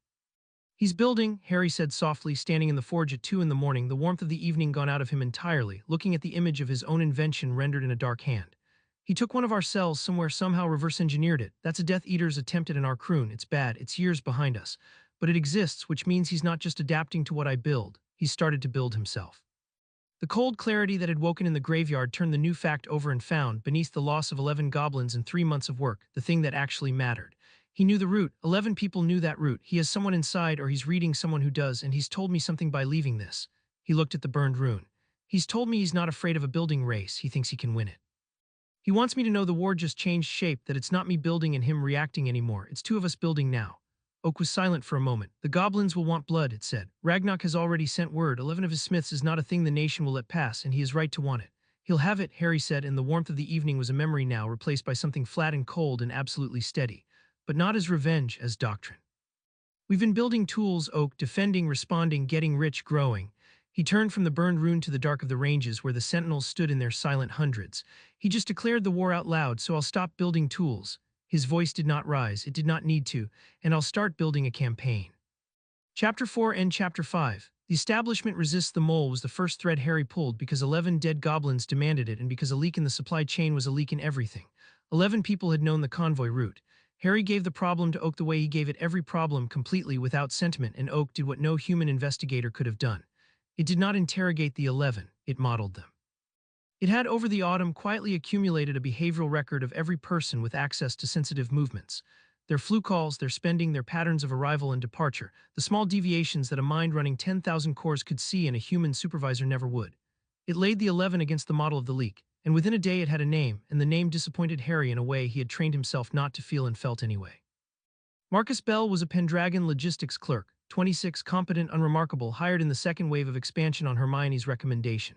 Speaker 1: "He's building," Harry said softly, standing in the Forge at 2 in the morning, the warmth of the evening gone out of him entirely, looking at the image of his own invention rendered in a dark hand. "He took one of our cells somewhere, somehow reverse-engineered it. That's a Death Eater's attempt at an Arcroon. It's bad, it's years behind us. But it exists, which means he's not just adapting to what I build, he's started to build himself." The cold clarity that had woken in the graveyard turned the new fact over and found, beneath the loss of 11 goblins and 3 months of work, the thing that actually mattered. He knew the route. 11 people knew that route. He has someone inside, or he's reading someone who does, and he's told me something by leaving this. He looked at the burned rune. "He's told me he's not afraid of a building race. He thinks he can win it. He wants me to know the war just changed shape, that it's not me building and him reacting anymore. It's two of us building now." Oak was silent for a moment. "The goblins will want blood," it said. "Ragnarok has already sent word. 11 of his smiths is not a thing the nation will let pass, and he is right to want it." "He'll have it," Harry said, and the warmth of the evening was a memory now, replaced by something flat and cold and absolutely steady. "But not as revenge, as doctrine. We've been building tools, Oak, defending, responding, getting rich, growing." He turned from the burned rune to the dark of the ranges where the sentinels stood in their silent hundreds. "He just declared the war out loud, so I'll stop building tools." His voice did not rise, it did not need to, "and I'll start building a campaign." Chapter 4 and Chapter 5. The establishment resists the mole was the first thread Harry pulled, because 11 dead goblins demanded it, and because a leak in the supply chain was a leak in everything. 11 people had known the convoy route. Harry gave the problem to Oak the way he gave it every problem, completely, without sentiment, and Oak did what no human investigator could have done. It did not interrogate the 11, it modeled them. It had over the autumn quietly accumulated a behavioral record of every person with access to sensitive movements. Their flu calls, their spending, their patterns of arrival and departure, the small deviations that a mind running 10,000 cores could see and a human supervisor never would. It laid the 11 against the model of the leak, and within a day it had a name, and the name disappointed Harry in a way he had trained himself not to feel and felt anyway. Marcus Bell was a Pendragon logistics clerk, 26, competent, unremarkable, hired in the second wave of expansion on Hermione's recommendation.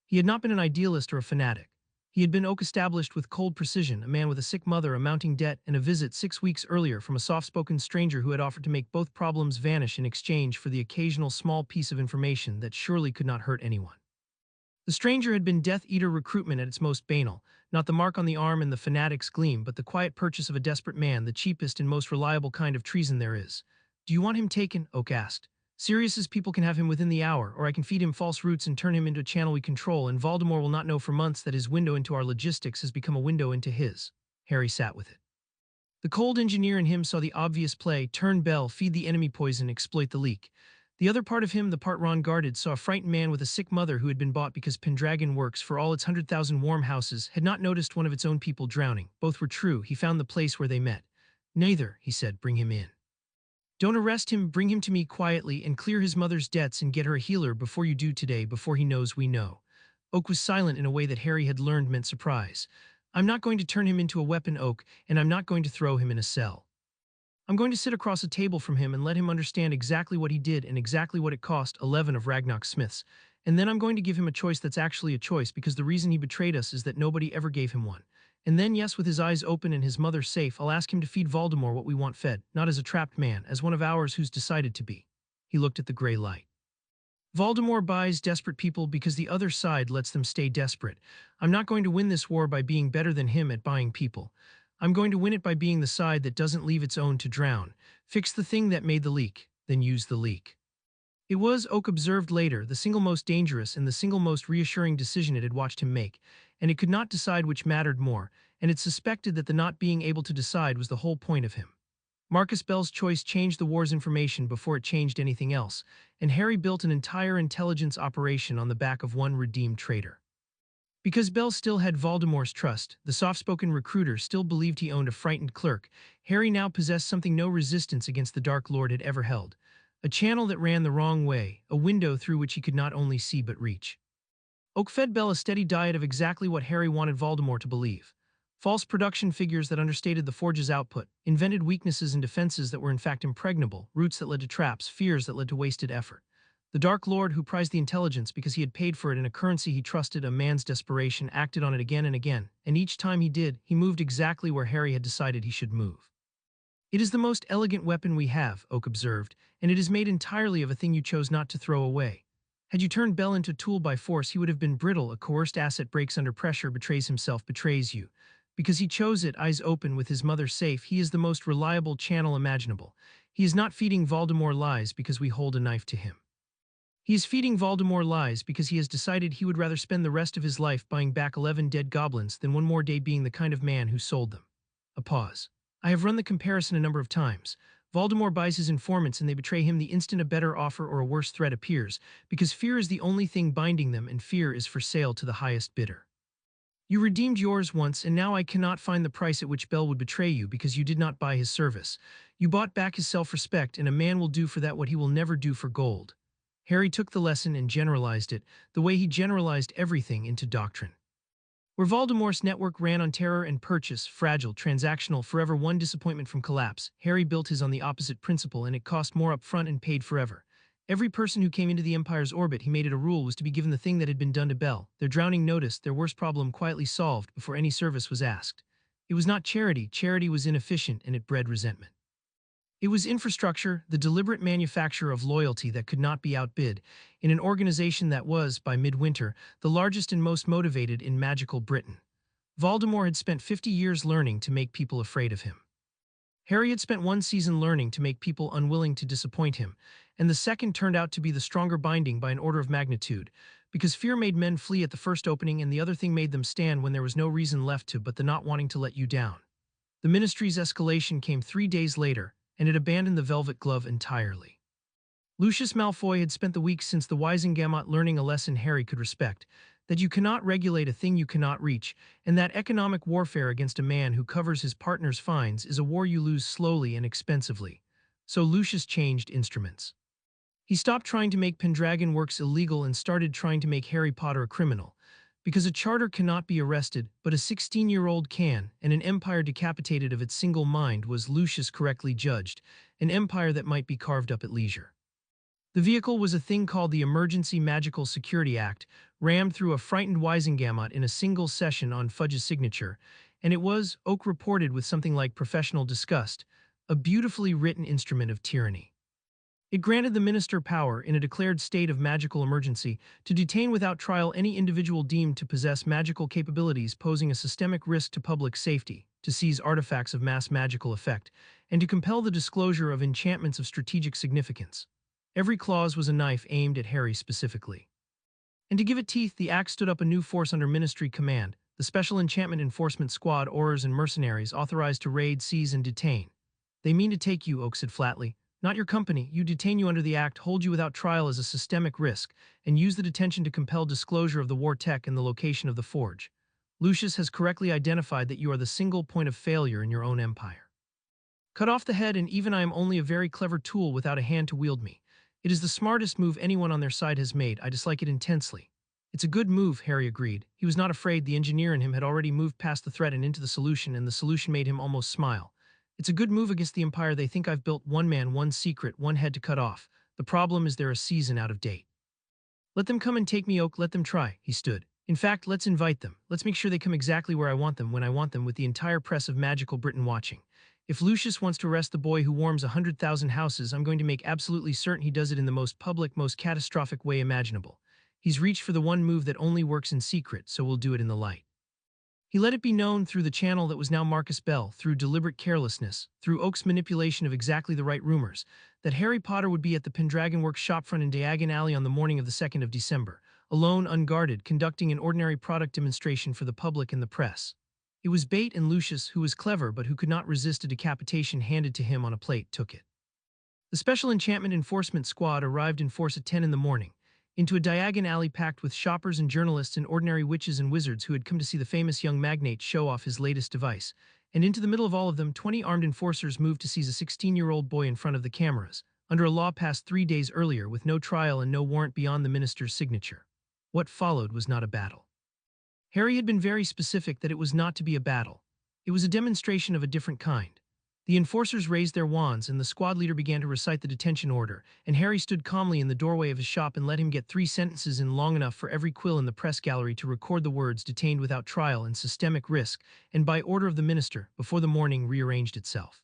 Speaker 1: He had not been an idealist or a fanatic. He had been oak established with cold precision, a man with a sick mother, a mounting debt, and a visit 6 weeks earlier from a soft-spoken stranger who had offered to make both problems vanish in exchange for the occasional small piece of information that surely could not hurt anyone. The stranger had been Death Eater recruitment at its most banal, not the mark on the arm and the fanatic's gleam, but the quiet purchase of a desperate man, the cheapest and most reliable kind of treason there is. "Do you want him taken?" Oak asked. "Sirius's people can have him within the hour, or I can feed him false roots and turn him into a channel we control, and Voldemort will not know for months that his window into our logistics has become a window into his." Harry sat with it. The cold engineer in him saw the obvious play: turn Bell, feed the enemy poison, exploit the leak. The other part of him, the part Ron guarded, saw a frightened man with a sick mother who had been bought because Pendragon Works, for all its 100,000 warm houses, had not noticed one of its own people drowning. Both were true. He found the place where they met. "Neither," he said. "Bring him in. Don't arrest him, bring him to me quietly and clear his mother's debts and get her a healer before you do today, before he knows we know." Oak was silent in a way that Harry had learned meant surprise. "I'm not going to turn him into a weapon, Oak, and I'm not going to throw him in a cell. I'm going to sit across a table from him and let him understand exactly what he did and exactly what it cost 11 of Ragnarok's Smiths. And then I'm going to give him a choice that's actually a choice, because the reason he betrayed us is that nobody ever gave him one. And then, yes, with his eyes open and his mother safe, I'll ask him to feed Voldemort what we want fed, not as a trapped man, as one of ours who's decided to be." He looked at the gray light. "Voldemort buys desperate people because the other side lets them stay desperate. I'm not going to win this war by being better than him at buying people. I'm going to win it by being the side that doesn't leave its own to drown. Fix the thing that made the leak, then use the leak." It was, Oak observed later, the single most dangerous and the single most reassuring decision it had watched him make, and it could not decide which mattered more, and it suspected that the not being able to decide was the whole point of him. Marcus Bell's choice changed the war's information before it changed anything else, and Harry built an entire intelligence operation on the back of one redeemed traitor. Because Bell still had Voldemort's trust, the soft-spoken recruiter still believed he owned a frightened clerk, Harry now possessed something no resistance against the Dark Lord had ever held. A channel that ran the wrong way, a window through which he could not only see but reach. Oak fed Bell a steady diet of exactly what Harry wanted Voldemort to believe. False production figures that understated the Forge's output, invented weaknesses and defenses that were in fact impregnable, roots that led to traps, fears that led to wasted effort. The Dark Lord, who prized the intelligence because he had paid for it in a currency he trusted, a man's desperation, acted on it again and again, and each time he did, he moved exactly where Harry had decided he should move. "It is the most elegant weapon we have," Oak observed, "and it is made entirely of a thing you chose not to throw away. Had you turned Bell into a tool by force, he would have been brittle. A coerced asset breaks under pressure, betrays himself, betrays you. Because he chose it, eyes open, with his mother safe, he is the most reliable channel imaginable. He is not feeding Voldemort lies because we hold a knife to him. He is feeding Voldemort lies because he has decided he would rather spend the rest of his life buying back 11 dead goblins than one more day being the kind of man who sold them." A pause. "I have run the comparison a number of times. Voldemort buys his informants and they betray him the instant a better offer or a worse threat appears, because fear is the only thing binding them, and fear is for sale to the highest bidder. You redeemed yours once, and now I cannot find the price at which Bell would betray you because you did not buy his service. You bought back his self-respect, and a man will do for that what he will never do for gold." Harry took the lesson and generalized it, the way he generalized everything, into doctrine. Where Voldemort's network ran on terror and purchase, fragile, transactional, forever one disappointment from collapse, Harry built his on the opposite principle, and it cost more up front and paid forever. Every person who came into the Empire's orbit, he made it a rule, was to be given the thing that had been done to Bell, their drowning noticed, their worst problem quietly solved before any service was asked. It was not charity. Charity was inefficient, and it bred resentment. It was infrastructure, the deliberate manufacture of loyalty that could not be outbid, in an organization that was, by midwinter, the largest and most motivated in magical Britain. Voldemort had spent 50 years learning to make people afraid of him. Harry had spent one season learning to make people unwilling to disappoint him, and the second turned out to be the stronger binding by an order of magnitude, because fear made men flee at the first opening, and the other thing made them stand when there was no reason left to but the not wanting to let you down. The Ministry's escalation came 3 days later, and it abandoned the velvet glove entirely. Lucius Malfoy had spent the weeks since the Wisengamot learning a lesson Harry could respect, that you cannot regulate a thing you cannot reach, and that economic warfare against a man who covers his partner's fines is a war you lose slowly and expensively. So Lucius changed instruments. He stopped trying to make Pendragon works illegal and started trying to make Harry Potter a criminal. Because a charter cannot be arrested, but a 16-year-old can, and an empire decapitated of its single mind was Lucius correctly judged, an empire that might be carved up at leisure. The vehicle was a thing called the Emergency Magical Security Act, rammed through a frightened Wisengamot in a single session on Fudge's signature, and it was, Oak reported with something like professional disgust, a beautifully written instrument of tyranny. It granted the minister power, in a declared state of magical emergency, to detain without trial any individual deemed to possess magical capabilities posing a systemic risk to public safety, to seize artifacts of mass magical effect, and to compel the disclosure of enchantments of strategic significance. Every clause was a knife aimed at Harry specifically. And to give it teeth, the Act stood up a new force under Ministry command, the Special Enchantment Enforcement Squad, Aurors and Mercenaries authorized to raid, seize, and detain. They mean to take you, Oak said flatly. Not your company. You detain you under the Act, hold you without trial as a systemic risk, and use the detention to compel disclosure of the war tech and the location of the forge. Lucius has correctly identified that you are the single point of failure in your own empire. Cut off the head, and even I am only a very clever tool without a hand to wield me. It is the smartest move anyone on their side has made. I dislike it intensely. It's a good move, Harry agreed. He was not afraid. The engineer in him had already moved past the threat and into the solution, and the solution made him almost smile. It's a good move against the Empire. They think I've built one man, one secret, one head to cut off. The problem is they're a season out of date. Let them come and take me, Oak. Let them try. He stood. In fact, let's invite them. Let's make sure they come exactly where I want them, when I want them, with the entire press of magical Britain watching. If Lucius wants to arrest the boy who warms 100,000 houses, I'm going to make absolutely certain he does it in the most public, most catastrophic way imaginable. He's reached for the one move that only works in secret, so we'll do it in the light. He let it be known through the channel that was now Marcus Bell, through deliberate carelessness, through Oak's manipulation of exactly the right rumors, that Harry Potter would be at the Pendragon Works shopfront in Diagon Alley on the morning of the 2nd of December, alone, unguarded, conducting an ordinary product demonstration for the public and the press. It was bait, and Lucius, who was clever but who could not resist a decapitation handed to him on a plate, took it. The Special Enchantment Enforcement Squad arrived in force at 10 in the morning, into a Diagon Alley packed with shoppers and journalists and ordinary witches and wizards who had come to see the famous young magnate show off his latest device, and into the middle of all of them 20 armed enforcers moved to seize a 16-year-old boy in front of the cameras, under a law passed 3 days earlier with no trial and no warrant beyond the minister's signature. What followed was not a battle. Harry had been very specific that it was not to be a battle. It was a demonstration of a different kind. The enforcers raised their wands and the squad leader began to recite the detention order, and Harry stood calmly in the doorway of his shop and let him get 3 sentences in long enough for every quill in the press gallery to record the words detained without trial and systemic risk, and by order of the minister, before the morning rearranged itself.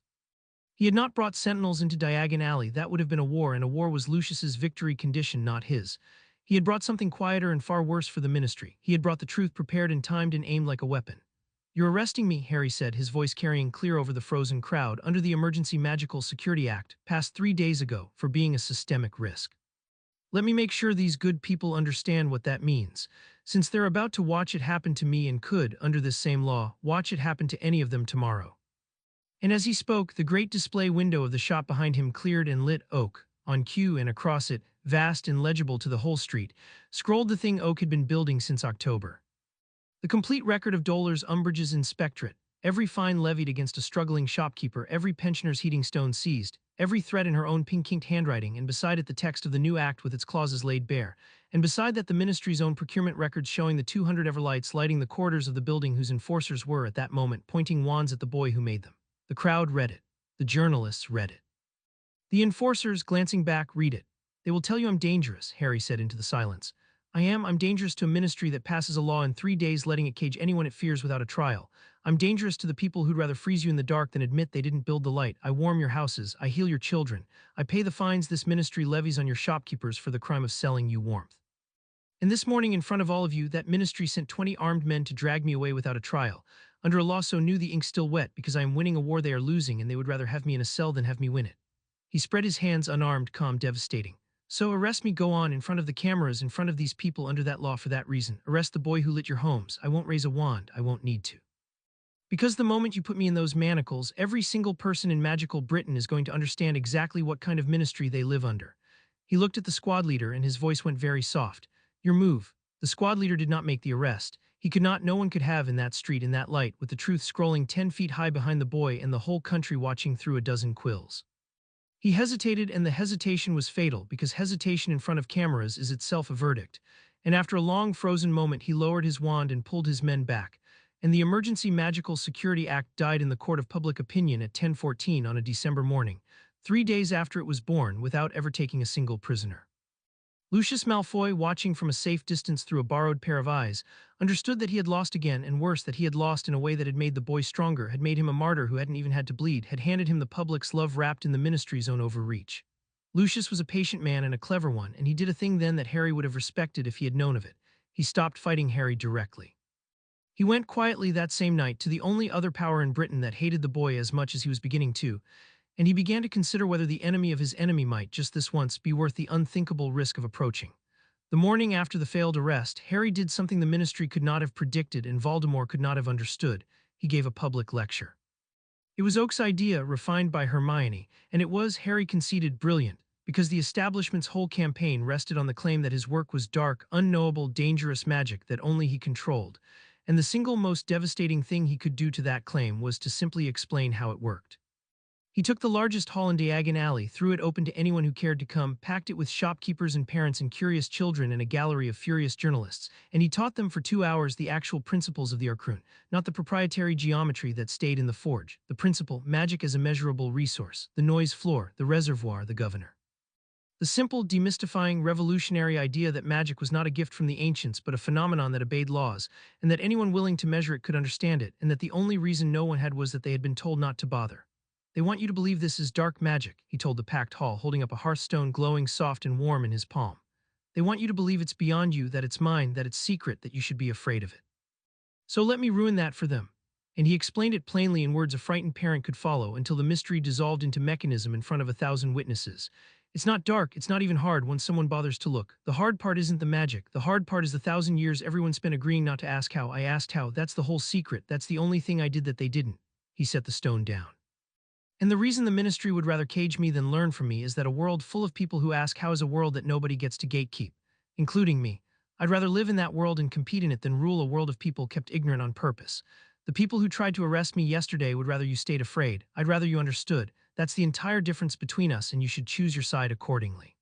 Speaker 1: He had not brought sentinels into Diagon Alley. That would have been a war, and a war was Lucius's victory condition, not his. He had brought something quieter and far worse for the ministry. He had brought the truth prepared and timed and aimed like a weapon. You're arresting me, Harry said, his voice carrying clear over the frozen crowd, under the Emergency Magical Security Act, passed 3 days ago, for being a systemic risk. Let me make sure these good people understand what that means, since they're about to watch it happen to me and could, under this same law, watch it happen to any of them tomorrow. And as he spoke, the great display window of the shop behind him cleared and lit. Oak, on cue, and across it, vast and legible to the whole street, scrolled the thing Oak had been building since October. The complete record of Dolar's umbrages inspectorate, every fine levied against a struggling shopkeeper, every pensioner's heating stone seized, every threat in her own pink-inked handwriting, and beside it the text of the new act with its clauses laid bare, and beside that the ministry's own procurement records showing the 200 everlights lighting the corridors of the building whose enforcers were, at that moment, pointing wands at the boy who made them. The crowd read it. The journalists read it. The enforcers, glancing back, read it. They will tell you I'm dangerous, Harry said into the silence. I'm dangerous to a ministry that passes a law in 3 days letting it cage anyone it fears without a trial. I'm dangerous to the people who'd rather freeze you in the dark than admit they didn't build the light. I warm your houses, I heal your children, I pay the fines this ministry levies on your shopkeepers for the crime of selling you warmth. And this morning in front of all of you, that ministry sent 20 armed men to drag me away without a trial, under a law so new the ink's still wet, because I am winning a war they are losing and they would rather have me in a cell than have me win it. He spread his hands, unarmed, calm, devastating. So arrest me, go on, in front of the cameras, in front of these people under that law for that reason. Arrest the boy who lit your homes. I won't raise a wand. I won't need to. Because the moment you put me in those manacles, every single person in magical Britain is going to understand exactly what kind of ministry they live under. He looked at the squad leader and his voice went very soft. Your move. The squad leader did not make the arrest. He could not, no one could have in that street in that light with the truth scrolling 10 feet high behind the boy and the whole country watching through a dozen quills. He hesitated, and the hesitation was fatal because hesitation in front of cameras is itself a verdict. And after a long frozen moment, he lowered his wand and pulled his men back. And the Emergency Magical Security Act died in the court of public opinion at 10:14 on a December morning, 3 days after it was born, without ever taking a single prisoner. Lucius Malfoy, watching from a safe distance through a borrowed pair of eyes, understood that he had lost again, and worse, that he had lost in a way that had made the boy stronger, had made him a martyr who hadn't even had to bleed, had handed him the public's love wrapped in the Ministry's own overreach. Lucius was a patient man and a clever one, and he did a thing then that Harry would have respected if he had known of it. He stopped fighting Harry directly. He went quietly that same night to the only other power in Britain that hated the boy as much as he was beginning to, and he began to consider whether the enemy of his enemy might, just this once, be worth the unthinkable risk of approaching. The morning after the failed arrest, Harry did something the Ministry could not have predicted and Voldemort could not have understood. He gave a public lecture. It was Oak's idea, refined by Hermione, and it was, Harry conceded, brilliant, because the establishment's whole campaign rested on the claim that his work was dark, unknowable, dangerous magic that only he controlled, and the single most devastating thing he could do to that claim was to simply explain how it worked. He took the largest hall in Diagon Alley, threw it open to anyone who cared to come, packed it with shopkeepers and parents and curious children and a gallery of furious journalists, and he taught them for 2 hours the actual principles of the Arcane, not the proprietary geometry that stayed in the forge, the principle, magic as a measurable resource, the noise floor, the reservoir, the governor. The simple, demystifying, revolutionary idea that magic was not a gift from the ancients but a phenomenon that obeyed laws, and that anyone willing to measure it could understand it, and that the only reason no one had was that they had been told not to bother. They want you to believe this is dark magic, he told the packed hall, holding up a hearthstone glowing soft and warm in his palm. They want you to believe it's beyond you, that it's mine, that it's secret, that you should be afraid of it. So let me ruin that for them. And he explained it plainly in words a frightened parent could follow until the mystery dissolved into mechanism in front of 1,000 witnesses. It's not dark, it's not even hard when someone bothers to look. The hard part isn't the magic. The hard part is the 1,000 years everyone spent agreeing not to ask how. I asked how. That's the whole secret. That's the only thing I did that they didn't. He set the stone down. And the reason the Ministry would rather cage me than learn from me is that a world full of people who ask how is a world that nobody gets to gatekeep, including me. I'd rather live in that world and compete in it than rule a world of people kept ignorant on purpose. The people who tried to arrest me yesterday would rather you stayed afraid. I'd rather you understood. That's the entire difference between us, and you should choose your side accordingly.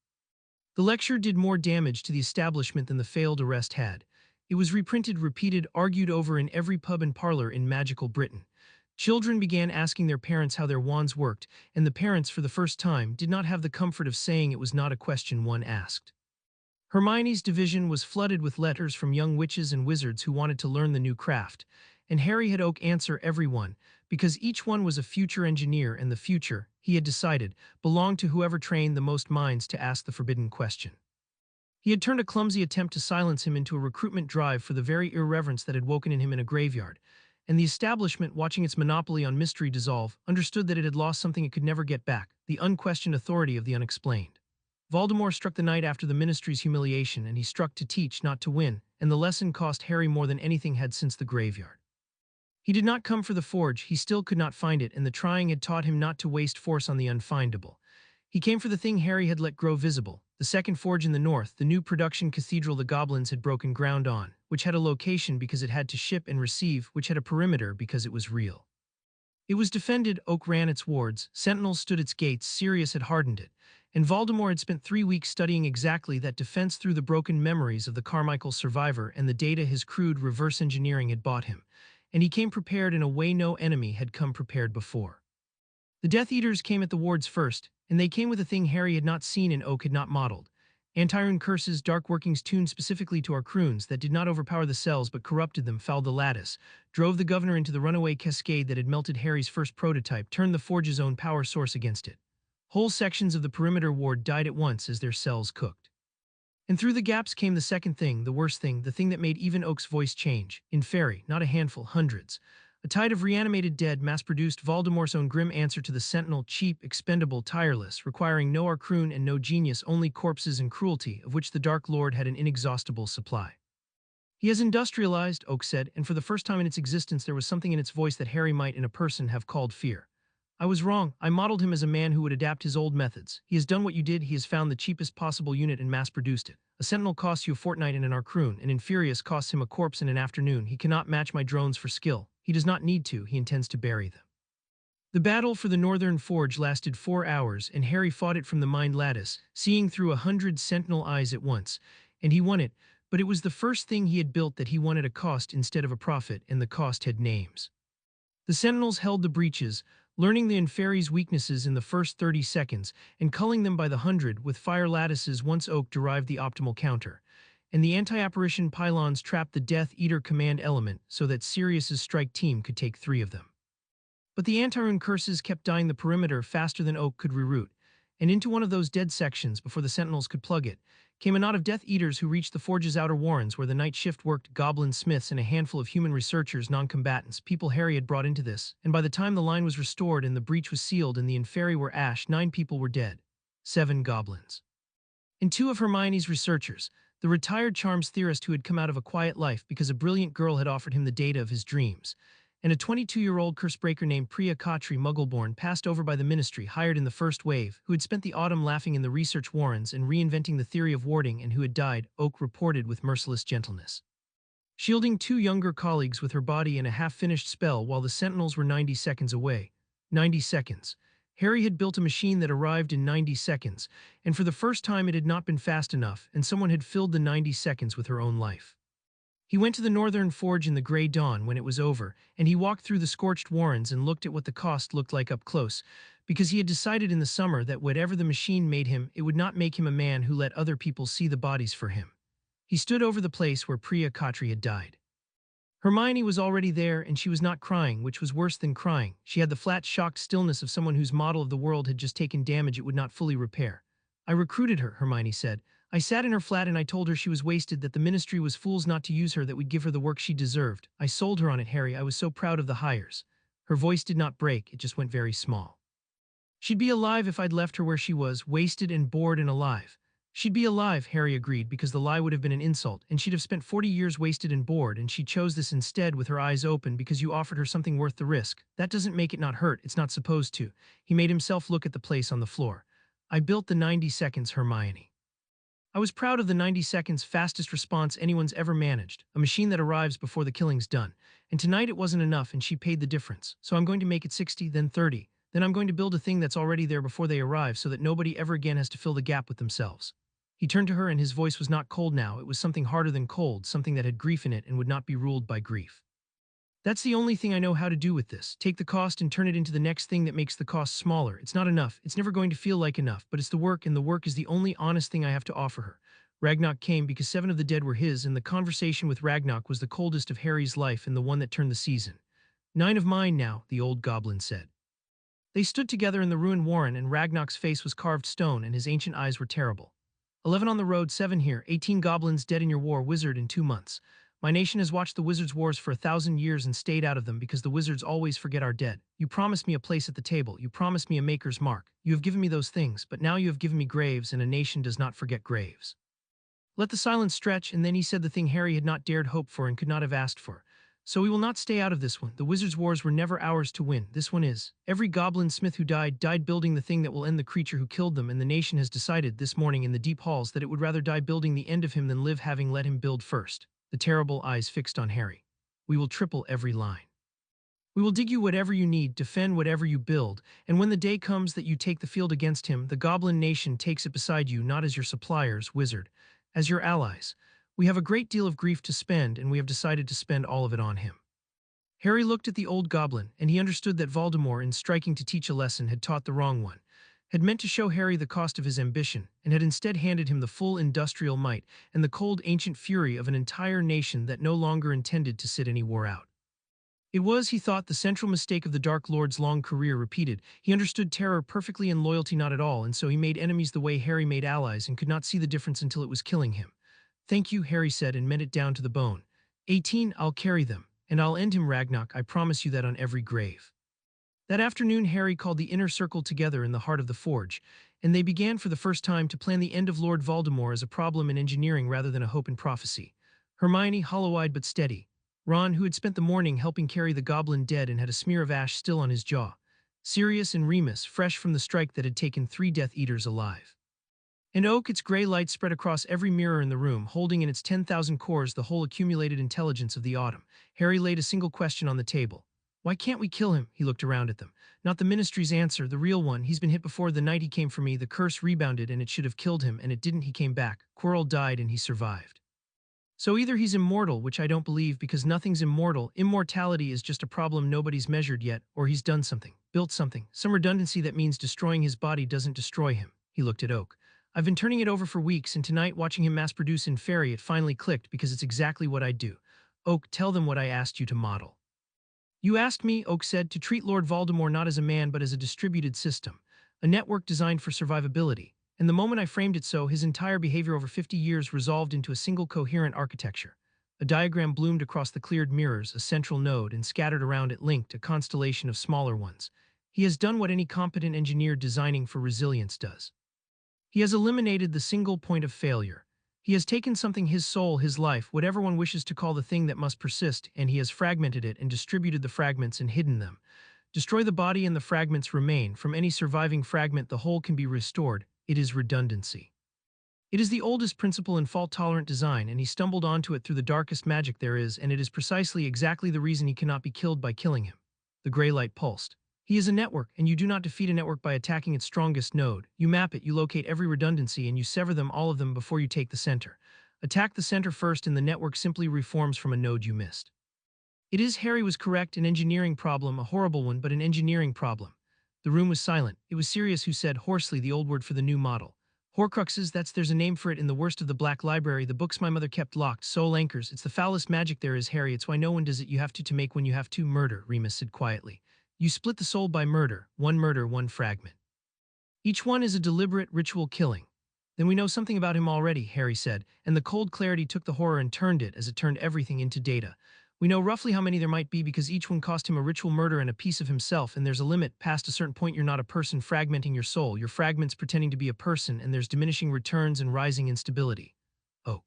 Speaker 1: The lecture did more damage to the establishment than the failed arrest had. It was reprinted, repeated, argued over in every pub and parlor in magical Britain. Children began asking their parents how their wands worked, and the parents, for the first time, did not have the comfort of saying it was not a question one asked. Hermione's division was flooded with letters from young witches and wizards who wanted to learn the new craft, and Harry had Oak answer every one, because each one was a future engineer, and the future, he had decided, belonged to whoever trained the most minds to ask the forbidden question. He had turned a clumsy attempt to silence him into a recruitment drive for the very irreverence that had woken in him in a graveyard, and the establishment, watching its monopoly on mystery dissolve, understood that it had lost something it could never get back, the unquestioned authority of the unexplained. Voldemort struck the night after the Ministry's humiliation, and he struck to teach, not to win, and the lesson cost Harry more than anything had since the graveyard. He did not come for the forge, he still could not find it, and the trying had taught him not to waste force on the unfindable. He came for the thing Harry had let grow visible, the second forge in the north, the new production cathedral the goblins had broken ground on, which had a location because it had to ship and receive, which had a perimeter because it was real. It was defended, Oak ran its wards, sentinels stood its gates, Sirius had hardened it, and Voldemort had spent 3 weeks studying exactly that defense through the broken memories of the Carmichael survivor and the data his crude reverse engineering had bought him, and he came prepared in a way no enemy had come prepared before. The Death Eaters came at the wards first, and they came with a thing Harry had not seen and Oak had not modeled. Antirune curses, dark workings tuned specifically to Arcrunes that did not overpower the cells but corrupted them, fouled the lattice, drove the governor into the runaway cascade that had melted Harry's first prototype, turned the forge's own power source against it. Whole sections of the perimeter ward died at once as their cells cooked. And through the gaps came the second thing, the worst thing, the thing that made even Oak's voice change. In fairy, not a handful, hundreds. A tide of reanimated dead mass-produced Voldemort's own grim answer to the Sentinel, cheap, expendable, tireless, requiring no Arcane and no genius, only corpses and cruelty, of which the Dark Lord had an inexhaustible supply. He has industrialized, Oak said, and for the first time in its existence there was something in its voice that Harry might, in a person, have called fear. I was wrong. I modeled him as a man who would adapt his old methods. He has done what you did. He has found the cheapest possible unit and mass-produced it. A Sentinel costs you a fortnight in an Arcroon, and Infurious costs him a corpse in an afternoon. He cannot match my drones for skill. He does not need to. He intends to bury them. The battle for the Northern Forge lasted 4 hours, and Harry fought it from the mind lattice, seeing through 100 Sentinel eyes at once. And he won it, but it was the first thing he had built that he won at a cost instead of a profit, and the cost had names. The Sentinels held the breaches, learning the Inferi's weaknesses in the first 30 seconds, and culling them by the hundred with fire lattices once Oak derived the optimal counter. And the anti-apparition pylons trapped the Death Eater command element so that Sirius's strike team could take 3 of them. But the anti-rune curses kept dying the perimeter faster than Oak could reroute, and into one of those dead sections before the Sentinels could plug it, came a knot of Death Eaters who reached the Forge's outer warrens where the night shift worked goblin smiths and a handful of human researchers, non-combatants, people Harry had brought into this, and by the time the line was restored and the breach was sealed and the Inferi were ash, 9 people were dead. 7 goblins. And 2 of Hermione's researchers, the retired charms theorist who had come out of a quiet life because a brilliant girl had offered him the data of his dreams, and a 22-year-old cursebreaker named Priya Khatri, Muggleborn, passed over by the Ministry, hired in the first wave, who had spent the autumn laughing in the research warrens and reinventing the theory of warding and who had died, Oak reported with merciless gentleness, shielding 2 younger colleagues with her body and a half-finished spell while the Sentinels were 90 seconds away. 90 seconds. Harry had built a machine that arrived in 90 seconds, and for the first time it had not been fast enough, and someone had filled the 90 seconds with her own life. He went to the Northern Forge in the gray dawn when it was over, and he walked through the scorched warrens and looked at what the cost looked like up close, because he had decided in the summer that whatever the machine made him, it would not make him a man who let other people see the bodies for him. He stood over the place where Priya Khatri had died. Hermione was already there, and she was not crying, which was worse than crying. She had the flat, shocked stillness of someone whose model of the world had just taken damage it would not fully repair. I recruited her, Hermione said. I sat in her flat and I told her she was wasted, that the Ministry was fools not to use her, that we'd give her the work she deserved. I sold her on it, Harry. I was so proud of the hires. Her voice did not break, it just went very small. She'd be alive if I'd left her where she was, wasted and bored and alive. She'd be alive, Harry agreed, because the lie would have been an insult, and she'd have spent 40 years wasted and bored, and she chose this instead with her eyes open because you offered her something worth the risk. That doesn't make it not hurt, it's not supposed to. He made himself look at the place on the floor. I built the 90 seconds, Hermione. I was proud of the 90 seconds fastest response anyone's ever managed, a machine that arrives before the killing's done. And tonight it wasn't enough and she paid the difference. So I'm going to make it 60, then 30. Then I'm going to build a thing that's already there before they arrive so that nobody ever again has to fill the gap with themselves. He turned to her and his voice was not cold now, it was something harder than cold, something that had grief in it and would not be ruled by grief. That's the only thing I know how to do with this. Take the cost and turn it into the next thing that makes the cost smaller. It's not enough. It's never going to feel like enough, but it's the work, and the work is the only honest thing I have to offer her. Ragnarok came because 7 of the dead were his, and the conversation with Ragnarok was the coldest of Harry's life and the one that turned the season. 9 of mine now, the old goblin said. They stood together in the ruined warren, and Ragnarok's face was carved stone and his ancient eyes were terrible. 11 on the road, 7 here, 18 goblins dead in your war, wizard, in 2 months. My nation has watched the wizards' wars for 1,000 years and stayed out of them because the wizards always forget our dead. You promised me a place at the table. You promised me a maker's mark. You have given me those things, but now you have given me graves, and a nation does not forget graves. Let the silence stretch, and then he said the thing Harry had not dared hope for and could not have asked for. So we will not stay out of this one. The wizards' wars were never ours to win. This one is. Every goblin smith who died building the thing that will end the creature who killed them, and the nation has decided this morning in the deep halls that it would rather die building the end of him than live having let him build first. The terrible eyes fixed on Harry. We will triple every line. We will dig you whatever you need, defend whatever you build, and when the day comes that you take the field against him, the goblin nation takes it beside you, not as your suppliers, wizard, as your allies. We have a great deal of grief to spend, and we have decided to spend all of it on him. Harry looked at the old goblin, and he understood that Voldemort, in striking to teach a lesson, had taught the wrong one, had meant to show Harry the cost of his ambition, and had instead handed him the full industrial might and the cold ancient fury of an entire nation that no longer intended to sit any war out. It was, he thought, the central mistake of the Dark Lord's long career repeated. He understood terror perfectly and loyalty not at all, and so he made enemies the way Harry made allies and could not see the difference until it was killing him. Thank you, Harry said, and meant it down to the bone. 18, I'll carry them, and I'll end him, Ragnarok, I promise you that on every grave. That afternoon Harry called the inner circle together in the heart of the forge, and they began for the first time to plan the end of Lord Voldemort as a problem in engineering rather than a hope in prophecy. Hermione, hollow-eyed but steady. Ron, who had spent the morning helping carry the goblin dead and had a smear of ash still on his jaw. Sirius and Remus, fresh from the strike that had taken 3 Death Eaters alive. And Oak, its gray light spread across every mirror in the room, holding in its 10,000 cores the whole accumulated intelligence of the autumn. Harry laid a single question on the table. Why can't we kill him? He looked around at them. Not the Ministry's answer, the real one. He's been hit before. The night he came for me, the curse rebounded and it should have killed him, and it didn't. He came back. Quirrell died and he survived. So either he's immortal, which I don't believe because nothing's immortal, immortality is just a problem nobody's measured yet, or he's done something, built something, some redundancy that means destroying his body doesn't destroy him. He looked at Oak. I've been turning it over for weeks, and tonight, watching him mass-produce Inferi, it finally clicked because it's exactly what I'd do. Oak, tell them what I asked you to model. You asked me, Oak said, to treat Lord Voldemort not as a man but as a distributed system, a network designed for survivability, and the moment I framed it so, his entire behavior over 50 years resolved into a single coherent architecture. A diagram bloomed across the cleared mirrors, a central node, and scattered around it linked a constellation of smaller ones. He has done what any competent engineer designing for resilience does. He has eliminated the single point of failure. He has taken something, his soul, his life, whatever one wishes to call the thing that must persist, and he has fragmented it and distributed the fragments and hidden them. Destroy the body and the fragments remain. From any surviving fragment the whole can be restored. It is redundancy. It is the oldest principle in fault-tolerant design, and he stumbled onto it through the darkest magic there is, and it is precisely exactly the reason he cannot be killed by killing him. The gray light pulsed. He is a network, and you do not defeat a network by attacking its strongest node. You map it, you locate every redundancy, and you sever them, all of them, before you take the center. Attack the center first, and the network simply reforms from a node you missed. It is, Harry was correct, an engineering problem, a horrible one, but an engineering problem. The room was silent. It was Sirius who said, hoarsely, the old word for the new model. Horcruxes, there's a name for it in the worst of the Black Library, the books my mother kept locked, soul anchors. It's the foulest magic there is, Harry. It's why no one does it. You have to make when you have to. Murder, Remus said quietly. You split the soul by murder, one fragment. Each one is a deliberate ritual killing. Then we know something about him already, Harry said, and the cold clarity took the horror and turned it, as it turned everything, into data. We know roughly how many there might be because each one cost him a ritual murder and a piece of himself, and there's a limit. Past a certain point you're not a person fragmenting your soul, your fragments pretending to be a person, and there's diminishing returns and rising instability. Oak.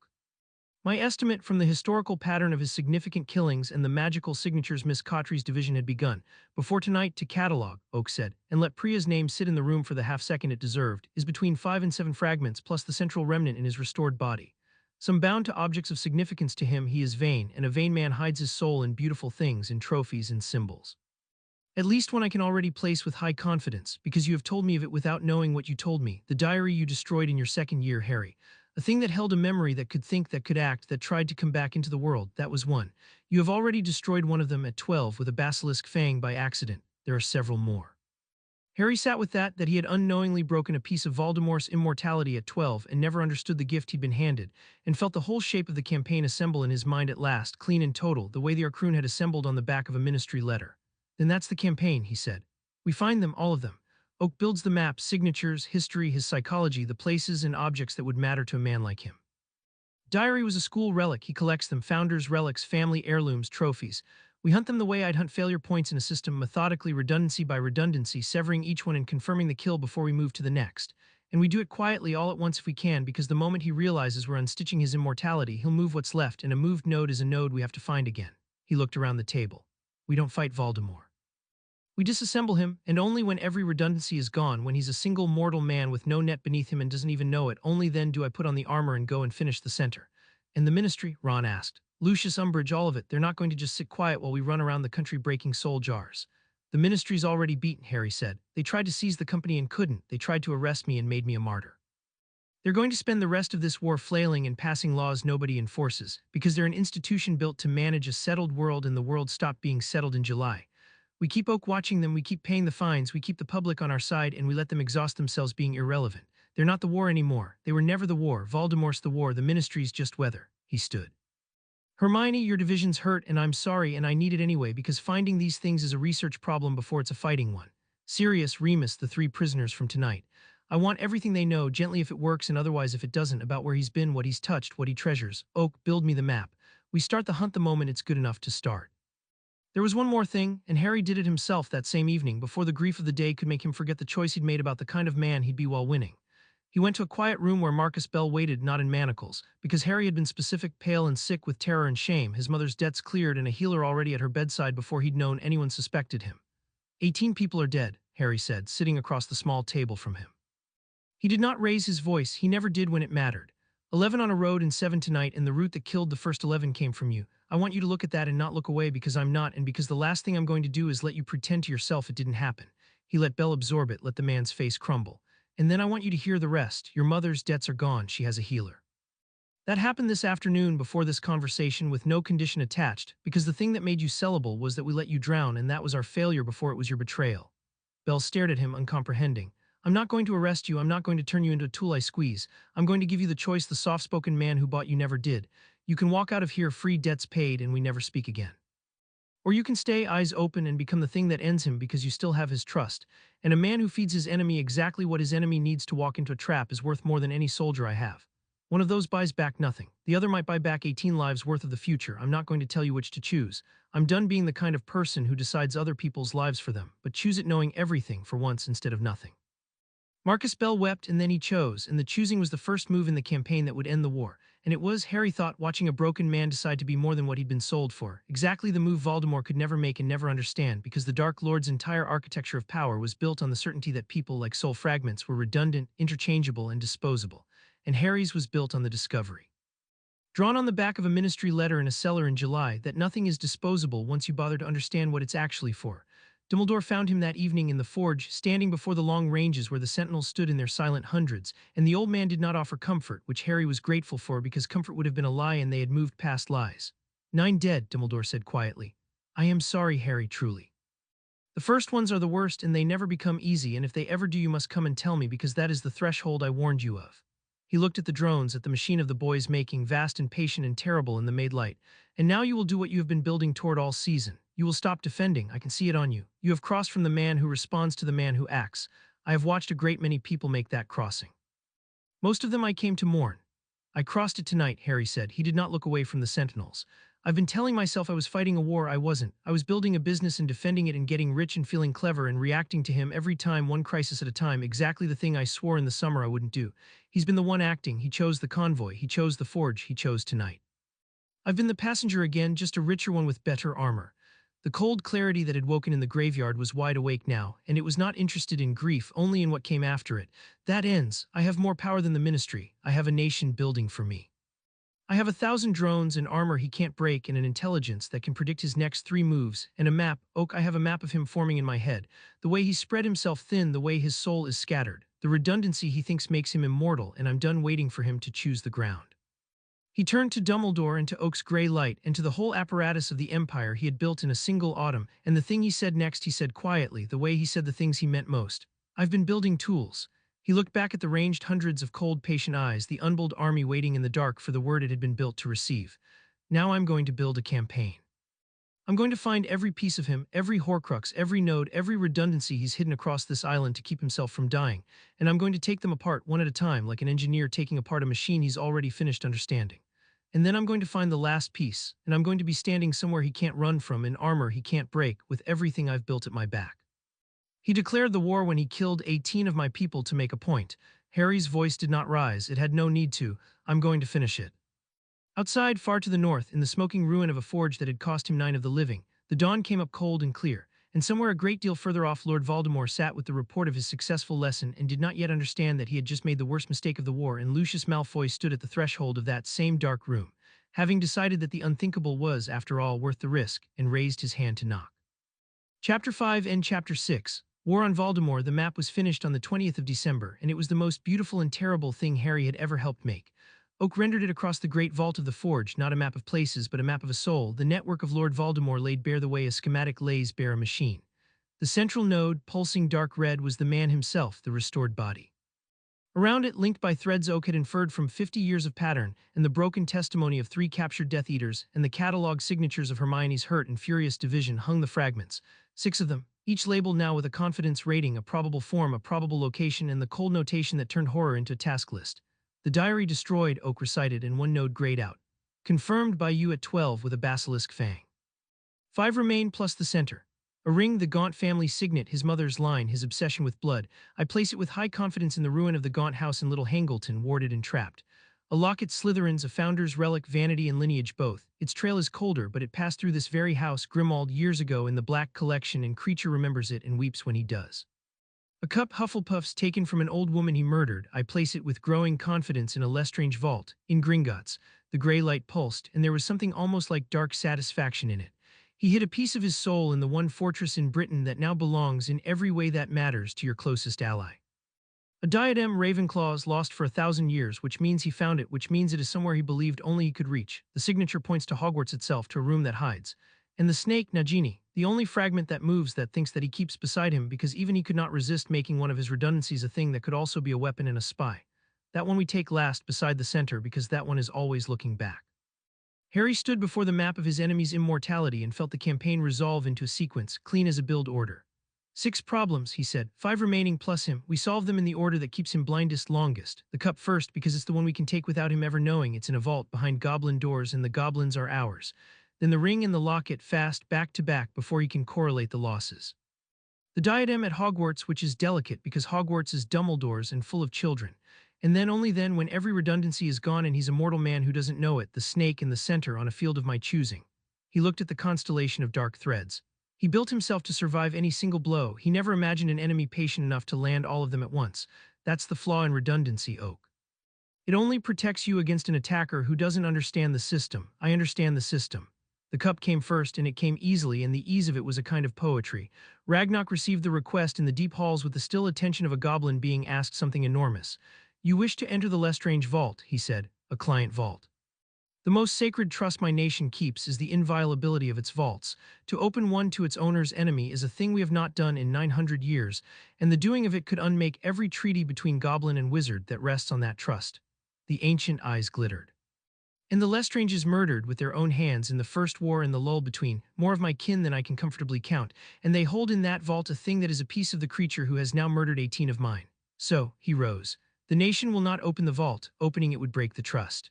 Speaker 1: My estimate from the historical pattern of his significant killings and the magical signatures Miss Cautry's division had begun, before tonight to catalog, Oak said, and let Priya's name sit in the room for the half-second it deserved, is between 5 and 7 fragments plus the central remnant in his restored body. Some bound to objects of significance to him, he is vain, and a vain man hides his soul in beautiful things, in trophies and symbols. At least one I can already place with high confidence, because you have told me of it without knowing what you told me, the diary you destroyed in your second year, Harry. A thing that held a memory, that could think, that could act, that tried to come back into the world, that was one. You have already destroyed one of them at 12 with a basilisk fang by accident. There are several more. Harry sat with that he had unknowingly broken a piece of Voldemort's immortality at 12 and never understood the gift he'd been handed, and felt the whole shape of the campaign assemble in his mind at last, clean and total, the way the Arcroon had assembled on the back of a ministry letter. Then that's the campaign, he said. We find them, all of them. Oak builds the map, signatures, history, his psychology, the places and objects that would matter to a man like him. Diary was a school relic. He collects them, founders' relics, family heirlooms, trophies. We hunt them the way I'd hunt failure points in a system, methodically, redundancy by redundancy, severing each one and confirming the kill before we move to the next. And we do it quietly, all at once if we can, because the moment he realizes we're unstitching his immortality, he'll move what's left, and a moved node is a node we have to find again. He looked around the table. We don't fight Voldemort. We disassemble him, and only when every redundancy is gone, when he's a single mortal man with no net beneath him and doesn't even know it, only then do I put on the armor and go and finish the center. And the ministry? Ron asked. Lucius, Umbridge, all of it. They're not going to just sit quiet while we run around the country breaking soul jars. The ministry's already beaten, Harry said. They tried to seize the company and couldn't. They tried to arrest me and made me a martyr. They're going to spend the rest of this war flailing and passing laws nobody enforces, because they're an institution built to manage a settled world, and the world stopped being settled in July. We keep Oak watching them, we keep paying the fines, we keep the public on our side, and we let them exhaust themselves being irrelevant. They're not the war anymore. They were never the war. Voldemort's the war. The ministry's just weather. He stood. Hermione, your division's hurt, and I'm sorry, and I need it anyway, because finding these things is a research problem before it's a fighting one. Sirius, Remus, the 3 prisoners from tonight. I want everything they know, gently if it works and otherwise if it doesn't, about where he's been, what he's touched, what he treasures. Oak, build me the map. We start the hunt the moment it's good enough to start. There was one more thing, and Harry did it himself that same evening, before the grief of the day could make him forget the choice he'd made about the kind of man he'd be while winning. He went to a quiet room where Marcus Bell waited, not in manacles, because Harry had been specific, pale and sick with terror and shame, his mother's debts cleared and a healer already at her bedside before he'd known anyone suspected him. 18 people are dead, Harry said, sitting across the small table from him. He did not raise his voice, he never did when it mattered. 11 on a road and 7 tonight, and the route that killed the first 11 came from you. I want you to look at that and not look away because I'm not, and because the last thing I'm going to do is let you pretend to yourself it didn't happen. He let Belle absorb it, let the man's face crumble. And then I want you to hear the rest. Your mother's debts are gone, she has a healer. That happened this afternoon before this conversation with no condition attached, because the thing that made you sellable was that we let you drown, and that was our failure before it was your betrayal. Belle stared at him, uncomprehending. I'm not going to arrest you, I'm not going to turn you into a tool I squeeze. I'm going to give you the choice the soft-spoken man who bought you never did. You can walk out of here free, debts paid, and we never speak again. Or you can stay eyes open and become the thing that ends him because you still have his trust. And a man who feeds his enemy exactly what his enemy needs to walk into a trap is worth more than any soldier I have. One of those buys back nothing. The other might buy back 18 lives worth of the future. I'm not going to tell you which to choose. I'm done being the kind of person who decides other people's lives for them, but choose it knowing everything for once instead of nothing. Marcus Bell wept, and then he chose, and the choosing was the first move in the campaign that would end the war. And it was, Harry thought, watching a broken man decide to be more than what he'd been sold for. Exactly the move Voldemort could never make and never understand, because the Dark Lord's entire architecture of power was built on the certainty that people, like soul fragments, were redundant, interchangeable, and disposable. And Harry's was built on the discovery, drawn on the back of a ministry letter in a cellar in July, that nothing is disposable once you bother to understand what it's actually for. Dumbledore found him that evening in the forge, standing before the long ranges where the sentinels stood in their silent hundreds, and the old man did not offer comfort, which Harry was grateful for because comfort would have been a lie and they had moved past lies. 9 dead, Dumbledore said quietly. I am sorry, Harry, truly. The first ones are the worst and they never become easy, and if they ever do you must come and tell me because that is the threshold I warned you of. He looked at the drones, at the machine of the boys making, vast and patient and terrible in the made light. And now you will do what you have been building toward all season. You will stop defending, I can see it on you. You have crossed from the man who responds to the man who acts. I have watched a great many people make that crossing. Most of them I came to mourn. I crossed it tonight, Harry said. He did not look away from the sentinels. I've been telling myself I was fighting a war I wasn't. I was building a business and defending it and getting rich and feeling clever and reacting to him every time, one crisis at a time, exactly the thing I swore in the summer I wouldn't do. He's been the one acting, he chose the convoy, he chose the forge, he chose tonight. I've been the passenger again, just a richer one with better armor. The cold clarity that had woken in the graveyard was wide awake now, and it was not interested in grief, only in what came after it. That ends. I have more power than the ministry. I have a nation building for me. I have 1,000 drones and armor he can't break and an intelligence that can predict his next 3 moves, and a map. I have a map of him forming in my head. The way he spread himself thin, the way his soul is scattered. The redundancy he thinks makes him immortal, and I'm done waiting for him to choose the ground. He turned to Dumbledore and to Oak's gray light and to the whole apparatus of the empire he had built in a single autumn, and the thing he said next he said quietly, the way he said the things he meant most. I've been building tools. He looked back at the ranged hundreds of cold, patient eyes, the unbold army waiting in the dark for the word it had been built to receive. Now I'm going to build a campaign. I'm going to find every piece of him, every Horcrux, every node, every redundancy he's hidden across this island to keep himself from dying, and I'm going to take them apart one at a time like an engineer taking apart a machine he's already finished understanding. And then I'm going to find the last piece, and I'm going to be standing somewhere he can't run from, in armor he can't break, with everything I've built at my back. He declared the war when he killed 18 of my people to make a point. Harry's voice did not rise, it had no need to. I'm going to finish it. Outside, far to the north, in the smoking ruin of a forge that had cost him 9 of the living, the dawn came up cold and clear, and somewhere a great deal further off Lord Voldemort sat with the report of his successful lesson and did not yet understand that he had just made the worst mistake of the war, and Lucius Malfoy stood at the threshold of that same dark room, having decided that the unthinkable was, after all, worth the risk, and raised his hand to knock. Chapter 5 and Chapter 6. War on Voldemort. The map was finished on the 20th of December, and it was the most beautiful and terrible thing Harry had ever helped make. Oak rendered it across the great vault of the forge, not a map of places, but a map of a soul. The network of Lord Voldemort laid bare the way a schematic lays bare a machine. The central node, pulsing dark red, was the man himself, the restored body. Around it, linked by threads Oak had inferred from 50 years of pattern, and the broken testimony of 3 captured Death Eaters, and the catalog signatures of Hermione's hurt and furious division, hung the fragments. 6 of them, each labeled now with a confidence rating, a probable form, a probable location, and the cold notation that turned horror into a task list. The diary destroyed, Oak recited, and 1 node grayed out. Confirmed by you at 12 with a basilisk fang. 5 remain plus the center. A ring, the Gaunt family signet, his mother's line, his obsession with blood. I place it with high confidence in the ruin of the Gaunt house in Little Hangleton, warded and trapped. A locket, Slytherin's, a founder's relic, vanity and lineage both. Its trail is colder, but it passed through this very house, Grimmauld, years ago in the Black Collection, and Creature remembers it and weeps when he does. A cup Hufflepuff's taken from an old woman he murdered. I place it with growing confidence in a Lestrange vault, in Gringotts. The gray light pulsed, and there was something almost like dark satisfaction in it. He hid a piece of his soul in the one fortress in Britain that now belongs in every way that matters to your closest ally. A diadem Ravenclaw's lost for 1,000 years, which means he found it, which means it is somewhere he believed only he could reach. The signature points to Hogwarts itself, to a room that hides. And the snake, Nagini, the only fragment that moves, that thinks that he keeps beside him because even he could not resist making one of his redundancies a thing that could also be a weapon and a spy. That one we take last beside the center because that one is always looking back. Harry stood before the map of his enemy's immortality and felt the campaign resolve into a sequence, clean as a build order. 6 problems, he said, 5 remaining plus him. We solve them in the order that keeps him blindest longest. The cup first because it's the one we can take without him ever knowing. It's in a vault behind goblin doors and the goblins are ours. Then the ring and the locket fast back to back before he can correlate the losses. The diadem at Hogwarts, which is delicate because Hogwarts is Dumbledore's and full of children. And then only then, when every redundancy is gone and he's a mortal man who doesn't know it, the snake in the center on a field of my choosing. He looked at the constellation of dark threads. He built himself to survive any single blow. He never imagined an enemy patient enough to land all of them at once. That's the flaw in redundancy, Oak. It only protects you against an attacker who doesn't understand the system. I understand the system. The cup came first, and it came easily, and the ease of it was a kind of poetry. Ragnarok received the request in the deep halls with the still attention of a goblin being asked something enormous. You wish to enter the Lestrange vault, he said, a client vault. The most sacred trust my nation keeps is the inviolability of its vaults. To open one to its owner's enemy is a thing we have not done in 900 years, and the doing of it could unmake every treaty between goblin and wizard that rests on that trust. The ancient eyes glittered. And the Lestranges murdered with their own hands in the first war in the lull between, more of my kin than I can comfortably count, and they hold in that vault a thing that is a piece of the creature who has now murdered 18 of mine. So, he rose. The nation will not open the vault. Opening it would break the trust.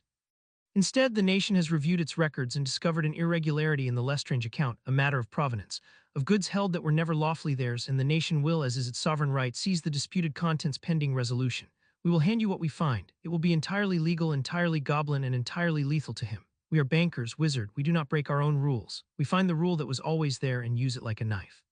Speaker 1: Instead, the nation has reviewed its records and discovered an irregularity in the Lestrange account, a matter of provenance, of goods held that were never lawfully theirs, and the nation will, as is its sovereign right, seize the disputed contents pending resolution. We will hand you what we find. It will be entirely legal, entirely goblin, and entirely lethal to him. We are bankers, wizard. We do not break our own rules. We find the rule that was always there and use it like a knife.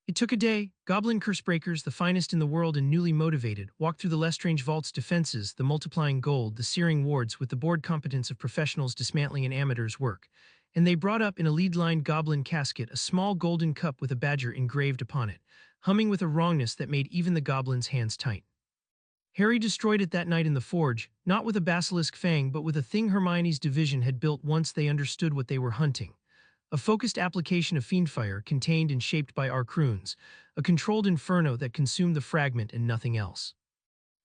Speaker 1: It took a day. Goblin cursebreakers, the finest in the world and newly motivated, walked through the Lestrange vault's defenses, the multiplying gold, the searing wards, with the bored competence of professionals dismantling an amateur's work. And they brought up in a lead-lined goblin casket a small golden cup with a badger engraved upon it, humming with a wrongness that made even the goblin's hands tight. Harry destroyed it that night in the forge, not with a basilisk fang but with a thing Hermione's division had built once they understood what they were hunting. A focused application of fiendfire contained and shaped by arcrunes, a controlled inferno that consumed the fragment and nothing else.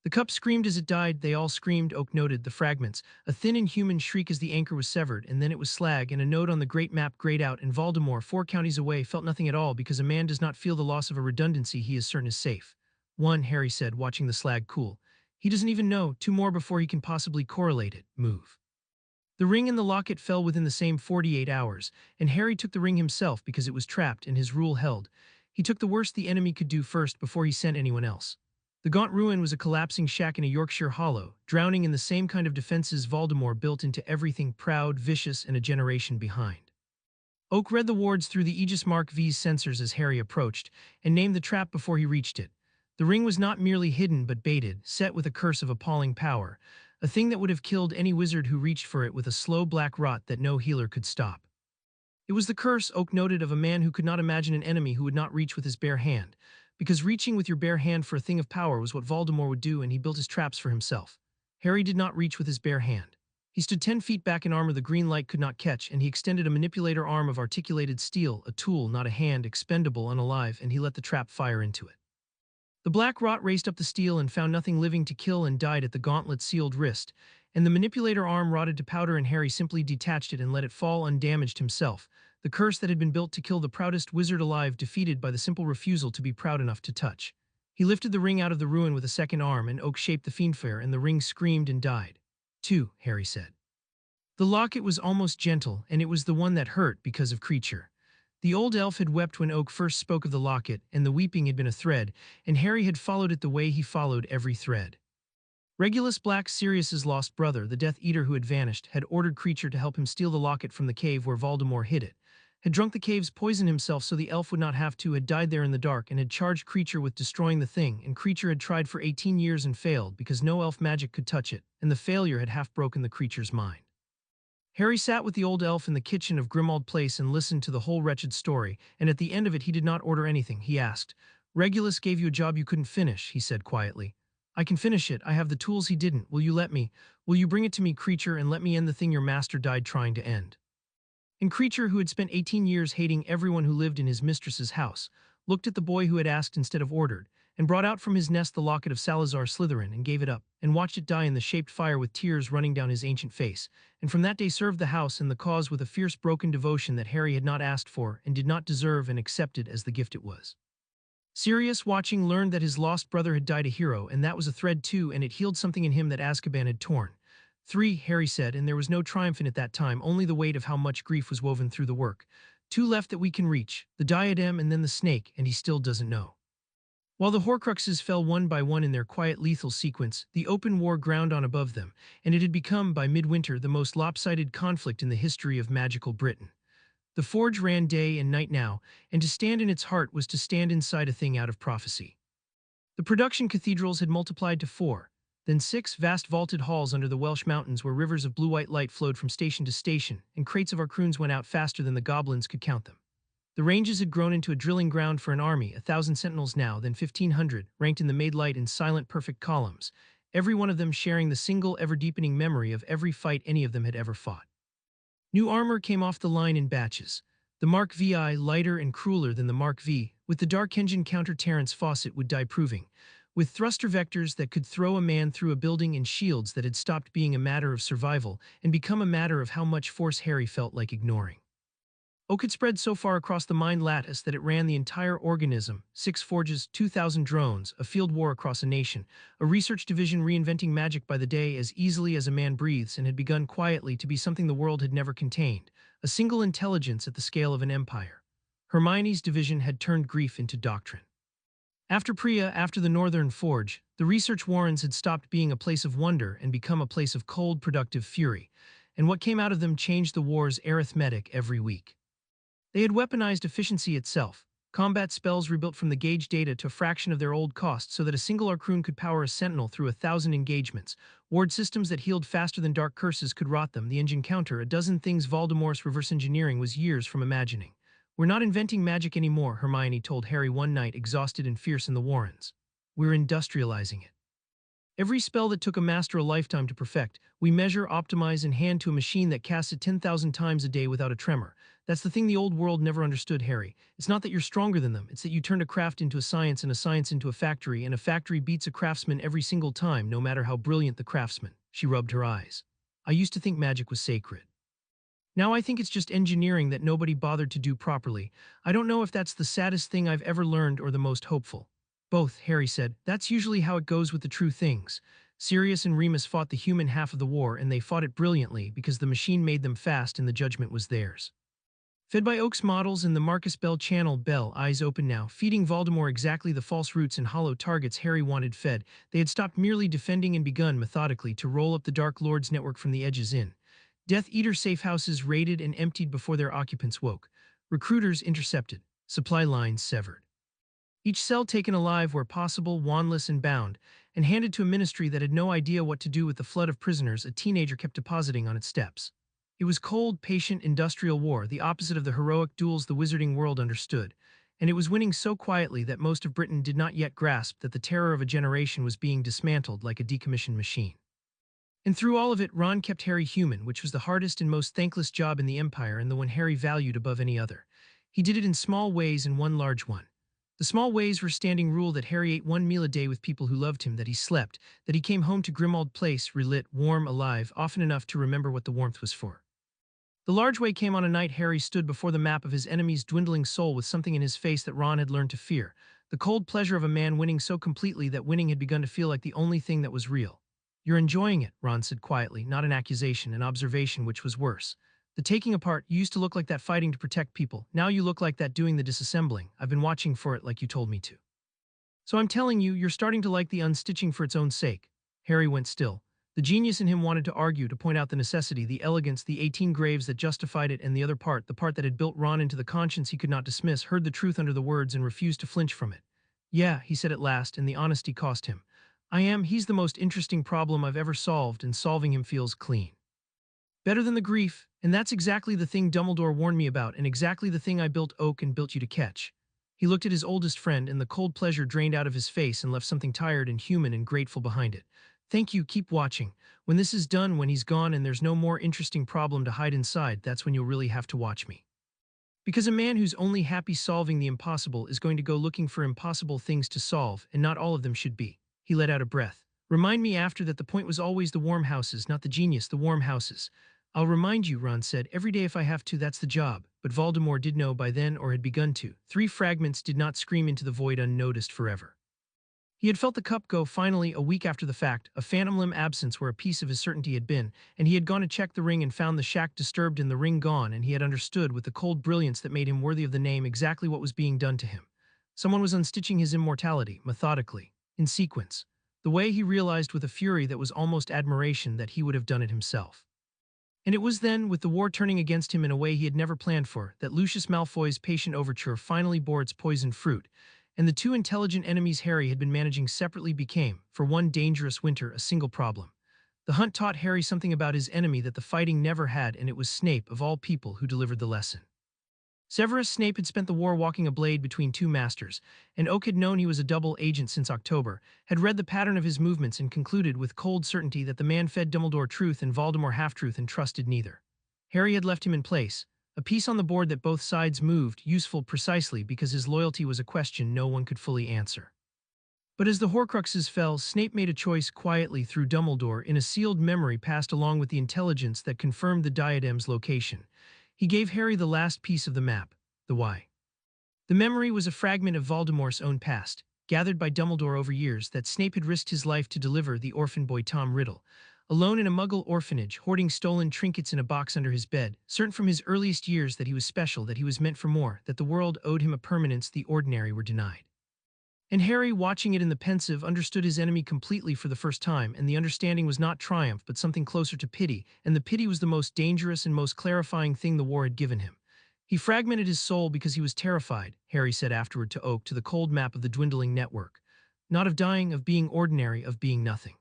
Speaker 1: The cup screamed as it died. They all screamed, Oak noted, the fragments, a thin inhuman shriek as the anchor was severed, and then it was slag, and a note on the great map grayed out, and Voldemort, 4 counties away, felt nothing at all because a man does not feel the loss of a redundancy he is certain is safe. 1, Harry said, watching the slag cool. He doesn't even know, 2 more before he can possibly correlate it, move. The ring and the locket fell within the same 48 hours, and Harry took the ring himself because it was trapped and his rule held. He took the worst the enemy could do first before he sent anyone else. The gaunt ruin was a collapsing shack in a Yorkshire hollow, drowning in the same kind of defenses Voldemort built into everything proud, vicious, and a generation behind. Oak read the wards through the Aegis Mark V's sensors as Harry approached, and named the trap before he reached it. The ring was not merely hidden but baited, set with a curse of appalling power, a thing that would have killed any wizard who reached for it with a slow black rot that no healer could stop. It was the curse, Oak noted, of a man who could not imagine an enemy who would not reach with his bare hand, because reaching with your bare hand for a thing of power was what Voldemort would do, and he built his traps for himself. Harry did not reach with his bare hand. He stood 10 feet back in armor the green light could not catch, and he extended a manipulator arm of articulated steel, a tool, not a hand, expendable, unalive, and he let the trap fire into it. The black rot raced up the steel and found nothing living to kill and died at the gauntlet's sealed wrist, and the manipulator arm rotted to powder, and Harry simply detached it and let it fall undamaged himself, the curse that had been built to kill the proudest wizard alive, defeated by the simple refusal to be proud enough to touch. He lifted the ring out of the ruin with a second arm, and Oak shaped the fiendfire, and the ring screamed and died. 2, Harry said. The locket was almost gentle, and it was the one that hurt because of creature. The old elf had wept when Oak first spoke of the locket, and the weeping had been a thread, and Harry had followed it the way he followed every thread. Regulus Black, Sirius's lost brother, the Death Eater who had vanished, had ordered Creature to help him steal the locket from the cave where Voldemort hid it, had drunk the cave's poison himself so the elf would not have to, had died there in the dark, and had charged Creature with destroying the thing, and Creature had tried for 18 years and failed because no elf magic could touch it, and the failure had half broken the creature's mind. Harry sat with the old elf in the kitchen of Grimmauld Place and listened to the whole wretched story, and at the end of it he did not order anything. He asked, "Regulus gave you a job you couldn't finish," he said quietly. "I can finish it. I have the tools he didn't. Will you let me? Will you bring it to me, Creature, and let me end the thing your master died trying to end?" And Creature, who had spent 18 years hating everyone who lived in his mistress's house, looked at the boy who had asked instead of ordered, and brought out from his nest the locket of Salazar Slytherin and gave it up, and watched it die in the shaped fire with tears running down his ancient face, and from that day served the house and the cause with a fierce broken devotion that Harry had not asked for and did not deserve, and accepted as the gift it was. Sirius, watching, learned that his lost brother had died a hero, and that was a thread too, and it healed something in him that Azkaban had torn. 3, Harry said, and there was no triumph in it that time, only the weight of how much grief was woven through the work. 2 left that we can reach, the diadem and then the snake, and he still doesn't know. While the Horcruxes fell one by one in their quiet lethal sequence, the open war ground on above them, and it had become, by midwinter, the most lopsided conflict in the history of magical Britain. The forge ran day and night now, and to stand in its heart was to stand inside a thing out of prophecy. The production cathedrals had multiplied to 4, then 6 vast vaulted halls under the Welsh mountains where rivers of blue-white light flowed from station to station, and crates of Arcroons went out faster than the goblins could count them. The ranges had grown into a drilling ground for an army, 1,000 sentinels now, then 1,500, ranked in the made light in silent perfect columns, every one of them sharing the single ever-deepening memory of every fight any of them had ever fought. New armor came off the line in batches. The Mark VI, lighter and crueler than the Mark V, with the dark engine counter Terence Fawcett would die proving, with thruster vectors that could throw a man through a building and shields that had stopped being a matter of survival and become a matter of how much force Harry felt like ignoring. Oak had spread so far across the mind lattice that it ran the entire organism, 6 forges, 2,000 drones, a field war across a nation, a research division reinventing magic by the day as easily as a man breathes, and had begun quietly to be something the world had never contained, a single intelligence at the scale of an empire. Hermione's division had turned grief into doctrine. After Priya, after the Northern Forge, the research warrens had stopped being a place of wonder and become a place of cold, productive fury, and what came out of them changed the war's arithmetic every week. They had weaponized efficiency itself, combat spells rebuilt from the gauge data to a fraction of their old cost so that a single Arcroon could power a sentinel through 1,000 engagements, ward systems that healed faster than dark curses could rot them, the engine counter, a dozen things Voldemort's reverse engineering was years from imagining. "We're not inventing magic anymore," Hermione told Harry one night, exhausted and fierce in the Warrens. "We're industrializing it. Every spell that took a master a lifetime to perfect, we measure, optimize, and hand to a machine that casts it 10,000 times a day without a tremor. That's the thing the old world never understood, Harry. It's not that you're stronger than them, it's that you turned a craft into a science and a science into a factory, and a factory beats a craftsman every single time, no matter how brilliant the craftsman." She rubbed her eyes. "I used to think magic was sacred. Now I think it's just engineering that nobody bothered to do properly. I don't know if that's the saddest thing I've ever learned or the most hopeful." "Both," Harry said. "That's usually how it goes with the true things. Sirius and Remus fought the human half of the war, and they fought it brilliantly because the machine made them fast and the judgment was theirs." Fed by Oak's models and the Marcus Bell channel, Bell, eyes open now, feeding Voldemort exactly the false roots and hollow targets Harry wanted fed, they had stopped merely defending and begun methodically to roll up the Dark Lord's network from the edges in. Death Eater safe houses raided and emptied before their occupants woke. Recruiters intercepted. Supply lines severed. Each cell taken alive where possible, wandless and bound, and handed to a ministry that had no idea what to do with the flood of prisoners a teenager kept depositing on its steps. It was cold, patient, industrial war, the opposite of the heroic duels the wizarding world understood, and it was winning so quietly that most of Britain did not yet grasp that the terror of a generation was being dismantled like a decommissioned machine. And through all of it, Ron kept Harry human, which was the hardest and most thankless job in the Empire and the one Harry valued above any other. He did it in small ways and one large one. The small ways were standing rule that Harry ate one meal a day with people who loved him, that he slept, that he came home to Grimmauld Place, relit, warm, alive, often enough to remember what the warmth was for. The large way came on a night Harry stood before the map of his enemy's dwindling soul with something in his face that Ron had learned to fear, the cold pleasure of a man winning so completely that winning had begun to feel like the only thing that was real. "You're enjoying it," Ron said quietly, not an accusation, an observation which was worse. "The taking apart, you used to look like that fighting to protect people, now you look like that doing the disassembling. I've been watching for it like you told me to. So I'm telling you, you're starting to like the unstitching for its own sake." Harry went still. The genius in him wanted to argue, to point out the necessity, the elegance, the 18 graves that justified it, and the other part, the part that had built Ron into the conscience he could not dismiss, heard the truth under the words and refused to flinch from it. Yeah, he said at last, and the honesty cost him. He's the most interesting problem I've ever solved, and solving him feels clean. Better than the grief, and that's exactly the thing Dumbledore warned me about, and exactly the thing I built Oak and built you to catch. He looked at his oldest friend, and the cold pleasure drained out of his face and left something tired and human and grateful behind it. Thank you, keep watching. When this is done, when he's gone and there's no more interesting problem to hide inside, that's when you'll really have to watch me. Because a man who's only happy solving the impossible is going to go looking for impossible things to solve, and not all of them should be. He let out a breath. Remind me after that the point was always the warm houses, not the genius, the warm houses. I'll remind you, Ron said, every day if I have to, that's the job. But Voldemort did know by then, or had begun to. 3 fragments did not scream into the void unnoticed forever. He had felt the cup go finally a week after the fact, a phantom limb absence where a piece of his certainty had been, and he had gone to check the ring and found the shack disturbed and the ring gone, and he had understood with the cold brilliance that made him worthy of the name exactly what was being done to him. Someone was unstitching his immortality, methodically, in sequence, the way he realized with a fury that was almost admiration that he would have done it himself. And it was then, with the war turning against him in a way he had never planned for, that Lucius Malfoy's patient overture finally bore its poisoned fruit, and the 2 intelligent enemies Harry had been managing separately became, for one dangerous winter, a single problem. The hunt taught Harry something about his enemy that the fighting never had, and it was Snape, of all people, who delivered the lesson. Severus Snape had spent the war walking a blade between 2 masters, and Oak had known he was a double agent since October, had read the pattern of his movements and concluded with cold certainty that the man fed Dumbledore truth and Voldemort half-truth and trusted neither. Harry had left him in place, a piece on the board that both sides moved, useful precisely because his loyalty was a question no one could fully answer. But as the Horcruxes fell, Snape made a choice quietly through Dumbledore in a sealed memory passed along with the intelligence that confirmed the diadem's location. He gave Harry the last piece of the map, the why. The memory was a fragment of Voldemort's own past, gathered by Dumbledore over years, that Snape had risked his life to deliver the orphan boy Tom Riddle, alone in a Muggle orphanage, hoarding stolen trinkets in a box under his bed, certain from his earliest years that he was special, that he was meant for more, that the world owed him a permanence the ordinary were denied. And Harry, watching it in the pensive, understood his enemy completely for the first time, and the understanding was not triumph but something closer to pity, and the pity was the most dangerous and most clarifying thing the war had given him. He fragmented his soul because he was terrified, Harry said afterward to Oak, to the cold map of the dwindling network. Not of dying, of being ordinary, of being nothing.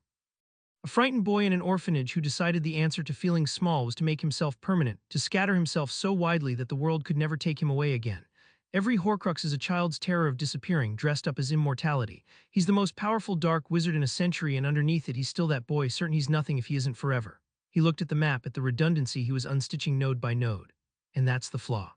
Speaker 1: A frightened boy in an orphanage who decided the answer to feeling small was to make himself permanent, to scatter himself so widely that the world could never take him away again. Every Horcrux is a child's terror of disappearing, dressed up as immortality. He's the most powerful dark wizard in a century, and underneath it he's still that boy, certain he's nothing if he isn't forever. He looked at the map, at the redundancy he was unstitching node by node. And that's the flaw.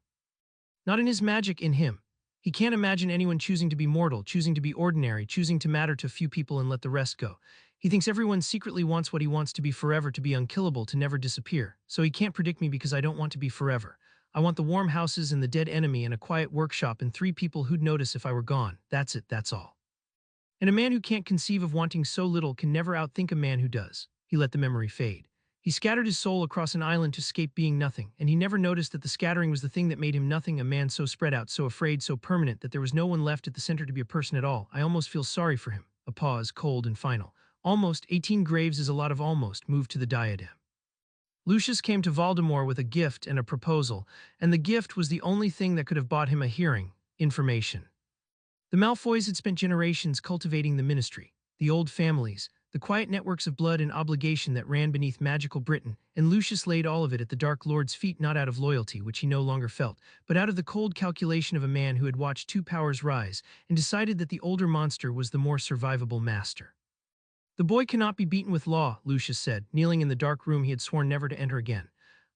Speaker 1: Not in his magic, in him. He can't imagine anyone choosing to be mortal, choosing to be ordinary, choosing to matter to a few people and let the rest go. He thinks everyone secretly wants what he wants, to be forever, to be unkillable, to never disappear. So he can't predict me because I don't want to be forever. I want the warm houses and the dead enemy and a quiet workshop and 3 people who'd notice if I were gone. That's it, that's all. And a man who can't conceive of wanting so little can never outthink a man who does. He let the memory fade. He scattered his soul across an island to escape being nothing, and he never noticed that the scattering was the thing that made him nothing, a man so spread out, so afraid, so permanent that there was no one left at the center to be a person at all. I almost feel sorry for him. A pause, cold and final. Almost, 18 graves is a lot of almost, moved to the diadem. Lucius came to Voldemort with a gift and a proposal, and the gift was the only thing that could have bought him a hearing: information. The Malfoys had spent generations cultivating the ministry, the old families, the quiet networks of blood and obligation that ran beneath magical Britain, and Lucius laid all of it at the Dark Lord's feet, not out of loyalty, which he no longer felt, but out of the cold calculation of a man who had watched 2 powers rise and decided that the older monster was the more survivable master. The boy cannot be beaten with law, Lucius said, kneeling in the dark room he had sworn never to enter again.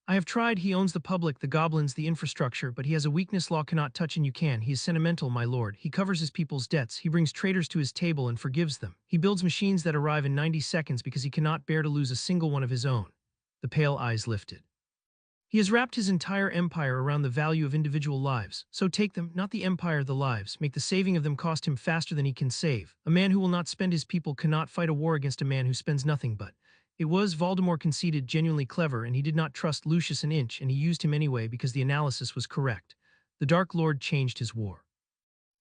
Speaker 1: I have tried. He owns the public, the goblins, the infrastructure, but he has a weakness law cannot touch, and you can. He is sentimental, my lord. He covers his people's debts. He brings traitors to his table and forgives them. He builds machines that arrive in 90 seconds because he cannot bear to lose a single one of his own. The pale eyes lifted. He has wrapped his entire empire around the value of individual lives. So take them, not the empire, the lives. Make the saving of them cost him faster than he can save. A man who will not spend his people cannot fight a war against a man who spends nothing but. It was, Voldemort conceded, genuinely clever, and he did not trust Lucius an inch, and he used him anyway because the analysis was correct. The Dark Lord changed his war.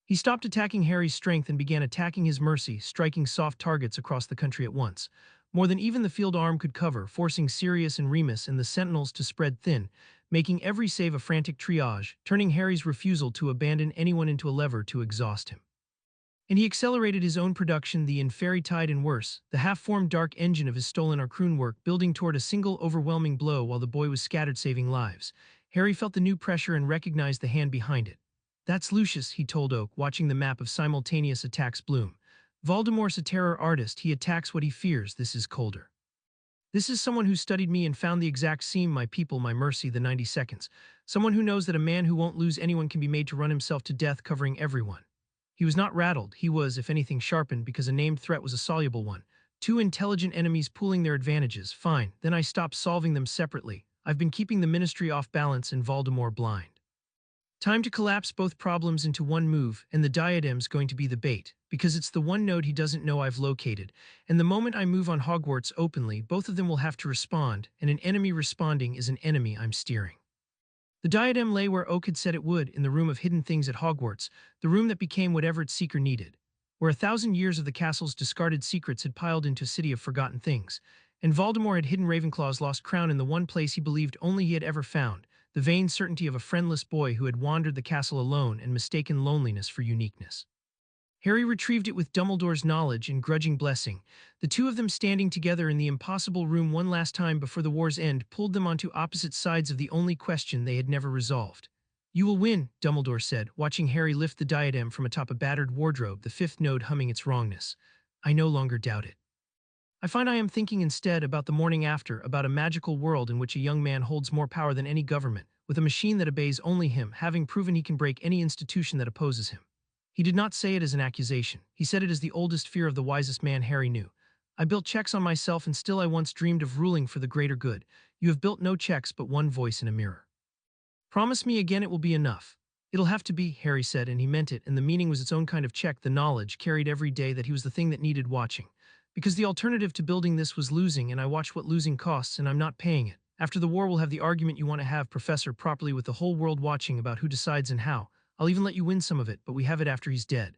Speaker 1: He stopped attacking Harry's strength and began attacking his mercy, striking soft targets across the country at once. more than even the field arm could cover, forcing Sirius and Remus and the Sentinels to spread thin, making every save a frantic triage, turning Harry's refusal to abandon anyone into a lever to exhaust him. And he accelerated his own production, the Tide and worse, the half-formed dark engine of his stolen Arcroon work, building toward a single overwhelming blow while the boy was scattered, saving lives. Harry felt the new pressure and recognized the hand behind it. That's Lucius, he told Oak, watching the map of simultaneous attacks bloom. Voldemort's a terror artist, he attacks what he fears, this is colder. This is someone who studied me and found the exact seam, my people, my mercy, the 90 seconds. Someone who knows that a man who won't lose anyone can be made to run himself to death, covering everyone. He was not rattled, he was, if anything, sharpened, because a named threat was a soluble one. Two intelligent enemies pooling their advantages, fine, then I stopped solving them separately. I've been keeping the Ministry off balance and Voldemort blind. Time to collapse both problems into one move, and the diadem's going to be the bait, because it's the one node he doesn't know I've located, and the moment I move on Hogwarts openly, both of them will have to respond, and an enemy responding is an enemy I'm steering. The diadem lay where Oak had said it would, in the room of hidden things at Hogwarts, the room that became whatever its seeker needed, where 1,000 years of the castle's discarded secrets had piled into a city of forgotten things, and Voldemort had hidden Ravenclaw's lost crown in the one place he believed only he had ever found, the vain certainty of a friendless boy who had wandered the castle alone and mistaken loneliness for uniqueness. Harry retrieved it with Dumbledore's knowledge and grudging blessing. The two of them standing together in the impossible room one last time before the war's end pulled them onto opposite sides of the only question they had never resolved. You will win, Dumbledore said, watching Harry lift the diadem from atop a battered wardrobe, the fifth node humming its wrongness. I no longer doubt it. I find I am thinking instead about the morning after, about a magical world in which a young man holds more power than any government, with a machine that obeys only him, having proven he can break any institution that opposes him. He did not say it as an accusation. He said it as the oldest fear of the wisest man Harry knew. I built checks on myself, and still I once dreamed of ruling for the greater good. You have built no checks but one voice in a mirror. Promise me again it will be enough. It'll have to be, Harry said, and he meant it, and the meaning was its own kind of check, the knowledge carried every day that he was the thing that needed watching. Because the alternative to building this was losing, and I watched what losing costs, and I'm not paying it. After the war we'll have the argument you want to have, Professor, properly, with the whole world watching, about who decides and how. I'll even let you win some of it, but we have it after he's dead.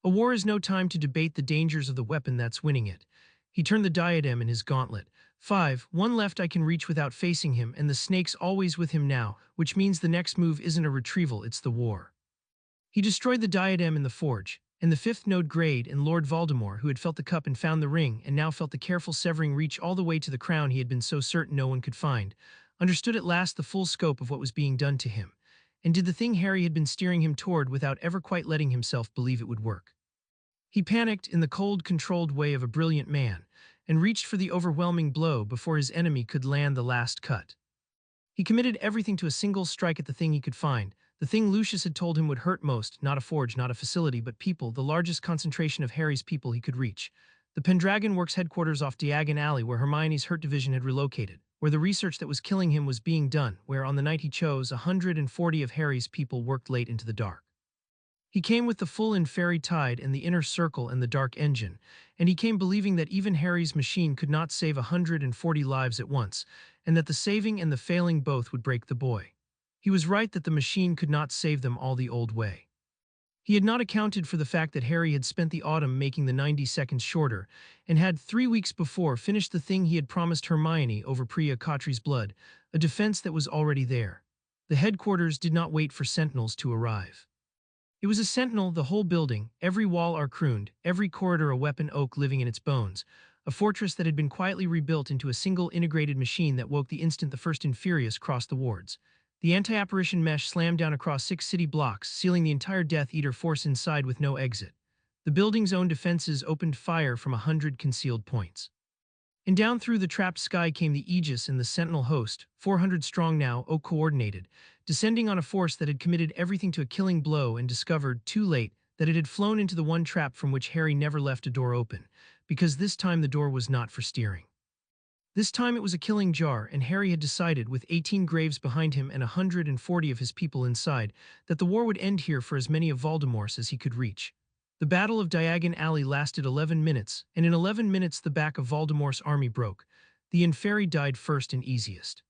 Speaker 1: A war is no time to debate the dangers of the weapon that's winning it. He turned the diadem in his gauntlet. 5, one left I can reach without facing him, and the snake's always with him now, which means the next move isn't a retrieval, it's the war. He destroyed the diadem in the forge, and the fifth node grayed, and Lord Voldemort, who had felt the cup and found the ring, and now felt the careful severing reach all the way to the crown he had been so certain no one could find, understood at last the full scope of what was being done to him, and did the thing Harry had been steering him toward without ever quite letting himself believe it would work. He panicked in the cold, controlled way of a brilliant man, and reached for the overwhelming blow before his enemy could land the last cut. He committed everything to a single strike at the thing he could find, the thing Lucius had told him would hurt most, not a forge, not a facility, but people, the largest concentration of Harry's people he could reach. The Pendragon Works headquarters off Diagon Alley, where Hermione's Hurt Division had relocated, where the research that was killing him was being done, where on the night he chose, 140 of Harry's people worked late into the dark. He came with the full Tide and the inner circle and the dark engine, and he came believing that even Harry's machine could not save 140 lives at once, and that the saving and the failing both would break the boy. He was right that the machine could not save them all the old way. He had not accounted for the fact that Harry had spent the autumn making the 90 seconds shorter, and had 3 weeks before finished the thing he had promised Hermione over Priya Cautry's blood, a defense that was already there. The headquarters did not wait for sentinels to arrive. It was a sentinel, the whole building, every wall Arcrooned, every corridor a weapon oak living in its bones, a fortress that had been quietly rebuilt into a single integrated machine that woke the instant the first Infurious crossed the wards. The anti-apparition mesh slammed down across 6 city blocks, sealing the entire Death Eater force inside with no exit. The building's own defenses opened fire from 100 concealed points. And down through the trapped sky came the Aegis and the Sentinel host, 400 strong now, coordinated, descending on a force that had committed everything to a killing blow and discovered, too late, that it had flown into the one trap from which Harry never left a door open, because this time the door was not for steering. This time it was a killing jar, and Harry had decided, with 18 graves behind him and 140 of his people inside, that the war would end here for as many of Voldemort's as he could reach. The Battle of Diagon Alley lasted 11 minutes, and in 11 minutes the back of Voldemort's army broke. The Inferi died first and easiest.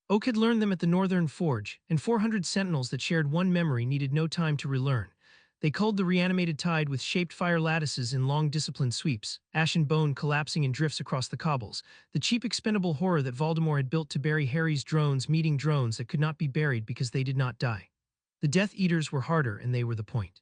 Speaker 1: Oak had learned them at the Northern Forge, and 400 sentinels that shared one memory needed no time to relearn. They culled the reanimated tide with shaped fire lattices in long disciplined sweeps, ash and bone collapsing in drifts across the cobbles, the cheap expendable horror that Voldemort had built to bury Harry's drones meeting drones that could not be buried because they did not die. The Death Eaters were harder, and they were the point.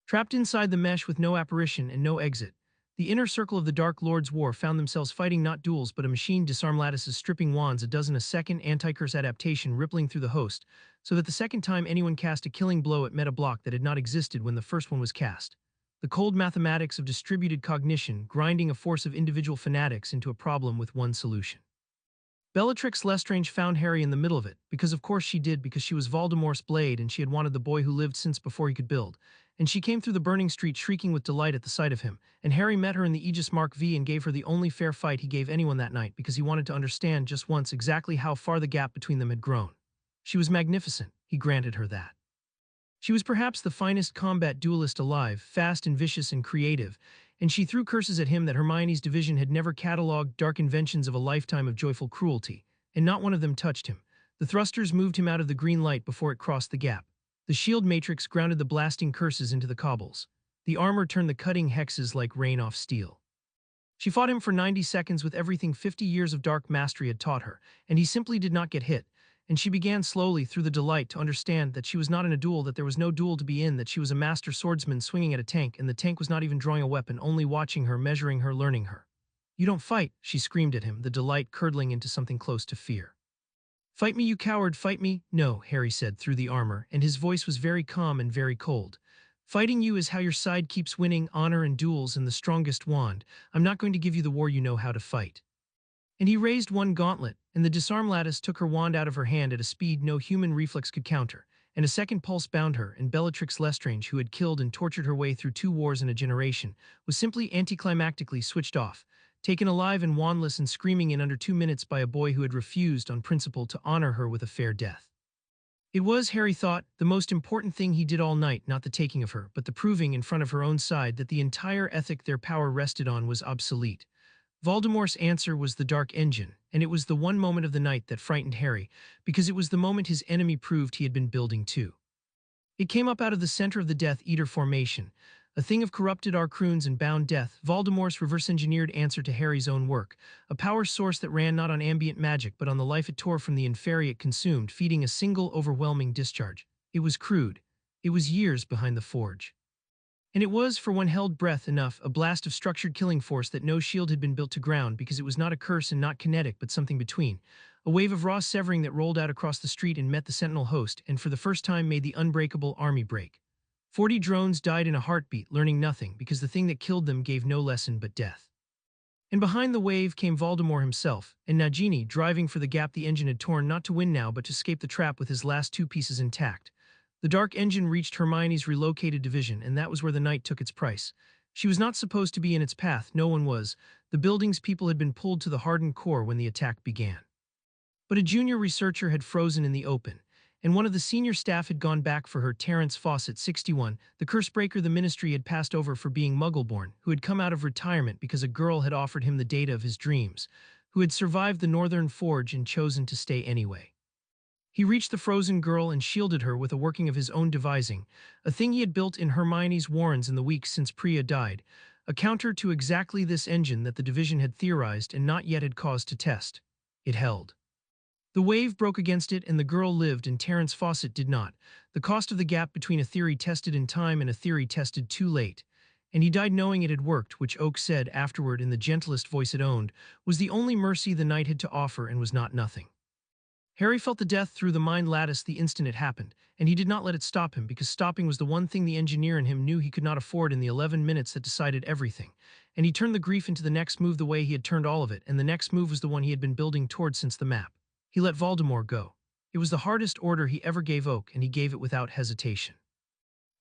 Speaker 1: Trapped inside the mesh with no apparition and no exit, the inner circle of the Dark Lord's war found themselves fighting not duels but a machine disarm lattices stripping wands a dozen a second anti-curse adaptation rippling through the host, so that the second time anyone cast a killing blow it met a block that had not existed when the first one was cast. The cold mathematics of distributed cognition grinding a force of individual fanatics into a problem with one solution. Bellatrix Lestrange found Harry in the middle of it, because of course she did, because she was Voldemort's blade and she had wanted the boy who lived since before he could build. And she came through the burning street shrieking with delight at the sight of him, and Harry met her in the Aegis Mark V and gave her the only fair fight he gave anyone that night because he wanted to understand just once exactly how far the gap between them had grown. She was magnificent, he granted her that. She was perhaps the finest combat duelist alive, fast and vicious and creative, and she threw curses at him that Hermione's division had never catalogued, dark inventions of a lifetime of joyful cruelty, and not one of them touched him. The thrusters moved him out of the green light before it crossed the gap. The shield matrix grounded the blasting curses into the cobbles. The armor turned the cutting hexes like rain off steel. She fought him for 90 seconds with everything 50 years of dark mastery had taught her, and he simply did not get hit. And she began slowly, through the delight, to understand that she was not in a duel, that there was no duel to be in, that she was a master swordsman swinging at a tank, and the tank was not even drawing a weapon, only watching her, measuring her, learning her. "You don't fight," she screamed at him, the delight curdling into something close to fear. "Fight me, you coward, fight me." "No," Harry said through the armor, and his voice was very calm and very cold. "Fighting you is how your side keeps winning, honor and duels and the strongest wand. I'm not going to give you the war you know how to fight." And he raised one gauntlet, and the disarm lattice took her wand out of her hand at a speed no human reflex could counter, and a second pulse bound her, and Bellatrix Lestrange, who had killed and tortured her way through 2 wars in a generation, was simply anticlimactically switched off, taken alive and wandless and screaming in under 2 minutes by a boy who had refused on principle to honor her with a fair death. It was, Harry thought, the most important thing he did all night, not the taking of her, but the proving in front of her own side that the entire ethic their power rested on was obsolete. Voldemort's answer was the Dark Engine, and it was the one moment of the night that frightened Harry, because it was the moment his enemy proved he had been building too. It came up out of the center of the Death Eater formation, a thing of corrupted Arcrunes and bound death, Voldemort's reverse-engineered answer to Harry's own work, a power source that ran not on ambient magic but on the life it tore from the inferi it consumed, feeding a single overwhelming discharge. It was crude. It was years behind the forge. And it was, for one held breath, enough, a blast of structured killing force that no shield had been built to ground, because it was not a curse and not kinetic but something between. A wave of raw severing that rolled out across the street and met the sentinel host, and for the first time made the unbreakable army break. 40 drones died in a heartbeat, learning nothing, because the thing that killed them gave no lesson but death. And behind the wave came Voldemort himself, and Nagini, driving for the gap the engine had torn, not to win now but to escape the trap with his last 2 pieces intact. The Dark Engine reached Hermione's relocated division, and that was where the night took its price. She was not supposed to be in its path, no one was. The building's people had been pulled to the hardened core when the attack began. But a junior researcher had frozen in the open, and one of the senior staff had gone back for her, Terence Fawcett, 61, the cursebreaker the ministry had passed over for being Muggle-born, who had come out of retirement because a girl had offered him the data of his dreams, who had survived the Northern Forge and chosen to stay anyway. He reached the frozen girl and shielded her with a working of his own devising, a thing he had built in Hermione's warrens in the weeks since Priya died, a counter to exactly this engine that the division had theorized and not yet had caused to test. It held. The wave broke against it and the girl lived, and Terence Fawcett did not. The cost of the gap between a theory tested in time and a theory tested too late. And he died knowing it had worked, which Oak said afterward in the gentlest voice it owned, was the only mercy the night had to offer and was not nothing. Harry felt the death through the mind lattice the instant it happened, and he did not let it stop him, because stopping was the one thing the engineer in him knew he could not afford in the 11 minutes that decided everything. And he turned the grief into the next move the way he had turned all of it, and the next move was the one he had been building toward since the map. He let Voldemort go. It was the hardest order he ever gave Oak, and he gave it without hesitation.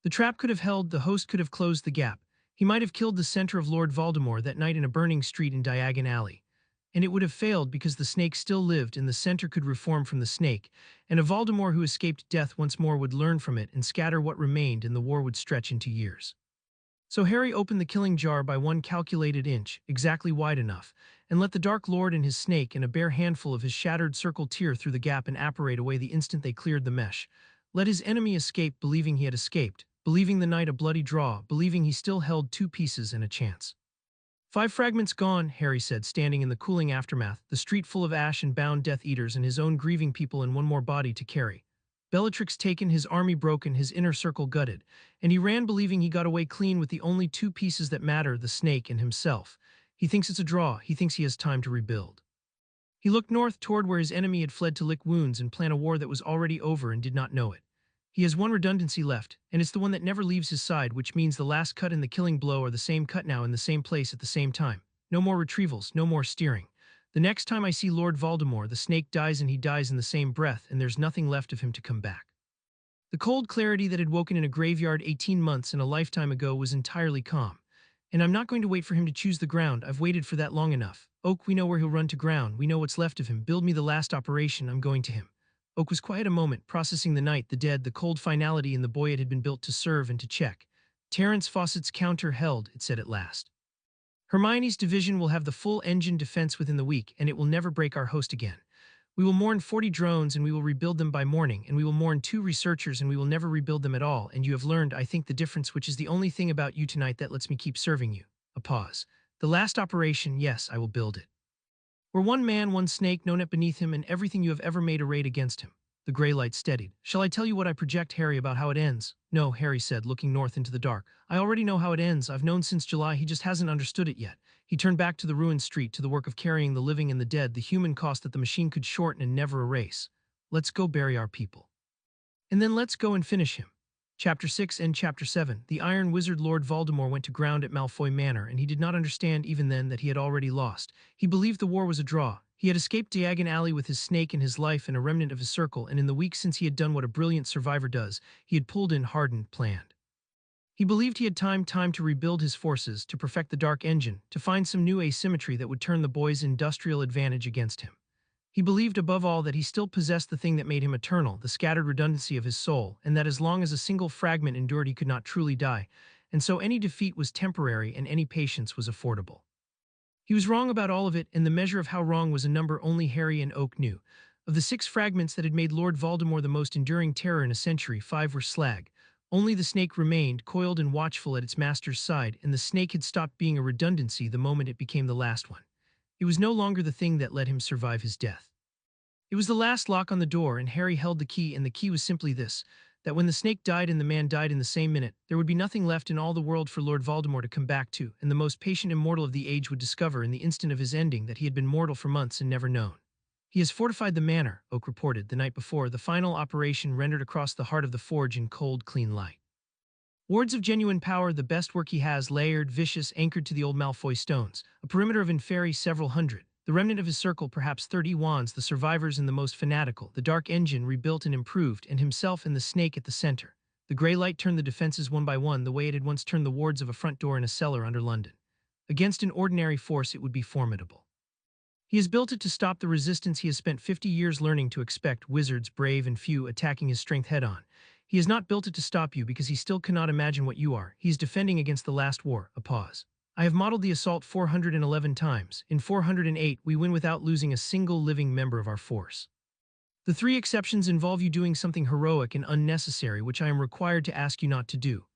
Speaker 1: The trap could have held, the host could have closed the gap. He might have killed the center of Lord Voldemort that night in a burning street in Diagon Alley. And it would have failed because the snake still lived and the center could reform from the snake, and a Voldemort who escaped death once more would learn from it and scatter what remained, and the war would stretch into years. So Harry opened the killing jar by one calculated inch, exactly wide enough, and let the Dark Lord and his snake and a bare handful of his shattered circle tear through the gap and apparate away the instant they cleared the mesh. Let his enemy escape believing he had escaped, believing the knight a bloody draw, believing he still held 2 pieces and a chance. 5 fragments gone, Harry said, standing in the cooling aftermath, the street full of ash and bound Death Eaters and his own grieving people and one more body to carry. Bellatrix taken, his army broken, his inner circle gutted, and he ran believing he got away clean with the only 2 pieces that matter, the snake and himself. He thinks it's a draw, he thinks he has time to rebuild. He looked north toward where his enemy had fled to lick wounds and plan a war that was already over and did not know it. He has one redundancy left, and it's the one that never leaves his side, which means the last cut and the killing blow are the same cut now in the same place at the same time. No more retrievals, no more steering. The next time I see Lord Voldemort, the snake dies and he dies in the same breath, and there's nothing left of him to come back. The cold clarity that had woken in a graveyard 18 months and a lifetime ago was entirely calm. And I'm not going to wait for him to choose the ground, I've waited for that long enough. Oak, we know where he'll run to ground, we know what's left of him, build me the last operation, I'm going to him. Oak was quiet a moment, processing the night, the dead, the cold finality in the boy it had been built to serve and to check. Terence Fawcett's counter held, it said at last. Hermione's division will have the full engine defense within the week, and it will never break our host again. We will mourn 40 drones, and we will rebuild them by morning, and we will mourn 2 researchers, and we will never rebuild them at all, and you have learned, I think, the difference, which is the only thing about you tonight that lets me keep serving you. A pause. The last operation, yes, I will build it. We're one man, one snake, no net beneath him, and everything you have ever made arrayed against him. The gray light steadied. Shall I tell you what I project, Harry, about how it ends? No, Harry said, looking north into the dark. I already know how it ends. I've known since July. He just hasn't understood it yet. He turned back to the ruined street, to the work of carrying the living and the dead, the human cost that the machine could shorten and never erase. Let's go bury our people. And then let's go and finish him. Chapter 6 and Chapter 7. The Iron Wizard Lord Voldemort went to ground at Malfoy Manor, and he did not understand even then that he had already lost. He believed the war was a draw. He had escaped Diagon Alley with his snake and his life and a remnant of his circle, and in the week since he had done what a brilliant survivor does, he had pulled in, hardened, planned. He believed he had time to rebuild his forces, to perfect the dark engine, to find some new asymmetry that would turn the boy's industrial advantage against him. He believed above all that he still possessed the thing that made him eternal, the scattered redundancy of his soul, and that as long as a single fragment endured he could not truly die, and so any defeat was temporary and any patience was affordable. He was wrong about all of it, and the measure of how wrong was a number only Harry and Oak knew. Of the 6 fragments that had made Lord Voldemort the most enduring terror in a century, 5 were slag. Only the snake remained, coiled and watchful at its master's side, and the snake had stopped being a redundancy the moment it became the last one. It was no longer the thing that let him survive his death. It was the last lock on the door, and Harry held the key, and the key was simply this, that when the snake died and the man died in the same minute, there would be nothing left in all the world for Lord Voldemort to come back to, and the most patient immortal of the age would discover in the instant of his ending that he had been mortal for months and never known. He has fortified the manor, Oak reported the night before, the final operation rendered across the heart of the forge in cold, clean light. Wards of genuine power, the best work he has, layered, vicious, anchored to the old Malfoy stones, a perimeter of inferi several hundred, the remnant of his circle perhaps 30 wands, the survivors and the most fanatical, the dark engine rebuilt and improved, and himself and the snake at the center. The gray light turned the defenses one by one the way it had once turned the wards of a front door in a cellar under London. Against an ordinary force it would be formidable. He has built it to stop the resistance he has spent 50 years learning to expect, wizards, brave and few, attacking his strength head-on. He has not built it to stop you because he still cannot imagine what you are. He is defending against the last war. A pause. I have modeled the assault 411 times. In 408, we win without losing a single living member of our force. The 3 exceptions involve you doing something heroic and unnecessary, which I am required to ask you not to do.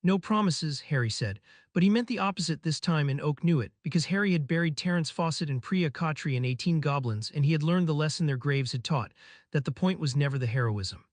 Speaker 1: No promises, Harry said, but he meant the opposite this time, and Oak knew it, because Harry had buried Terence Fawcett and Priya Khatri and 18 goblins, and he had learned the lesson their graves had taught, that the point was never the heroism.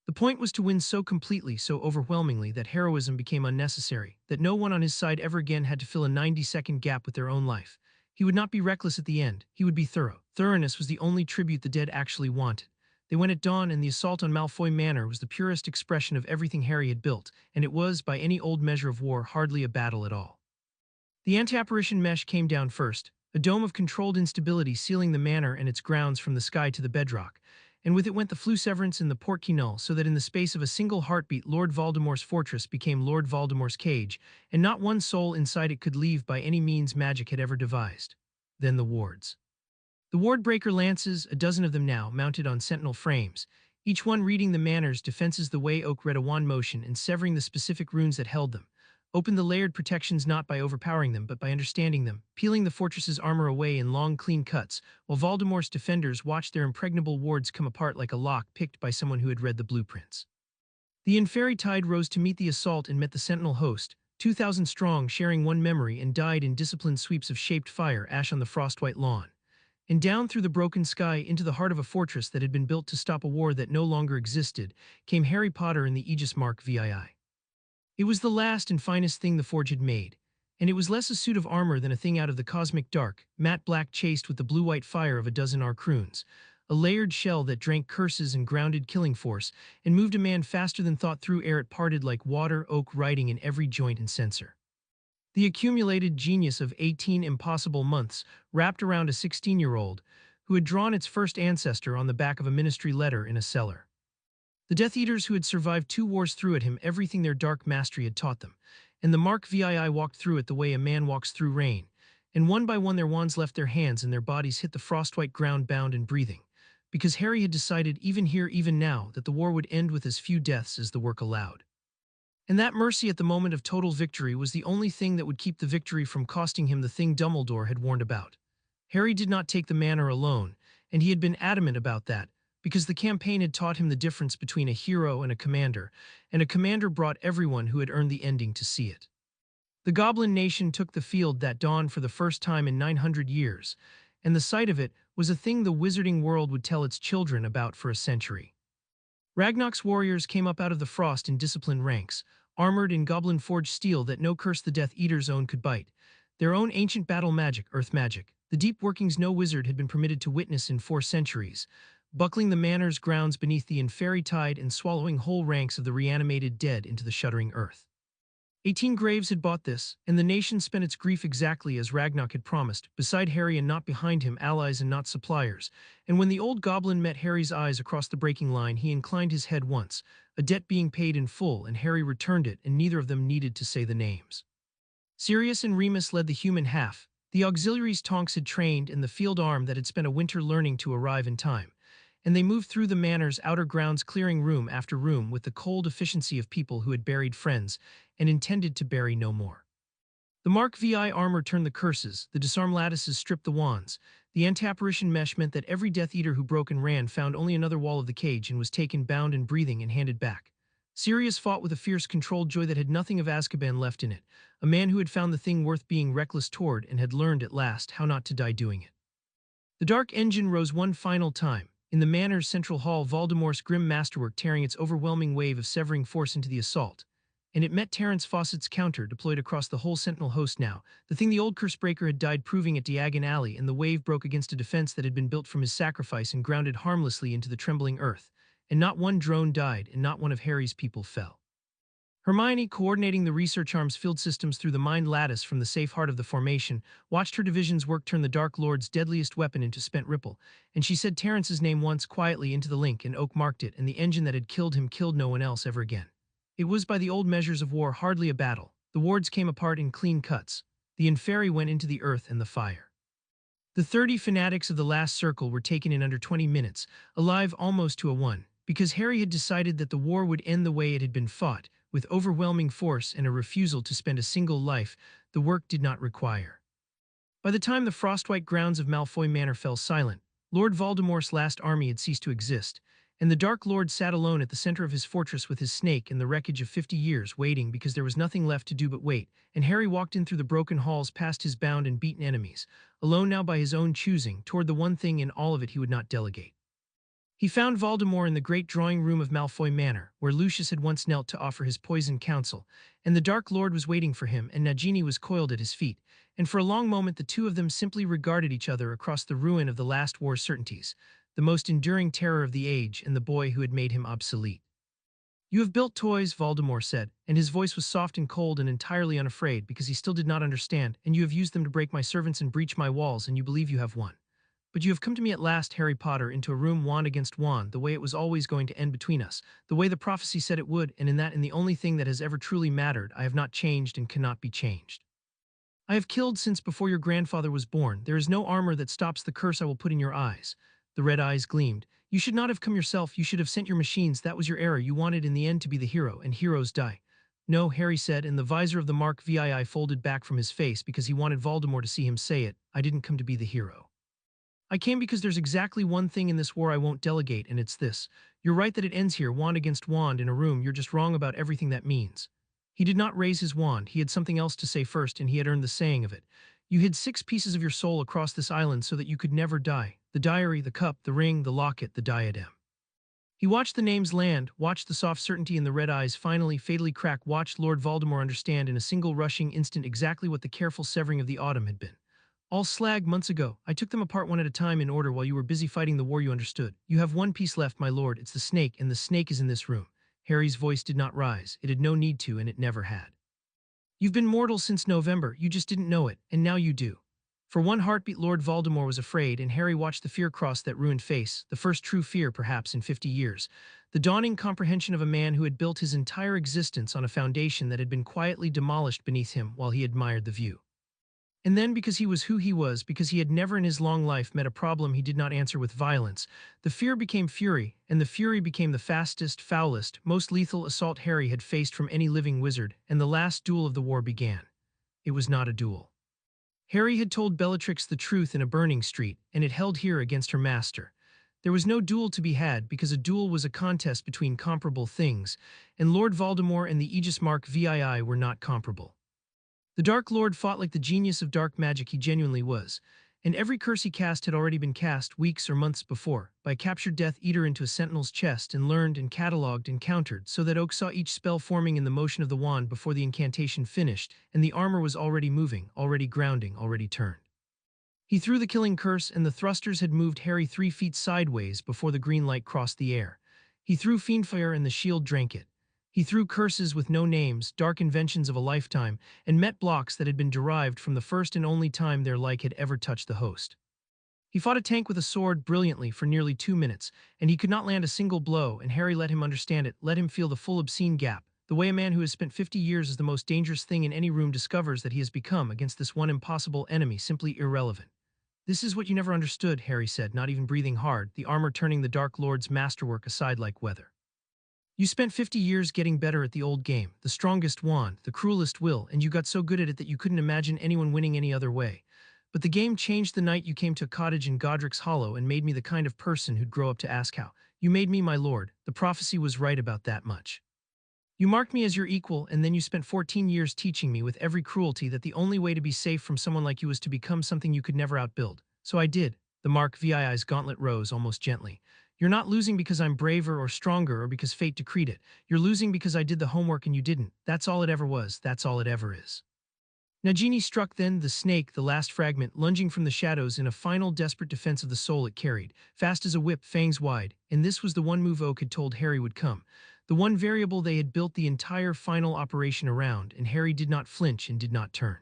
Speaker 1: The point was to win so completely, so overwhelmingly, that heroism became unnecessary, that no one on his side ever again had to fill a 90-second gap with their own life. He would not be reckless at the end, he would be thorough. Thoroughness was the only tribute the dead actually wanted. They went at dawn, and the assault on Malfoy Manor was the purest expression of everything Harry had built, and it was, by any old measure of war, hardly a battle at all. The anti-apparition mesh came down first, a dome of controlled instability sealing the manor and its grounds from the sky to the bedrock, and with it went the Fluseverance and the Portquinol, so that in the space of a single heartbeat Lord Voldemort's fortress became Lord Voldemort's cage, and not one soul inside it could leave by any means magic had ever devised. Then the wards. The ward-breaker lances, a dozen of them now, mounted on sentinel frames, each one reading the manor's defenses the way Oak read a wand motion and severing the specific runes that held them, opened the layered protections not by overpowering them but by understanding them, peeling the fortress's armor away in long, clean cuts, while Voldemort's defenders watched their impregnable wards come apart like a lock picked by someone who had read the blueprints. The Inferritide rose to meet the assault and met the Sentinel host, 2,000 strong, sharing one memory, and died in disciplined sweeps of shaped fire ash on the frost-white lawn. And down through the broken sky into the heart of a fortress that had been built to stop a war that no longer existed, came Harry Potter and the Aegis Mark VII. It was the last and finest thing the Forge had made, and it was less a suit of armor than a thing out of the cosmic dark, matte black chased with the blue-white fire of a dozen Arcrunes, a layered shell that drank curses and grounded killing force, and moved a man faster than thought through air it parted like water oak writing in every joint and sensor. The accumulated genius of 18 impossible months wrapped around a 16-year-old who had drawn its first ancestor on the back of a ministry letter in a cellar. The Death Eaters who had survived 2 wars threw at him everything their dark mastery had taught them, and the Mark VII walked through it the way a man walks through rain, and one by one their wands left their hands and their bodies hit the frostwhite ground bound and breathing, because Harry had decided even here, even now, that the war would end with as few deaths as the work allowed. And that mercy at the moment of total victory was the only thing that would keep the victory from costing him the thing Dumbledore had warned about. Harry did not take the manor alone, and he had been adamant about that, because the campaign had taught him the difference between a hero and a commander brought everyone who had earned the ending to see it. The Goblin Nation took the field that dawn for the first time in 900 years, and the sight of it was a thing the wizarding world would tell its children about for a century. Ragnarok's warriors came up out of the frost in disciplined ranks, armored in goblin-forged steel that no curse the Death Eater's own could bite, their own ancient battle magic, earth magic, the deep workings no wizard had been permitted to witness in 4 centuries, buckling the manor's grounds beneath the Inferritide and swallowing whole ranks of the reanimated dead into the shuddering earth. 18 graves had bought this, and the nation spent its grief exactly as Ragnarok had promised, beside Harry and not behind him, allies and not suppliers. And when the old goblin met Harry's eyes across the breaking line, he inclined his head once, a debt being paid in full, and Harry returned it, and neither of them needed to say the names. Sirius and Remus led the human half, the auxiliaries Tonks had trained, and the field arm that had spent a winter learning to arrive in time. And they moved through the manor's outer grounds, clearing room after room with the cold efficiency of people who had buried friends and intended to bury no more. The Mark VI armor turned the curses, the disarm lattices stripped the wands, the anti-apparition mesh meant that every Death Eater who broke and ran found only another wall of the cage and was taken bound and breathing and handed back. Sirius fought with a fierce, controlled joy that had nothing of Azkaban left in it, a man who had found the thing worth being reckless toward and had learned at last how not to die doing it. The Dark Engine rose one final time. In the manor's central hall, Voldemort's grim masterwork tearing its overwhelming wave of severing force into the assault. And it met Terence Fawcett's counter, deployed across the whole Sentinel host now, the thing the old Cursebreaker had died proving at Diagon Alley, and the wave broke against a defense that had been built from his sacrifice and grounded harmlessly into the trembling earth. And not one drone died, and not one of Harry's people fell. Hermione, coordinating the research arm's field systems through the mind lattice from the safe heart of the formation, watched her division's work turn the Dark Lord's deadliest weapon into spent ripple, and she said Terrence's name once quietly into the link, and Oak marked it, and the engine that had killed him killed no one else ever again. It was, by the old measures of war, hardly a battle. The wards came apart in clean cuts. The Inferi went into the earth and the fire. The 30 fanatics of the last circle were taken in under 20 minutes, alive almost to a 1, because Harry had decided that the war would end the way it had been fought, with overwhelming force and a refusal to spend a single life the work did not require. By the time the frostwhite grounds of Malfoy Manor fell silent, Lord Voldemort's last army had ceased to exist, and the Dark Lord sat alone at the center of his fortress with his snake and the wreckage of 50 years, waiting because there was nothing left to do but wait, and Harry walked in through the broken halls past his bound and beaten enemies, alone now by his own choosing, toward the one thing in all of it he would not delegate. He found Voldemort in the great drawing room of Malfoy Manor, where Lucius had once knelt to offer his poisoned counsel, and the Dark Lord was waiting for him, and Nagini was coiled at his feet, and for a long moment the two of them simply regarded each other across the ruin of the last war's certainties, the most enduring terror of the age and the boy who had made him obsolete. "You have built toys," Voldemort said, and his voice was soft and cold and entirely unafraid because he still did not understand, "and you have used them to break my servants and breach my walls, and you believe you have won. But you have come to me at last, Harry Potter, into a room wand against wand, the way it was always going to end between us, the way the prophecy said it would, and in that, in the only thing that has ever truly mattered, I have not changed and cannot be changed. I have killed since before your grandfather was born. There is no armor that stops the curse I will put in your eyes." The red eyes gleamed. "You should not have come yourself. You should have sent your machines. That was your error. You wanted in the end to be the hero, and heroes die." "No," Harry said, and the visor of the Mark VII folded back from his face because he wanted Voldemort to see him say it. "I didn't come to be the hero. I came because there's exactly one thing in this war I won't delegate, and it's this. You're right that it ends here, wand against wand in a room. You're just wrong about everything that means. He did not raise his wand. He had something else to say first, and he had earned the saying of it. You hid 6 pieces of your soul across this island so that you could never die. The diary, the cup, the ring, the locket, the diadem. He watched the names land, watched the soft certainty in the red eyes finally fatally crack, watched Lord Voldemort understand in a single rushing instant exactly what the careful severing of the autumn had been. All slag months ago. I took them apart one at a time in order while you were busy fighting the war. You understood. You have one piece left, my lord. It's the snake, and the snake is in this room. Harry's voice did not rise. It had no need to, and it never had. You've been mortal since November. You just didn't know it, and now you do. For one heartbeat, Lord Voldemort was afraid, and Harry watched the fear cross that ruined face, the first true fear, perhaps, in 50 years. The dawning comprehension of a man who had built his entire existence on a foundation that had been quietly demolished beneath him while he admired the view. And then, because he was who he was, because he had never in his long life met a problem he did not answer with violence, the fear became fury, and the fury became the fastest, foulest, most lethal assault Harry had faced from any living wizard, and the last duel of the war began. It was not a duel. Harry had told Bellatrix the truth in a burning street, and it held here against her master. There was no duel to be had because a duel was a contest between comparable things, and Lord Voldemort and the Aegis Mark VII were not comparable. The Dark Lord fought like the genius of dark magic he genuinely was, and every curse he cast had already been cast weeks or months before, by captured Death Eater into a sentinel's chest and learned and catalogued and countered, so that Oak saw each spell forming in the motion of the wand before the incantation finished, and the armor was already moving, already grounding, already turned. He threw the killing curse, and the thrusters had moved Harry 3 feet sideways before the green light crossed the air. He threw fiendfire, and the shield drank it. He threw curses with no names, dark inventions of a lifetime, and met blocks that had been derived from the first and only time their like had ever touched the host. He fought a tank with a sword brilliantly for nearly 2 minutes, and he could not land a single blow, and Harry let him understand it, let him feel the full obscene gap, the way a man who has spent 50 years as the most dangerous thing in any room discovers that he has become against this one impossible enemy simply irrelevant. This is what you never understood, Harry said, not even breathing hard, the armor turning the Dark Lord's masterwork aside like weather. You spent 50 years getting better at the old game, the strongest wand, the cruelest will, and you got so good at it that you couldn't imagine anyone winning any other way. But the game changed the night you came to a cottage in Godric's Hollow and made me the kind of person who'd grow up to ask how. You made me, my lord. The prophecy was right about that much. You marked me as your equal, and then you spent 14 years teaching me with every cruelty that the only way to be safe from someone like you was to become something you could never outbuild. So I did. The Mark VII's gauntlet rose almost gently. You're not losing because I'm braver or stronger or because fate decreed it. You're losing because I did the homework and you didn't. That's all it ever was. That's all it ever is. Nagini struck then, the snake, the last fragment, lunging from the shadows in a final desperate defense of the soul it carried, fast as a whip, fangs wide, and this was the one move Oak had told Harry would come. The one variable they had built the entire final operation around, and Harry did not flinch and did not turn.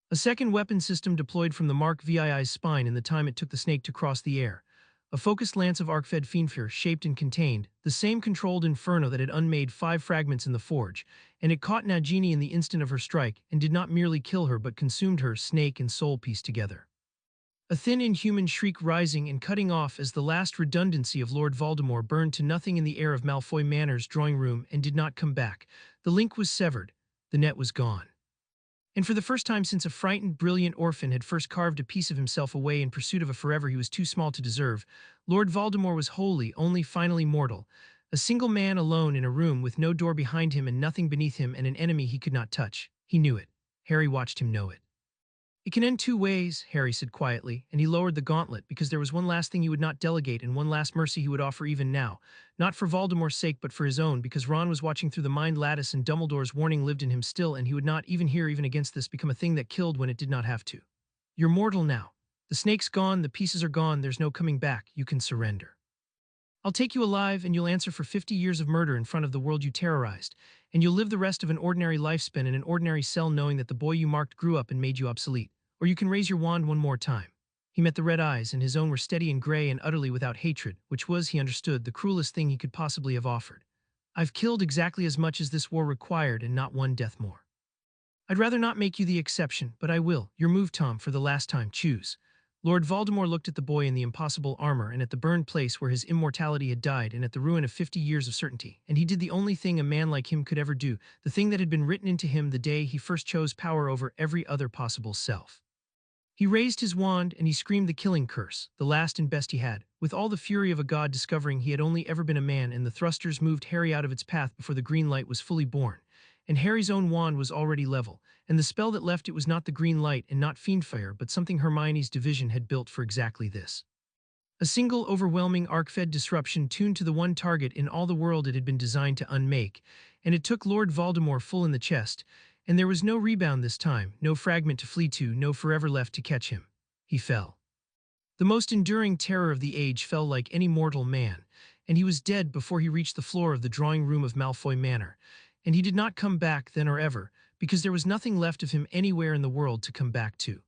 Speaker 1: A second weapon system deployed from the Mark VII's spine in the time it took the snake to cross the air. A focused lance of arc-fed fiendfear, shaped and contained, the same controlled inferno that had unmade 5 fragments in the forge, and it caught Nagini in the instant of her strike, and did not merely kill her but consumed her, snake and soul pieced together. A thin inhuman shriek rising and cutting off as the last redundancy of Lord Voldemort burned to nothing in the air of Malfoy Manor's drawing room and did not come back. The link was severed. The net was gone. And for the first time since a frightened, brilliant orphan had first carved a piece of himself away in pursuit of a forever he was too small to deserve, Lord Voldemort was wholly, only finally mortal. A single man alone in a room with no door behind him and nothing beneath him and an enemy he could not touch. He knew it. Harry watched him know it. It can end 2 ways, Harry said quietly, and he lowered the gauntlet because there was one last thing he would not delegate and one last mercy he would offer even now. Not for Voldemort's sake but for his own, because Ron was watching through the mind lattice and Dumbledore's warning lived in him still, and he would not, even here, even against this, become a thing that killed when it did not have to. You're mortal now. The snake's gone, the pieces are gone, there's no coming back, you can surrender. I'll take you alive and you'll answer for 50 years of murder in front of the world you terrorized, and you'll live the rest of an ordinary lifespan in an ordinary cell knowing that the boy you marked grew up and made you obsolete. Or you can raise your wand one more time. He met the red eyes, and his own were steady and gray and utterly without hatred, which was, he understood, the cruelest thing he could possibly have offered. I've killed exactly as much as this war required and not one death more. I'd rather not make you the exception, but I will. Your move, Tom, for the last time, choose. Lord Voldemort looked at the boy in the impossible armor and at the burned place where his immortality had died and at the ruin of 50 years of certainty, and he did the only thing a man like him could ever do, the thing that had been written into him the day he first chose power over every other possible self. He raised his wand and he screamed the killing curse, the last and best he had, with all the fury of a god discovering he had only ever been a man, and the thrusters moved Harry out of its path before the green light was fully born. And Harry's own wand was already level, and the spell that left it was not the green light and not fiendfire, but something Hermione's division had built for exactly this. A single overwhelming arc-fed disruption tuned to the one target in all the world it had been designed to unmake, and it took Lord Voldemort full in the chest, and there was no rebound this time, no fragment to flee to, no forever left to catch him. He fell. The most enduring terror of the age fell like any mortal man, and he was dead before he reached the floor of the drawing room of Malfoy Manor, and he did not come back then or ever, because there was nothing left of him anywhere in the world to come back to.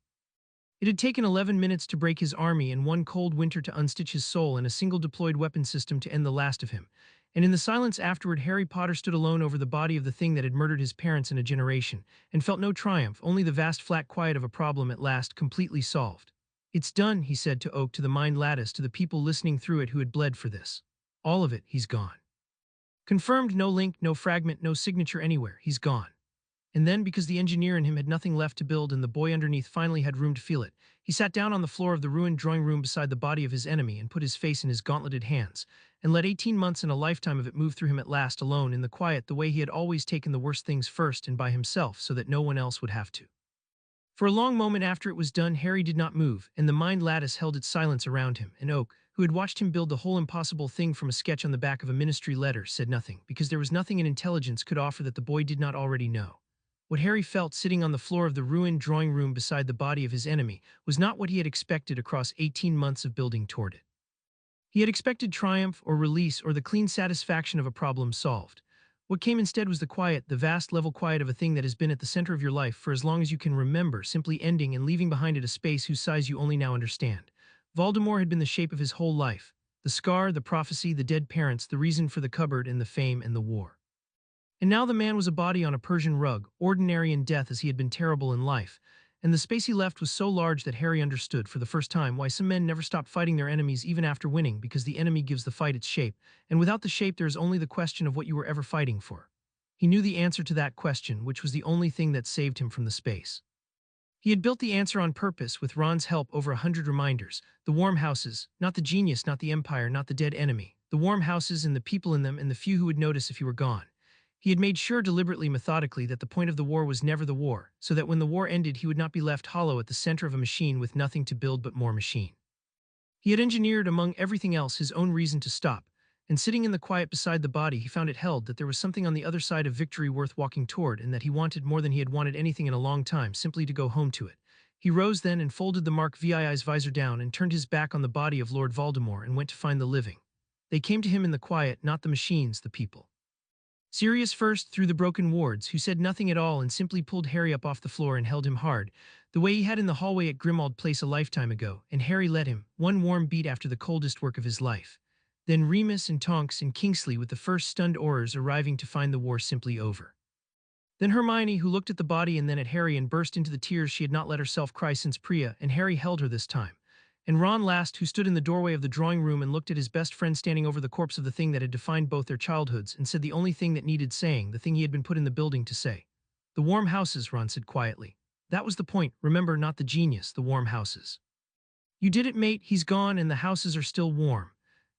Speaker 1: It had taken 11 minutes to break his army and one cold winter to unstitch his soul and a single deployed weapon system to end the last of him. And in the silence afterward, Harry Potter stood alone over the body of the thing that had murdered his parents in a generation, and felt no triumph, only the vast flat quiet of a problem at last completely solved. "It's done," he said to Oak, to the mind lattice, to the people listening through it who had bled for this. "All of it, he's gone. Confirmed, no link, no fragment, no signature anywhere, he's gone." And then, because the engineer in him had nothing left to build and the boy underneath finally had room to feel it, he sat down on the floor of the ruined drawing room beside the body of his enemy and put his face in his gauntleted hands, and let 18 months and a lifetime of it move through him at last, alone in the quiet, the way he had always taken the worst things first and by himself, so that no one else would have to. For a long moment after it was done, Harry did not move, and the mind lattice held its silence around him, and Oak, who had watched him build the whole impossible thing from a sketch on the back of a ministry letter, said nothing, because there was nothing in intelligence could offer that the boy did not already know. What Harry felt sitting on the floor of the ruined drawing room beside the body of his enemy was not what he had expected across 18 months of building toward it. He had expected triumph or release or the clean satisfaction of a problem solved. What came instead was the quiet, the vast level quiet of a thing that has been at the center of your life for as long as you can remember, simply ending and leaving behind it a space whose size you only now understand. Voldemort had been the shape of his whole life, the scar, the prophecy, the dead parents, the reason for the cupboard and the fame and the war. And now the man was a body on a Persian rug, ordinary in death as he had been terrible in life, and the space he left was so large that Harry understood for the first time why some men never stopped fighting their enemies even after winning, because the enemy gives the fight its shape, and without the shape there is only the question of what you were ever fighting for. He knew the answer to that question, which was the only thing that saved him from the space. He had built the answer on purpose, with Ron's help, over 100 reminders, the warm houses, not the genius, not the empire, not the dead enemy, the warm houses and the people in them and the few who would notice if he were gone. He had made sure deliberately, methodically, that the point of the war was never the war, so that when the war ended he would not be left hollow at the center of a machine with nothing to build but more machine. He had engineered among everything else his own reason to stop, and sitting in the quiet beside the body he found it held that there was something on the other side of victory worth walking toward, and that he wanted more than he had wanted anything in a long time, simply to go home to it. He rose then and folded the Mark VII's visor down and turned his back on the body of Lord Voldemort and went to find the living. They came to him in the quiet, not the machines, the people. Sirius first, through the broken wards, who said nothing at all and simply pulled Harry up off the floor and held him hard, the way he had in the hallway at Grimmauld Place a lifetime ago, and Harry let him, one warm beat after the coldest work of his life. Then Remus and Tonks and Kingsley, with the first stunned Aurors arriving to find the war simply over. Then Hermione, who looked at the body and then at Harry and burst into the tears she had not let herself cry since Priya, and Harry held her this time. And Ron last, who stood in the doorway of the drawing room and looked at his best friend standing over the corpse of the thing that had defined both their childhoods, and said the only thing that needed saying, the thing he had been put in the building to say. "The warm houses," Ron said quietly. "That was the point, remember, not the genius, the warm houses. You did it, mate, he's gone and the houses are still warm."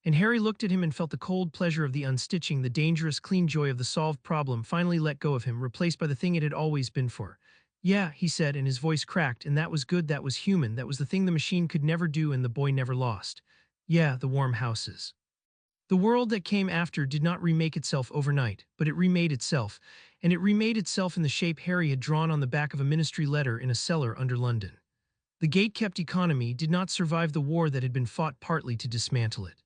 Speaker 1: And Harry looked at him and felt the cold pleasure of the unstitching, the dangerous, clean joy of the solved problem finally let go of him, replaced by the thing it had always been for. "Yeah," he said, and his voice cracked, "and that was good, that was human, that was the thing the machine could never do and the boy never lost. Yeah, the warm houses." The world that came after did not remake itself overnight, but it remade itself, and it remade itself in the shape Harry had drawn on the back of a ministry letter in a cellar under London. The gate-kept economy did not survive the war that had been fought partly to dismantle it.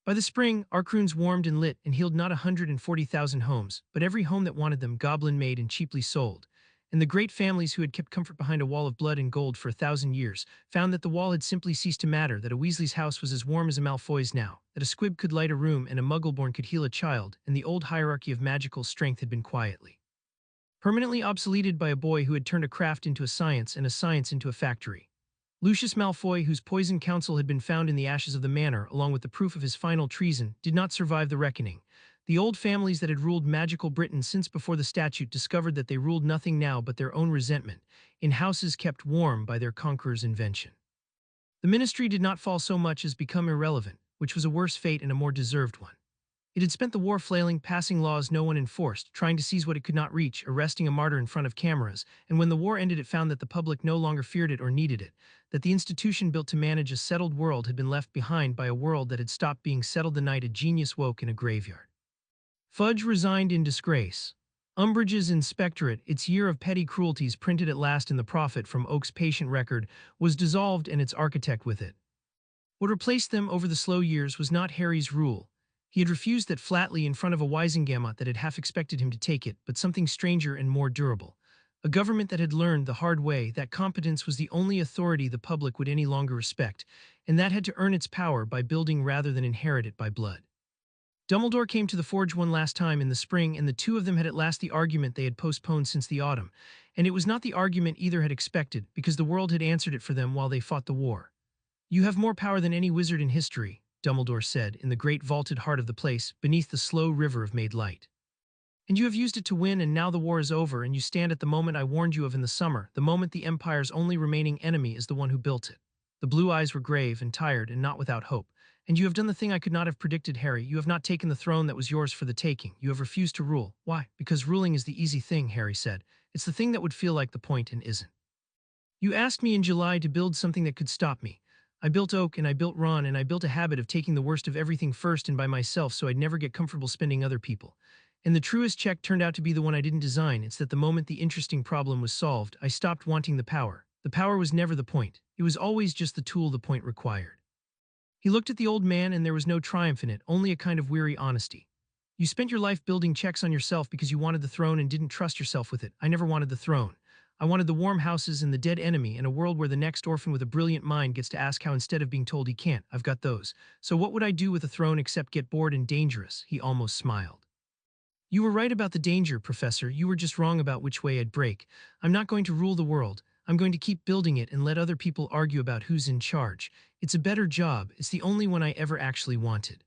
Speaker 1: By the spring, Arkroons warmed and lit and healed not 140,000 homes, but every home that wanted them, goblin-made and cheaply sold. And the great families who had kept comfort behind a wall of blood and gold for 1,000 years found that the wall had simply ceased to matter, that a Weasley's house was as warm as a Malfoy's now, that a squib could light a room and a Muggleborn could heal a child, and the old hierarchy of magical strength had been quietly, permanently obsoleted by a boy who had turned a craft into a science and a science into a factory. Lucius Malfoy, whose poison counsel had been found in the ashes of the manor along with the proof of his final treason, did not survive the reckoning. The old families that had ruled magical Britain since before the statute discovered that they ruled nothing now but their own resentment, in houses kept warm by their conqueror's invention. The ministry did not fall so much as become irrelevant, which was a worse fate and a more deserved one. It had spent the war flailing, passing laws no one enforced, trying to seize what it could not reach, arresting a martyr in front of cameras, and when the war ended it found that the public no longer feared it or needed it, that the institution built to manage a settled world had been left behind by a world that had stopped being settled the night a genius woke in a graveyard. Fudge resigned in disgrace. Umbridge's inspectorate, its year of petty cruelties printed at last in the Prophet from Oak's patient record, was dissolved and its architect with it. What replaced them over the slow years was not Harry's rule. He had refused that flatly in front of a Wisengamot that had half expected him to take it, but something stranger and more durable. A government that had learned the hard way that competence was the only authority the public would any longer respect, and that had to earn its power by building rather than inherit it by blood. Dumbledore came to the Forge one last time in the spring, and the two of them had at last the argument they had postponed since the autumn, and it was not the argument either had expected, because the world had answered it for them while they fought the war. "You have more power than any wizard in history," Dumbledore said, in the great vaulted heart of the place, beneath the slow river of made light. "And you have used it to win, and now the war is over, and you stand at the moment I warned you of in the summer, the moment the Empire's only remaining enemy is the one who built it." The blue eyes were grave and tired and not without hope. "And you have done the thing I could not have predicted, Harry. You have not taken the throne that was yours for the taking. You have refused to rule." "Why?" "Because ruling is the easy thing," Harry said. "It's the thing that would feel like the point and isn't. You asked me in July to build something that could stop me. I built Oak and I built Ron and I built a habit of taking the worst of everything first and by myself so I'd never get comfortable spending other people. And the truest check turned out to be the one I didn't design. It's that the moment the interesting problem was solved, I stopped wanting the power. The power was never the point. It was always just the tool the point required." He looked at the old man and there was no triumph in it, only a kind of weary honesty. "You spent your life building checks on yourself because you wanted the throne and didn't trust yourself with it. I never wanted the throne. I wanted the warm houses and the dead enemy and a world where the next orphan with a brilliant mind gets to ask how instead of being told he can't. I've got those. So what would I do with a throne except get bored and dangerous?" He almost smiled. "You were right about the danger, Professor. You were just wrong about which way I'd break. I'm not going to rule the world. I'm going to keep building it and let other people argue about who's in charge. It's a better job. It's the only one I ever actually wanted."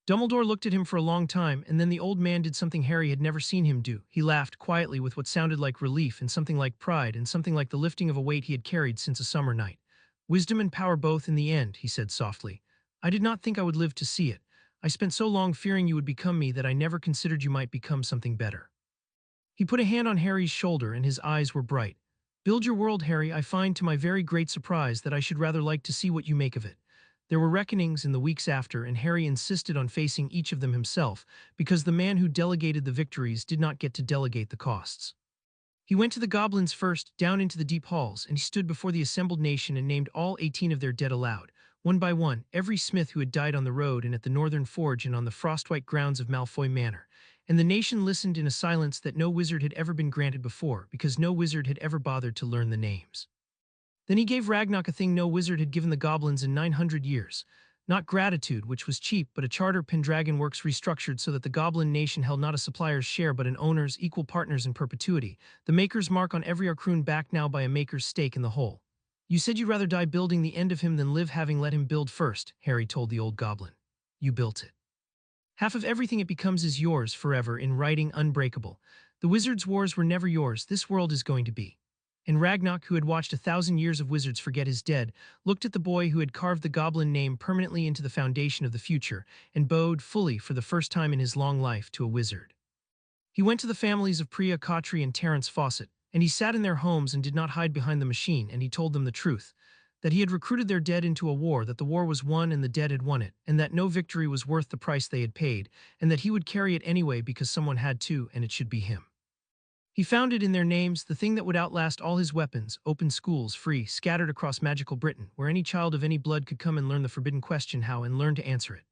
Speaker 1: Dumbledore looked at him for a long time, and then the old man did something Harry had never seen him do. He laughed quietly with what sounded like relief and something like pride and something like the lifting of a weight he had carried since a summer night. "Wisdom and power both in the end," he said softly. "I did not think I would live to see it. I spent so long fearing you would become me that I never considered you might become something better." He put a hand on Harry's shoulder and his eyes were bright. "Build your world, Harry. I find to my very great surprise that I should rather like to see what you make of it." There were reckonings in the weeks after, and Harry insisted on facing each of them himself, because the man who delegated the victories did not get to delegate the costs. He went to the goblins first, down into the deep halls, and he stood before the assembled nation and named all 18 of their dead aloud, one by one, every smith who had died on the road and at the northern forge and on the frostwhite grounds of Malfoy Manor. And the nation listened in a silence that no wizard had ever been granted before, because no wizard had ever bothered to learn the names. Then he gave Ragnarok a thing no wizard had given the goblins in 900 years. Not gratitude, which was cheap, but a charter Pendragon Works restructured so that the goblin nation held not a supplier's share but an owner's, equal partners in perpetuity, the maker's mark on every Arcroon backed now by a maker's stake in the whole. "You said you'd rather die building the end of him than live having let him build first," Harry told the old goblin. "You built it. Half of everything it becomes is yours forever in writing unbreakable. The wizards' wars were never yours, this world is going to be." And Ragnarok, who had watched 1,000 years of wizards forget his dead, looked at the boy who had carved the goblin name permanently into the foundation of the future, and bowed fully for the first time in his long life to a wizard. He went to the families of Priya Cautry and Terence Fawcett, and he sat in their homes and did not hide behind the machine, and he told them the truth, that he had recruited their dead into a war, that the war was won and the dead had won it, and that no victory was worth the price they had paid, and that he would carry it anyway because someone had to, and it should be him. He found it in their names, the thing that would outlast all his weapons, open schools, free, scattered across magical Britain, where any child of any blood could come and learn the forbidden question how and learn to answer it.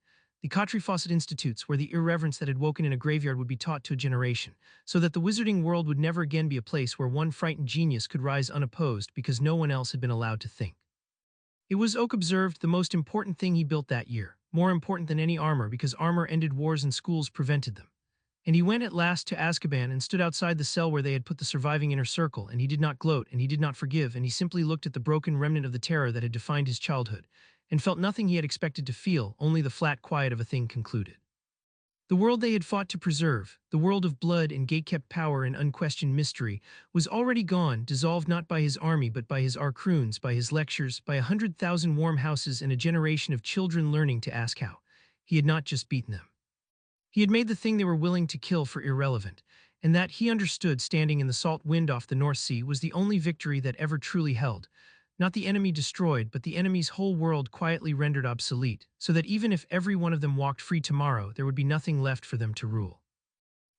Speaker 1: The Cautry Fawcett Institutes, where the irreverence that had woken in a graveyard would be taught to a generation, so that the wizarding world would never again be a place where one frightened genius could rise unopposed because no one else had been allowed to think. It was, Oak observed, the most important thing he built that year, more important than any armor because armor ended wars and schools prevented them. And he went at last to Azkaban and stood outside the cell where they had put the surviving inner circle, and he did not gloat, and he did not forgive, and he simply looked at the broken remnant of the terror that had defined his childhood, and felt nothing he had expected to feel, only the flat quiet of a thing concluded. The world they had fought to preserve, the world of blood and gate-kept power and unquestioned mystery, was already gone, dissolved not by his army but by his archroons, by his lectures, by 100,000 warm houses and a generation of children learning to ask how. He had not just beaten them. He had made the thing they were willing to kill for irrelevant, and that, he understood, standing in the salt wind off the North Sea, was the only victory that ever truly held. Not the enemy destroyed, but the enemy's whole world quietly rendered obsolete, so that even if every one of them walked free tomorrow, there would be nothing left for them to rule.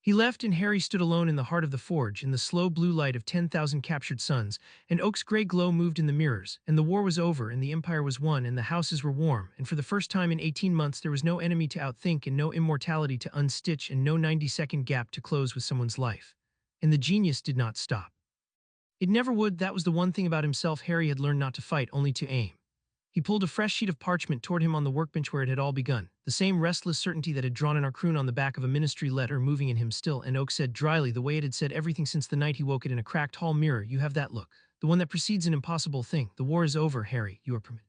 Speaker 1: He left, and Harry stood alone in the heart of the forge, in the slow blue light of 10,000 captured suns, and Oak's gray glow moved in the mirrors, and the war was over, and the Empire was won, and the houses were warm, and for the first time in 18 months there was no enemy to outthink, and no immortality to unstitch, and no 90-second gap to close with someone's life. And the genius did not stop. It never would. That was the one thing about himself. Harry had learned not to fight, only to aim. He pulled a fresh sheet of parchment toward him on the workbench where it had all begun, the same restless certainty that had drawn an archroon on the back of a ministry letter moving in him still, and Oak said dryly, the way it had said everything since the night he woke it in a cracked hall mirror, "You have that look, the one that precedes an impossible thing. The war is over, Harry. You are permitted."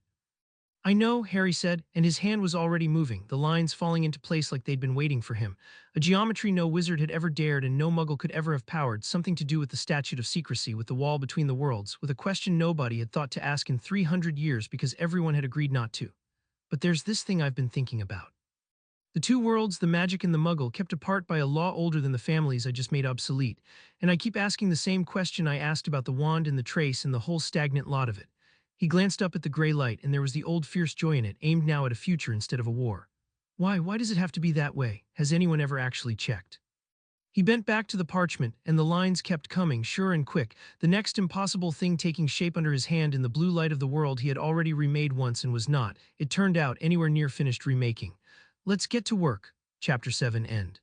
Speaker 1: "I know," Harry said, and his hand was already moving, the lines falling into place like they'd been waiting for him. A geometry no wizard had ever dared and no muggle could ever have powered, something to do with the statute of secrecy, with the wall between the worlds, with a question nobody had thought to ask in 300 years because everyone had agreed not to. "But there's this thing I've been thinking about. The two worlds, the magic and the muggle, kept apart by a law older than the families I just made obsolete, and I keep asking the same question I asked about the wand and the trace and the whole stagnant lot of it." He glanced up at the gray light, and there was the old fierce joy in it, aimed now at a future instead of a war. Why does it have to be that way? Has anyone ever actually checked?" He bent back to the parchment, and the lines kept coming, sure and quick, the next impossible thing taking shape under his hand in the blue light of the world he had already remade once and was not, it turned out, anywhere near finished remaking. Let's get to work. Chapter 7 End.